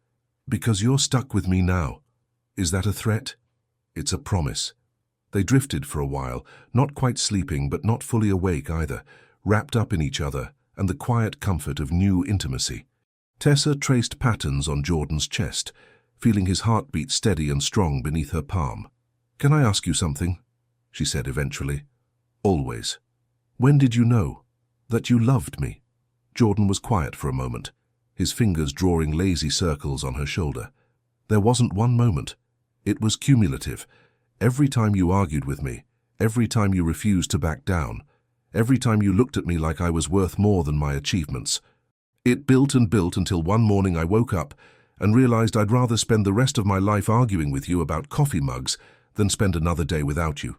"Because you're stuck with me now." "Is that a threat?" "It's a promise." They drifted for a while, not quite sleeping but not fully awake either, wrapped up in each other and the quiet comfort of new intimacy. Tessa traced patterns on Jordan's chest, feeling his heartbeat steady and strong beneath her palm. "Can I ask you something?" she said eventually. Always. When did you know? That you loved me? Jordan was quiet for a moment, his fingers drawing lazy circles on her shoulder. There wasn't one moment. It was cumulative. Every time you argued with me, every time you refused to back down, every time you looked at me like I was worth more than my achievements. It built and built until one morning I woke up and realized I'd rather spend the rest of my life arguing with you about coffee mugs than spend another day without you.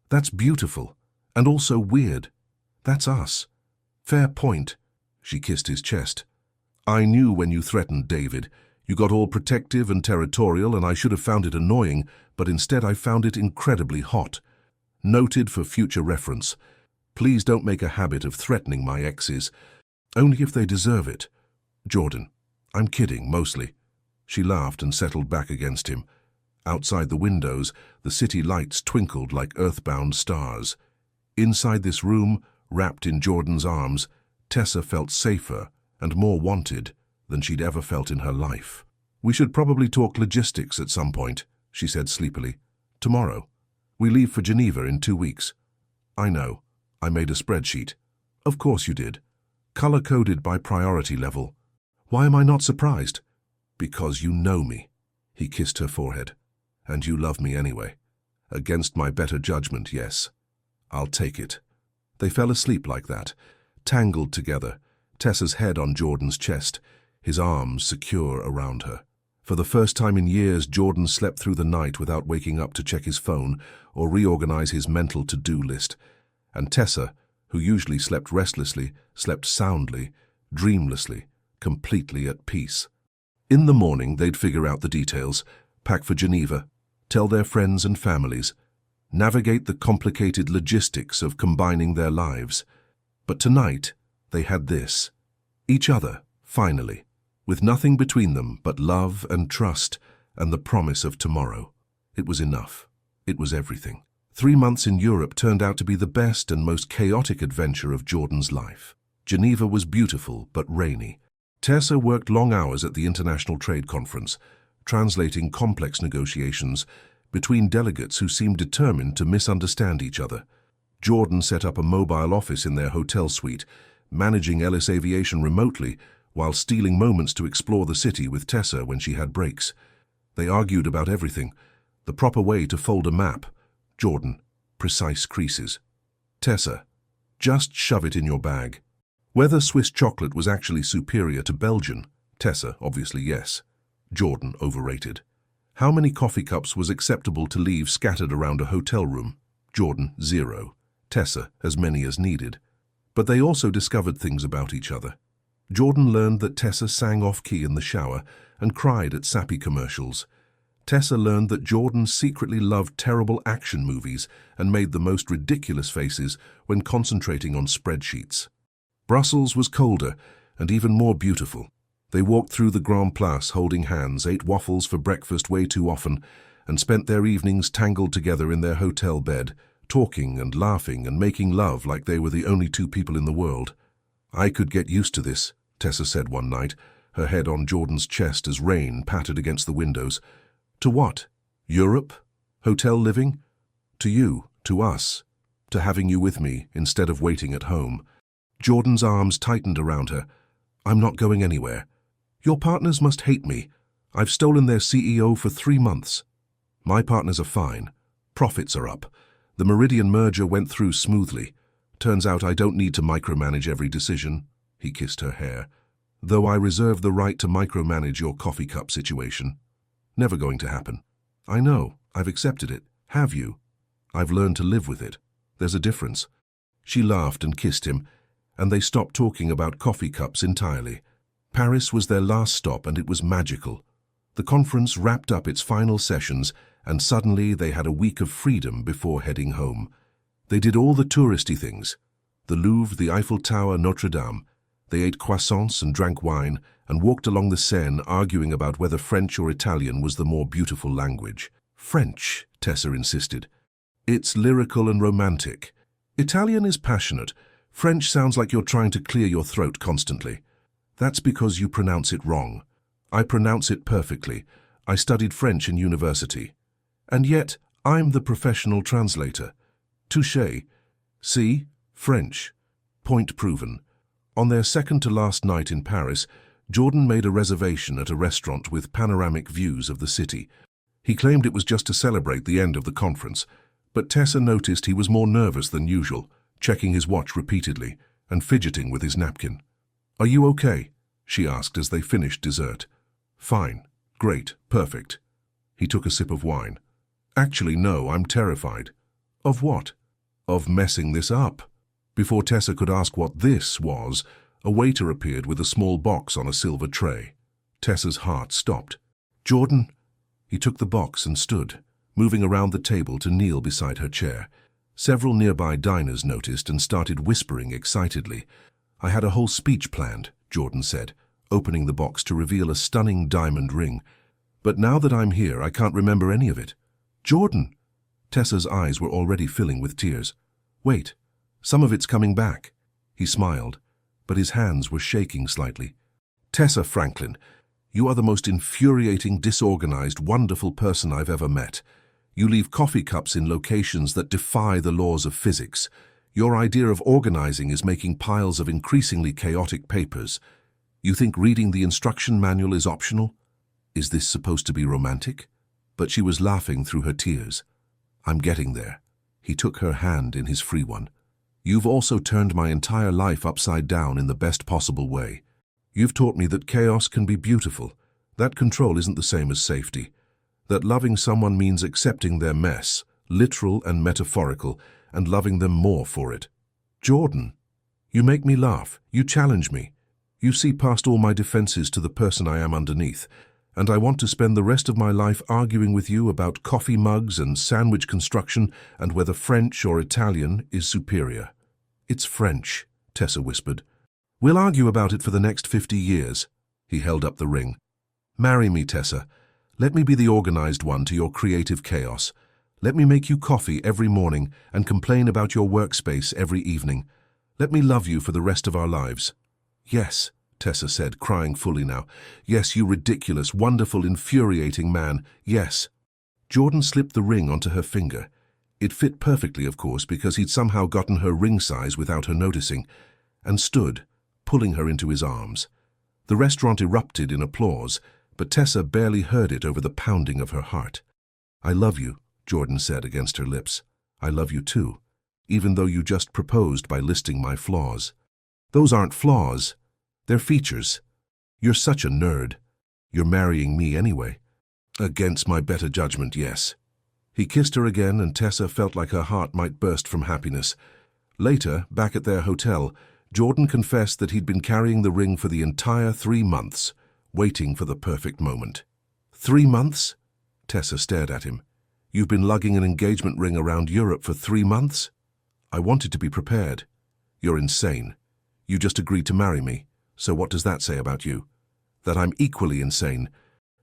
That's beautiful, and also weird. That's us. Fair point. She kissed his chest. I knew when you threatened David. You got all protective and territorial, and I should have found it annoying, but instead I found it incredibly hot. Noted for future reference. Please don't make a habit of threatening my exes. Only if they deserve it. Jordan, I'm kidding, mostly. She laughed and settled back against him. Outside the windows, the city lights twinkled like earthbound stars. Inside this room, wrapped in Jordan's arms, Tessa felt safer and more wanted than she'd ever felt in her life. We should probably talk logistics at some point, she said sleepily. Tomorrow. We leave for Geneva in 2 weeks. I know. I made a spreadsheet. Of course you did. Color-coded by priority level. Why am I not surprised? Because you know me. He kissed her forehead. And you love me anyway. Against my better judgment, yes. I'll take it. They fell asleep like that, tangled together, Tessa's head on Jordan's chest, his arms secure around her. For the first time in years, Jordan slept through the night without waking up to check his phone or reorganize his mental to-do list. And Tessa, who usually slept restlessly, slept soundly, dreamlessly, completely at peace. In the morning, they'd figure out the details, pack for Geneva, tell their friends and families, navigate the complicated logistics of combining their lives. But tonight, they had this. Each other, finally, with nothing between them but love and trust and the promise of tomorrow. It was enough. It was everything. 3 months in Europe turned out to be the best and most chaotic adventure of Jordan's life. Geneva was beautiful but rainy. Tessa worked long hours at the International Trade Conference, translating complex negotiations between delegates who seemed determined to misunderstand each other. Jordan set up a mobile office in their hotel suite, managing Ellis Aviation remotely while stealing moments to explore the city with Tessa when she had breaks. They argued about everything. The proper way to fold a map. Jordan, precise creases. Tessa, just shove it in your bag. Whether Swiss chocolate was actually superior to Belgian. Tessa, obviously yes. Jordan, overrated. How many coffee cups was acceptable to leave scattered around a hotel room? Jordan, 0. Tessa, as many as needed. But they also discovered things about each other. Jordan learned that Tessa sang off-key in the shower and cried at sappy commercials. Tessa learned that Jordan secretly loved terrible action movies and made the most ridiculous faces when concentrating on spreadsheets. Brussels was colder and even more beautiful. They walked through the Grand Place holding hands, ate waffles for breakfast way too often, and spent their evenings tangled together in their hotel bed, talking and laughing and making love like they were the only 2 people in the world. I could get used to this, Tessa said one night, her head on Jordan's chest as rain pattered against the windows. To what? Europe? Hotel living? To you, to us, to having you with me instead of waiting at home. Jordan's arms tightened around her. I'm not going anywhere. Your partners must hate me. I've stolen their CEO for 3 months. My partners are fine. Profits are up. The Meridian merger went through smoothly. Turns out I don't need to micromanage every decision. He kissed her hair. Though I reserve the right to micromanage your coffee cup situation. Never going to happen. I know. I've accepted it. Have you? I've learned to live with it. There's a difference. She laughed and kissed him, and they stopped talking about coffee cups entirely. Paris was their last stop, and it was magical. The conference wrapped up its final sessions, and suddenly they had a week of freedom before heading home. They did all the touristy things. The Louvre, the Eiffel Tower, Notre Dame. They ate croissants and drank wine, and walked along the Seine arguing about whether French or Italian was the more beautiful language. French, Tessa insisted. It's lyrical and romantic. Italian is passionate. French sounds like you're trying to clear your throat constantly. That's because you pronounce it wrong. I pronounce it perfectly. I studied French in university. And yet, I'm the professional translator. Touché. See? French. Point proven. On their second-to-last night in Paris, Jordan made a reservation at a restaurant with panoramic views of the city. He claimed it was just to celebrate the end of the conference, but Tessa noticed he was more nervous than usual, checking his watch repeatedly and fidgeting with his napkin. "Are you okay?" she asked as they finished dessert. "Fine. Great. Perfect." He took a sip of wine. "Actually, no, I'm terrified." "Of what?" "Of messing this up." Before Tessa could ask what this was, a waiter appeared with a small box on a silver tray. Tessa's heart stopped. "Jordan?" He took the box and stood, moving around the table to kneel beside her chair. Several nearby diners noticed and started whispering excitedly. "I had a whole speech planned," Jordan said, opening the box to reveal a stunning diamond ring. "But now that I'm here, I can't remember any of it." "Jordan!" Tessa's eyes were already filling with tears. "Wait, some of it's coming back." He smiled, but his hands were shaking slightly. "Tessa Franklin, you are the most infuriating, disorganized, wonderful person I've ever met. You leave coffee cups in locations that defy the laws of physics. Your idea of organizing is making piles of increasingly chaotic papers. You think reading the instruction manual is optional? Is this supposed to be romantic?" But she was laughing through her tears. "I'm getting there." He took her hand in his free one. "You've also turned my entire life upside down in the best possible way. You've taught me that chaos can be beautiful, that control isn't the same as safety, that loving someone means accepting their mess, literal and metaphorical, and loving them more for it. Jordan, you make me laugh, you challenge me. You see past all my defenses to the person I am underneath, and I want to spend the rest of my life arguing with you about coffee mugs and sandwich construction and whether French or Italian is superior." "It's French," Tessa whispered. "We'll argue about it for the next 50 years. He held up the ring. "Marry me, Tessa. Let me be the organized one to your creative chaos. Let me make you coffee every morning and complain about your workspace every evening. Let me love you for the rest of our lives." "Yes," Tessa said, crying fully now. "Yes, you ridiculous, wonderful, infuriating man. Yes." Jordan slipped the ring onto her finger. It fit perfectly, of course, because he'd somehow gotten her ring size without her noticing, and stood, pulling her into his arms. The restaurant erupted in applause, but Tessa barely heard it over the pounding of her heart. "I love you," Jordan said against her lips. "I love you too, even though you just proposed by listing my flaws." "Those aren't flaws. They're features. You're such a nerd. You're marrying me anyway." "Against my better judgment, yes." He kissed her again, and Tessa felt like her heart might burst from happiness. Later, back at their hotel, Jordan confessed that he'd been carrying the ring for the entire 3 months, waiting for the perfect moment. 3 months? Tessa stared at him. "You've been lugging an engagement ring around Europe for 3 months? I wanted to be prepared." "You're insane. You just agreed to marry me. So what does that say about you?" "That I'm equally insane."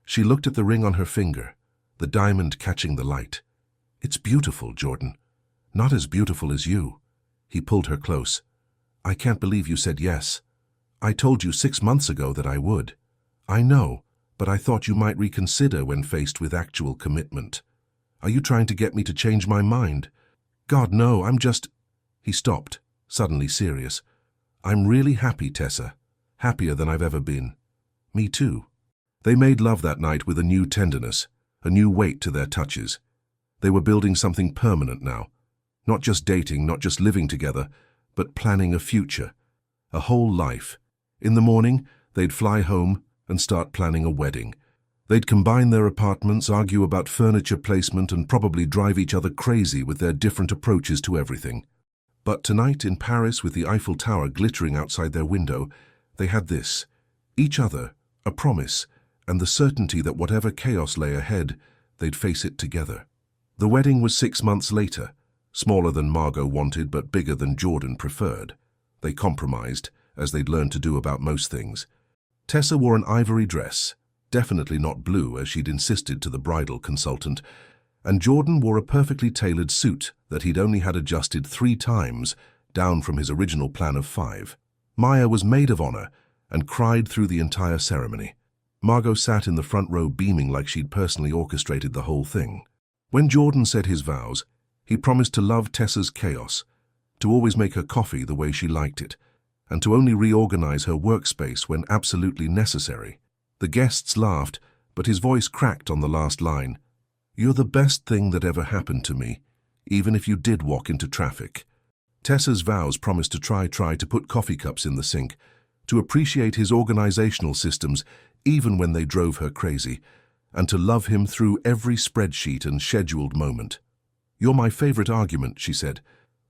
She looked at the ring on her finger, the diamond catching the light. "It's beautiful, Jordan. Not as beautiful as you." He pulled her close. "I can't believe you said yes. I told you 6 months ago that I would." "I know, but I thought you might reconsider when faced with actual commitment." "Are you trying to get me to change my mind?" "God, no, I'm just—" He stopped, suddenly serious. "I'm really happy, Tessa. Happier than I've ever been." "Me too." They made love that night with a new tenderness, a new weight to their touches. They were building something permanent now. Not just dating, not just living together, but planning a future, a whole life. In the morning, they'd fly home and start planning a wedding. They'd combine their apartments, argue about furniture placement, and probably drive each other crazy with their different approaches to everything. But tonight in Paris, with the Eiffel Tower glittering outside their window, they had this: each other, a promise, and the certainty that whatever chaos lay ahead, they'd face it together. The wedding was 6 months later, smaller than Margot wanted but bigger than Jordan preferred. They compromised, as they'd learned to do about most things. Tessa wore an ivory dress, definitely not blue as she'd insisted to the bridal consultant, and Jordan wore a perfectly tailored suit that he'd only had adjusted 3 times, down from his original plan of 5. Maya was maid of honor and cried through the entire ceremony. Margot sat in the front row beaming like she'd personally orchestrated the whole thing. When Jordan said his vows, He promised to love Tessa's chaos, to always make her coffee the way she liked it, and to only reorganize her workspace when absolutely necessary. The guests laughed, but his voice cracked on the last line. "You're the best thing that ever happened to me, even if you did walk into traffic." Tessa's vows promised to try to put coffee cups in the sink, to appreciate his organizational systems even when they drove her crazy, and to love him through every spreadsheet and scheduled moment. "You're my favorite argument," she said,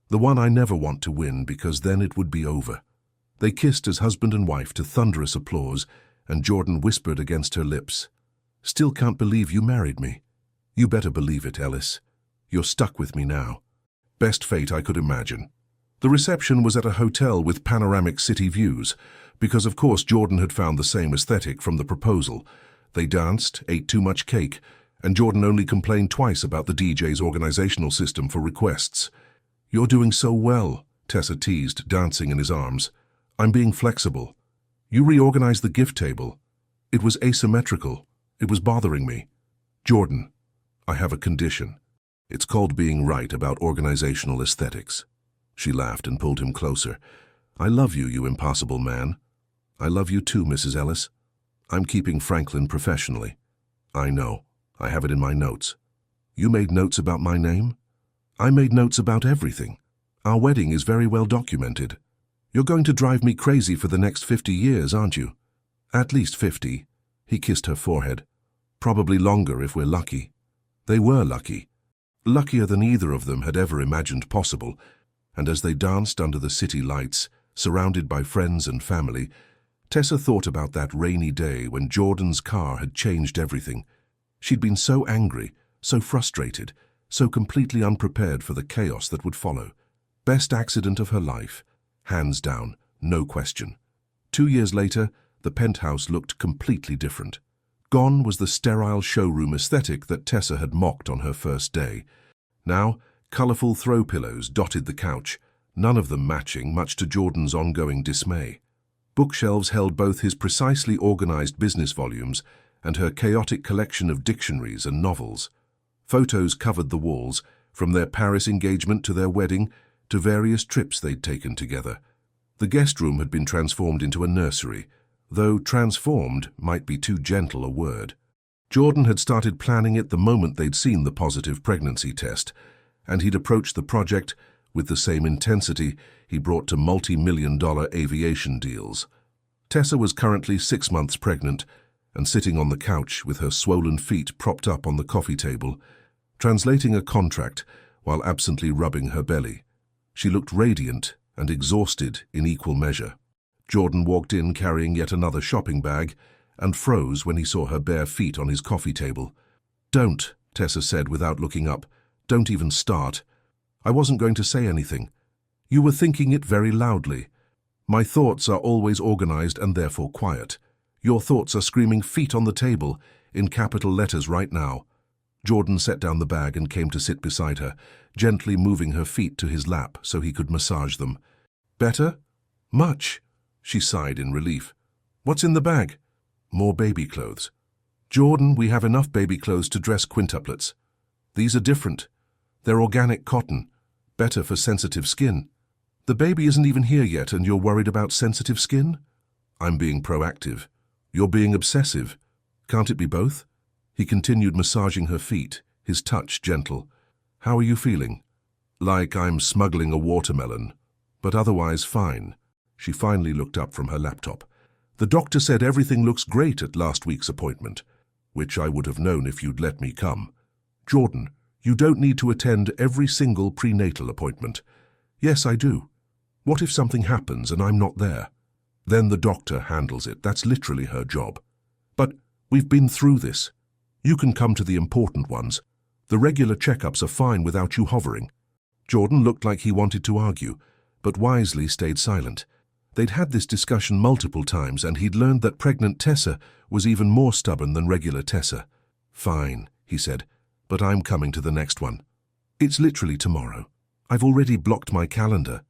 "the one I never want to win because then it would be over." They kissed as husband and wife to thunderous applause, and Jordan whispered against her lips, "Still can't believe you married me." "You better believe it, Ellis. You're stuck with me now." Best fate I could imagine. The reception was at a hotel with panoramic city views, because of course Jordan had found the same aesthetic from the proposal. They danced, ate too much cake, and Jordan only complained twice about the DJ's organizational system for requests. "You're doing so well," Tessa teased, dancing in his arms. "I'm being flexible. You reorganized the gift table. It was asymmetrical. It was bothering me." "Jordan, I have a condition. It's called being right about organizational aesthetics." She laughed and pulled him closer. "I love you, you impossible man. I love you too, Mrs. Ellis. I'm keeping Franklin professionally. I know. I have it in my notes. You made notes about my name? I made notes about everything. Our wedding is very well documented. You're going to drive me crazy for the next 50 years, aren't you?" "At least 50. He kissed her forehead. "Probably longer if we're lucky." They were lucky. Luckier than either of them had ever imagined possible, and as they danced under the city lights, surrounded by friends and family, Tessa thought about that rainy day when Jordan's car had changed everything. She'd been so angry, so frustrated, so completely unprepared for the chaos that would follow. Best accident of her life, hands down, no question. 2 years later, the Penthouse looked completely different. Gone was the sterile showroom aesthetic that Tessa had mocked on her first day. Now, colorful throw pillows dotted the couch, none of them matching, much to Jordan's ongoing dismay. Bookshelves held both his precisely organized business volumes and her chaotic collection of dictionaries and novels. Photos covered the walls, from their Paris engagement to their wedding, to various trips they'd taken together. The guest room had been transformed into a nursery, though transformed might be too gentle a word. Jordan had started planning it the moment they'd seen the positive pregnancy test, and he'd approached the project with the same intensity he brought to multi-million-dollar aviation deals. Tessa was currently 6 months pregnant and sitting on the couch with her swollen feet propped up on the coffee table, translating a contract while absently rubbing her belly. She looked radiant and exhausted in equal measure. Jordan walked in carrying yet another shopping bag and froze when he saw her bare feet on his coffee table. "Don't," Tessa said without looking up. "Don't even start. I wasn't going to say anything. You were thinking it very loudly. My thoughts are always organized and therefore quiet. Your thoughts are screaming 'feet on the table' in capital letters right now." Jordan set down the bag and came to sit beside her, gently moving her feet to his lap so he could massage them. "Better?" "Much," she sighed in relief. "What's in the bag?" "More baby clothes." "Jordan, we have enough baby clothes to dress quintuplets. These are different. They're organic cotton, better for sensitive skin." "The baby isn't even here yet and you're worried about sensitive skin?" "I'm being proactive. You're being obsessive. Can't it be both?" He continued massaging her feet, his touch gentle. "How are you feeling?" "Like I'm smuggling a watermelon, but otherwise fine." She finally looked up from her laptop. "The doctor said everything looks great at last week's appointment, which I would have known if you'd let me come. Jordan, you don't need to attend every single prenatal appointment." "Yes, I do. What if something happens and I'm not there?" "Then the doctor handles it. That's literally her job." "But we've been through this. You can come to the important ones. The regular checkups are fine without you hovering." Jordan looked like he wanted to argue, but wisely stayed silent. They'd had this discussion multiple times and he'd learned that pregnant Tessa was even more stubborn than regular Tessa. "Fine," he said, "but I'm coming to the next one. It's literally tomorrow. I've already blocked my calendar."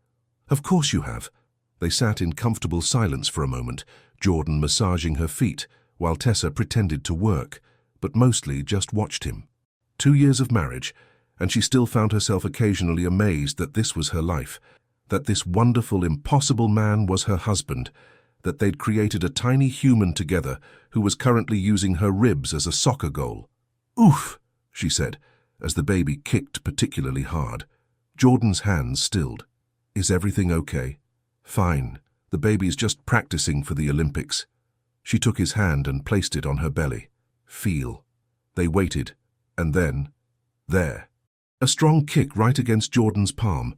"Of course you have." They sat in comfortable silence for a moment, Jordan massaging her feet, while Tessa pretended to work, but mostly just watched him. 2 years of marriage, and she still found herself occasionally amazed that this was her life, that this wonderful, impossible man was her husband, that they'd created a tiny human together who was currently using her ribs as a soccer goal. "Oof," she said, as the baby kicked particularly hard. Jordan's hands stilled. "Is everything okay?" "Fine. The baby's just practicing for the Olympics." She took his hand and placed it on her belly. "Feel." They waited, and then, there. A strong kick right against Jordan's palm.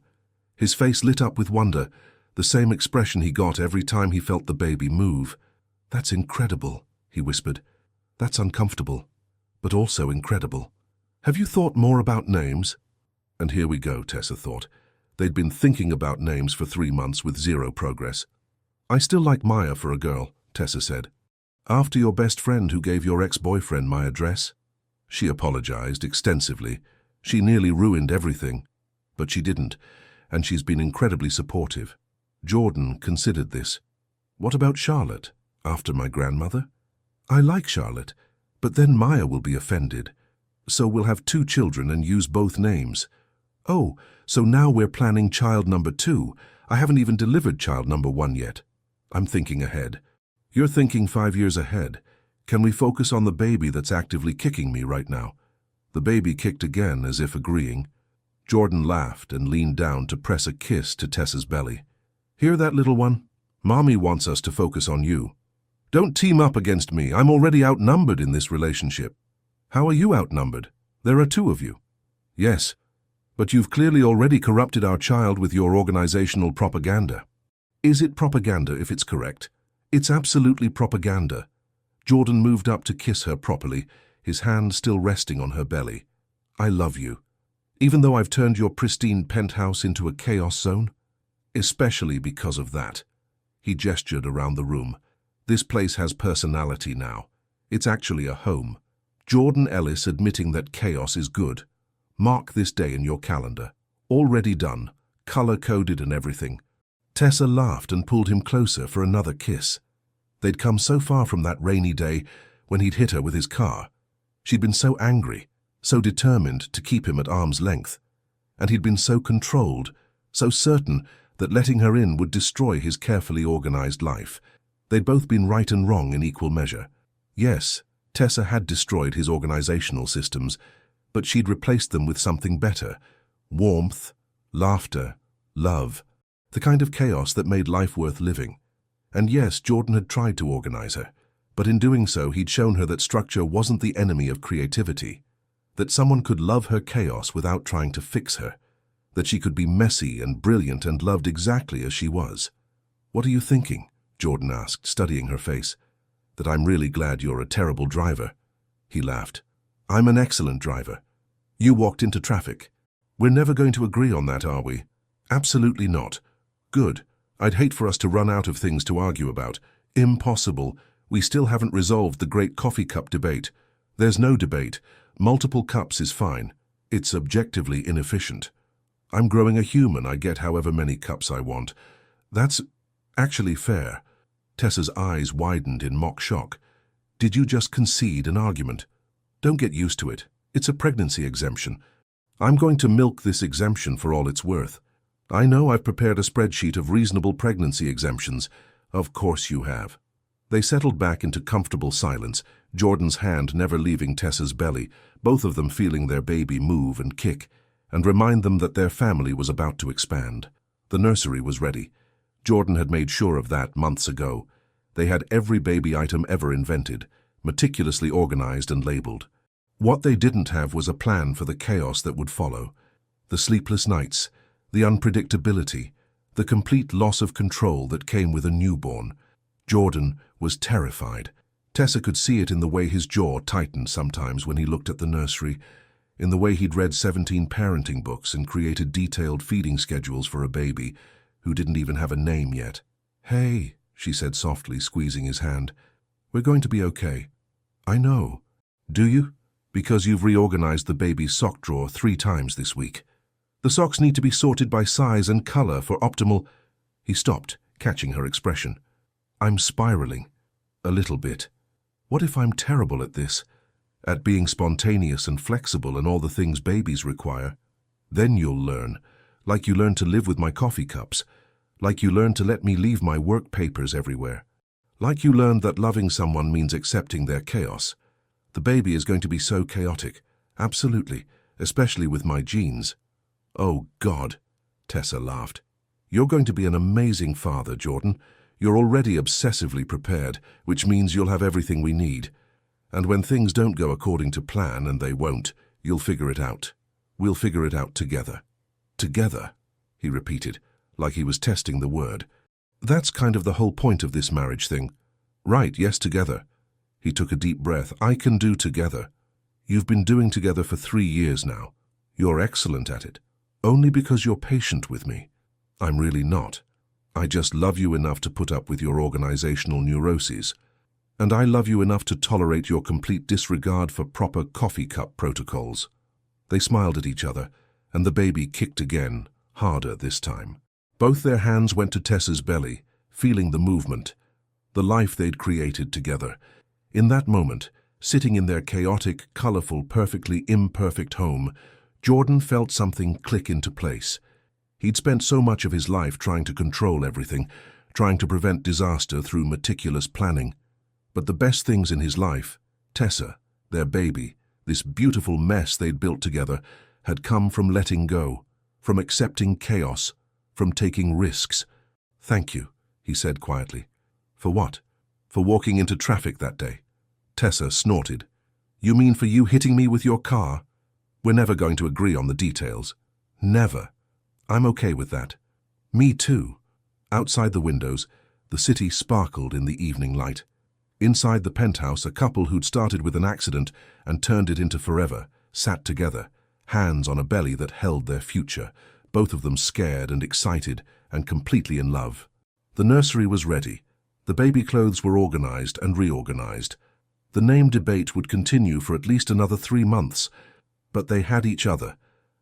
His face lit up with wonder, the same expression he got every time he felt the baby move. "That's incredible," he whispered. "That's uncomfortable, but also incredible. Have you thought more about names?" And here we go, Tessa thought. They'd been thinking about names for 3 months with zero progress. "I still like Maya for a girl," Tessa said. "After your best friend who gave your ex-boyfriend my address." She apologized extensively. She nearly ruined everything. But she didn't, and she's been incredibly supportive. Jordan considered this. "What about Charlotte, after my grandmother?" "I like Charlotte, but then Maya will be offended. So we'll have 2 children and use both names." "Oh, so now we're planning child number 2. I haven't even delivered child number 1 yet." "I'm thinking ahead." "You're thinking 5 years ahead. Can we focus on the baby that's actively kicking me right now?" The baby kicked again, as if agreeing. Jordan laughed and leaned down to press a kiss to Tessa's belly. "Hear that, little one? Mommy wants us to focus on you. Don't team up against me. I'm already outnumbered in this relationship." "How are you outnumbered? There are 2 of you." "Yes, but you've clearly already corrupted our child with your organizational propaganda." "Is it propaganda if it's correct?" "It's absolutely propaganda." Jordan moved up to kiss her properly, his hand still resting on her belly. "I love you. Even though I've turned your pristine penthouse into a chaos zone?" "Especially because of that." He gestured around the room. "This place has personality now. It's actually a home." Jordan Ellis admitting that chaos is good. "Mark this day in your calendar. Already done, color-coded and everything." Tessa laughed and pulled him closer for another kiss. They'd come so far from that rainy day when he'd hit her with his car. She'd been so angry, so determined to keep him at arm's length. And he'd been so controlled, so certain that letting her in would destroy his carefully organized life. They'd both been right and wrong in equal measure. Yes, Tessa had destroyed his organizational systems, but she'd replaced them with something better. Warmth, laughter, love. The kind of chaos that made life worth living. And yes, Jordan had tried to organize her, but in doing so he'd shown her that structure wasn't the enemy of creativity, that someone could love her chaos without trying to fix her, that she could be messy and brilliant and loved exactly as she was. "What are you thinking?" Jordan asked, studying her face. "That I'm really glad you're a terrible driver." He laughed. "I'm an excellent driver. You walked into traffic. We're never going to agree on that, are we?" "Absolutely not." "Good. I'd hate for us to run out of things to argue about." "Impossible. We still haven't resolved the great coffee cup debate." "There's no debate. Multiple cups is fine. It's objectively inefficient. I'm growing a human. I get however many cups I want. That's actually fair." Tessa's eyes widened in mock shock. "Did you just concede an argument?" "Don't get used to it. It's a pregnancy exemption. I'm going to milk this exemption for all it's worth. I know I've prepared a spreadsheet of reasonable pregnancy exemptions." "Of course you have." They settled back into comfortable silence, Jordan's hand never leaving Tessa's belly, both of them feeling their baby move and kick, and remind them that their family was about to expand. The nursery was ready. Jordan had made sure of that months ago. They had every baby item ever invented, meticulously organized and labeled. What they didn't have was a plan for the chaos that would follow. The sleepless nights, the unpredictability, the complete loss of control that came with a newborn. Jordan was terrified. Tessa could see it in the way his jaw tightened sometimes when he looked at the nursery, in the way he'd read 17 parenting books and created detailed feeding schedules for a baby who didn't even have a name yet. "Hey," she said softly, squeezing his hand. "We're going to be okay." "I know." "Do you?" "Because you've reorganized the baby's sock drawer 3 times this week. The socks need to be sorted by size and color for optimal—" He stopped, catching her expression. "I'm spiraling. A little bit. What if I'm terrible at this? at being spontaneous and flexible and all the things babies require. Then you'll learn, like you learned to live with my coffee cups, like you learned to let me leave my work papers everywhere, like you learned that loving someone means accepting their chaos. The baby is going to be so chaotic, absolutely, especially with my genes. Oh God, Tessa laughed. You're going to be an amazing father, Jordan. You're already obsessively prepared, which means you'll have everything we need. And when things don't go according to plan, and they won't, you'll figure it out. We'll figure it out together. Together, he repeated, like he was testing the word. That's kind of the whole point of this marriage thing. Right, yes, together. He took a deep breath. I can do together. You've been doing together for 3 years now. You're excellent at it. Only because you're patient with me. I'm really not. I just love you enough to put up with your organizational neuroses. And I love you enough to tolerate your complete disregard for proper coffee cup protocols. They smiled at each other, and the baby kicked again, harder this time. Both their hands went to Tessa's belly, feeling the movement, the life they'd created together. In that moment, sitting in their chaotic, colorful, perfectly imperfect home, Jordan felt something click into place. He'd spent so much of his life trying to control everything, trying to prevent disaster through meticulous planning. But the best things in his life, Tessa, their baby, this beautiful mess they'd built together, had come from letting go, from accepting chaos, from taking risks. Thank you, he said quietly. For what? For walking into traffic that day. Tessa snorted. You mean for you hitting me with your car? We're never going to agree on the details. Never. I'm okay with that. Me too. Outside the windows, the city sparkled in the evening light. Inside the penthouse, a couple who'd started with an accident and turned it into forever sat together, hands on a belly that held their future, both of them scared and excited and completely in love. The nursery was ready. The baby clothes were organized and reorganized. The name debate would continue for at least another 3 months, but they had each other.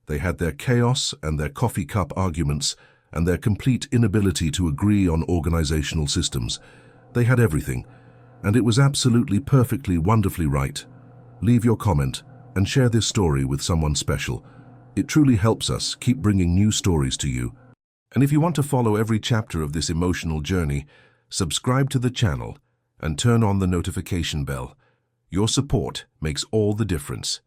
They had their chaos and their coffee cup arguments and their complete inability to agree on organizational systems. They had everything, and it was absolutely perfectly wonderfully right. Leave your comment and share this story with someone special. It truly helps us keep bringing new stories to you. And if you want to follow every chapter of this emotional journey, subscribe to the channel and turn on the notification bell. Your support makes all the difference.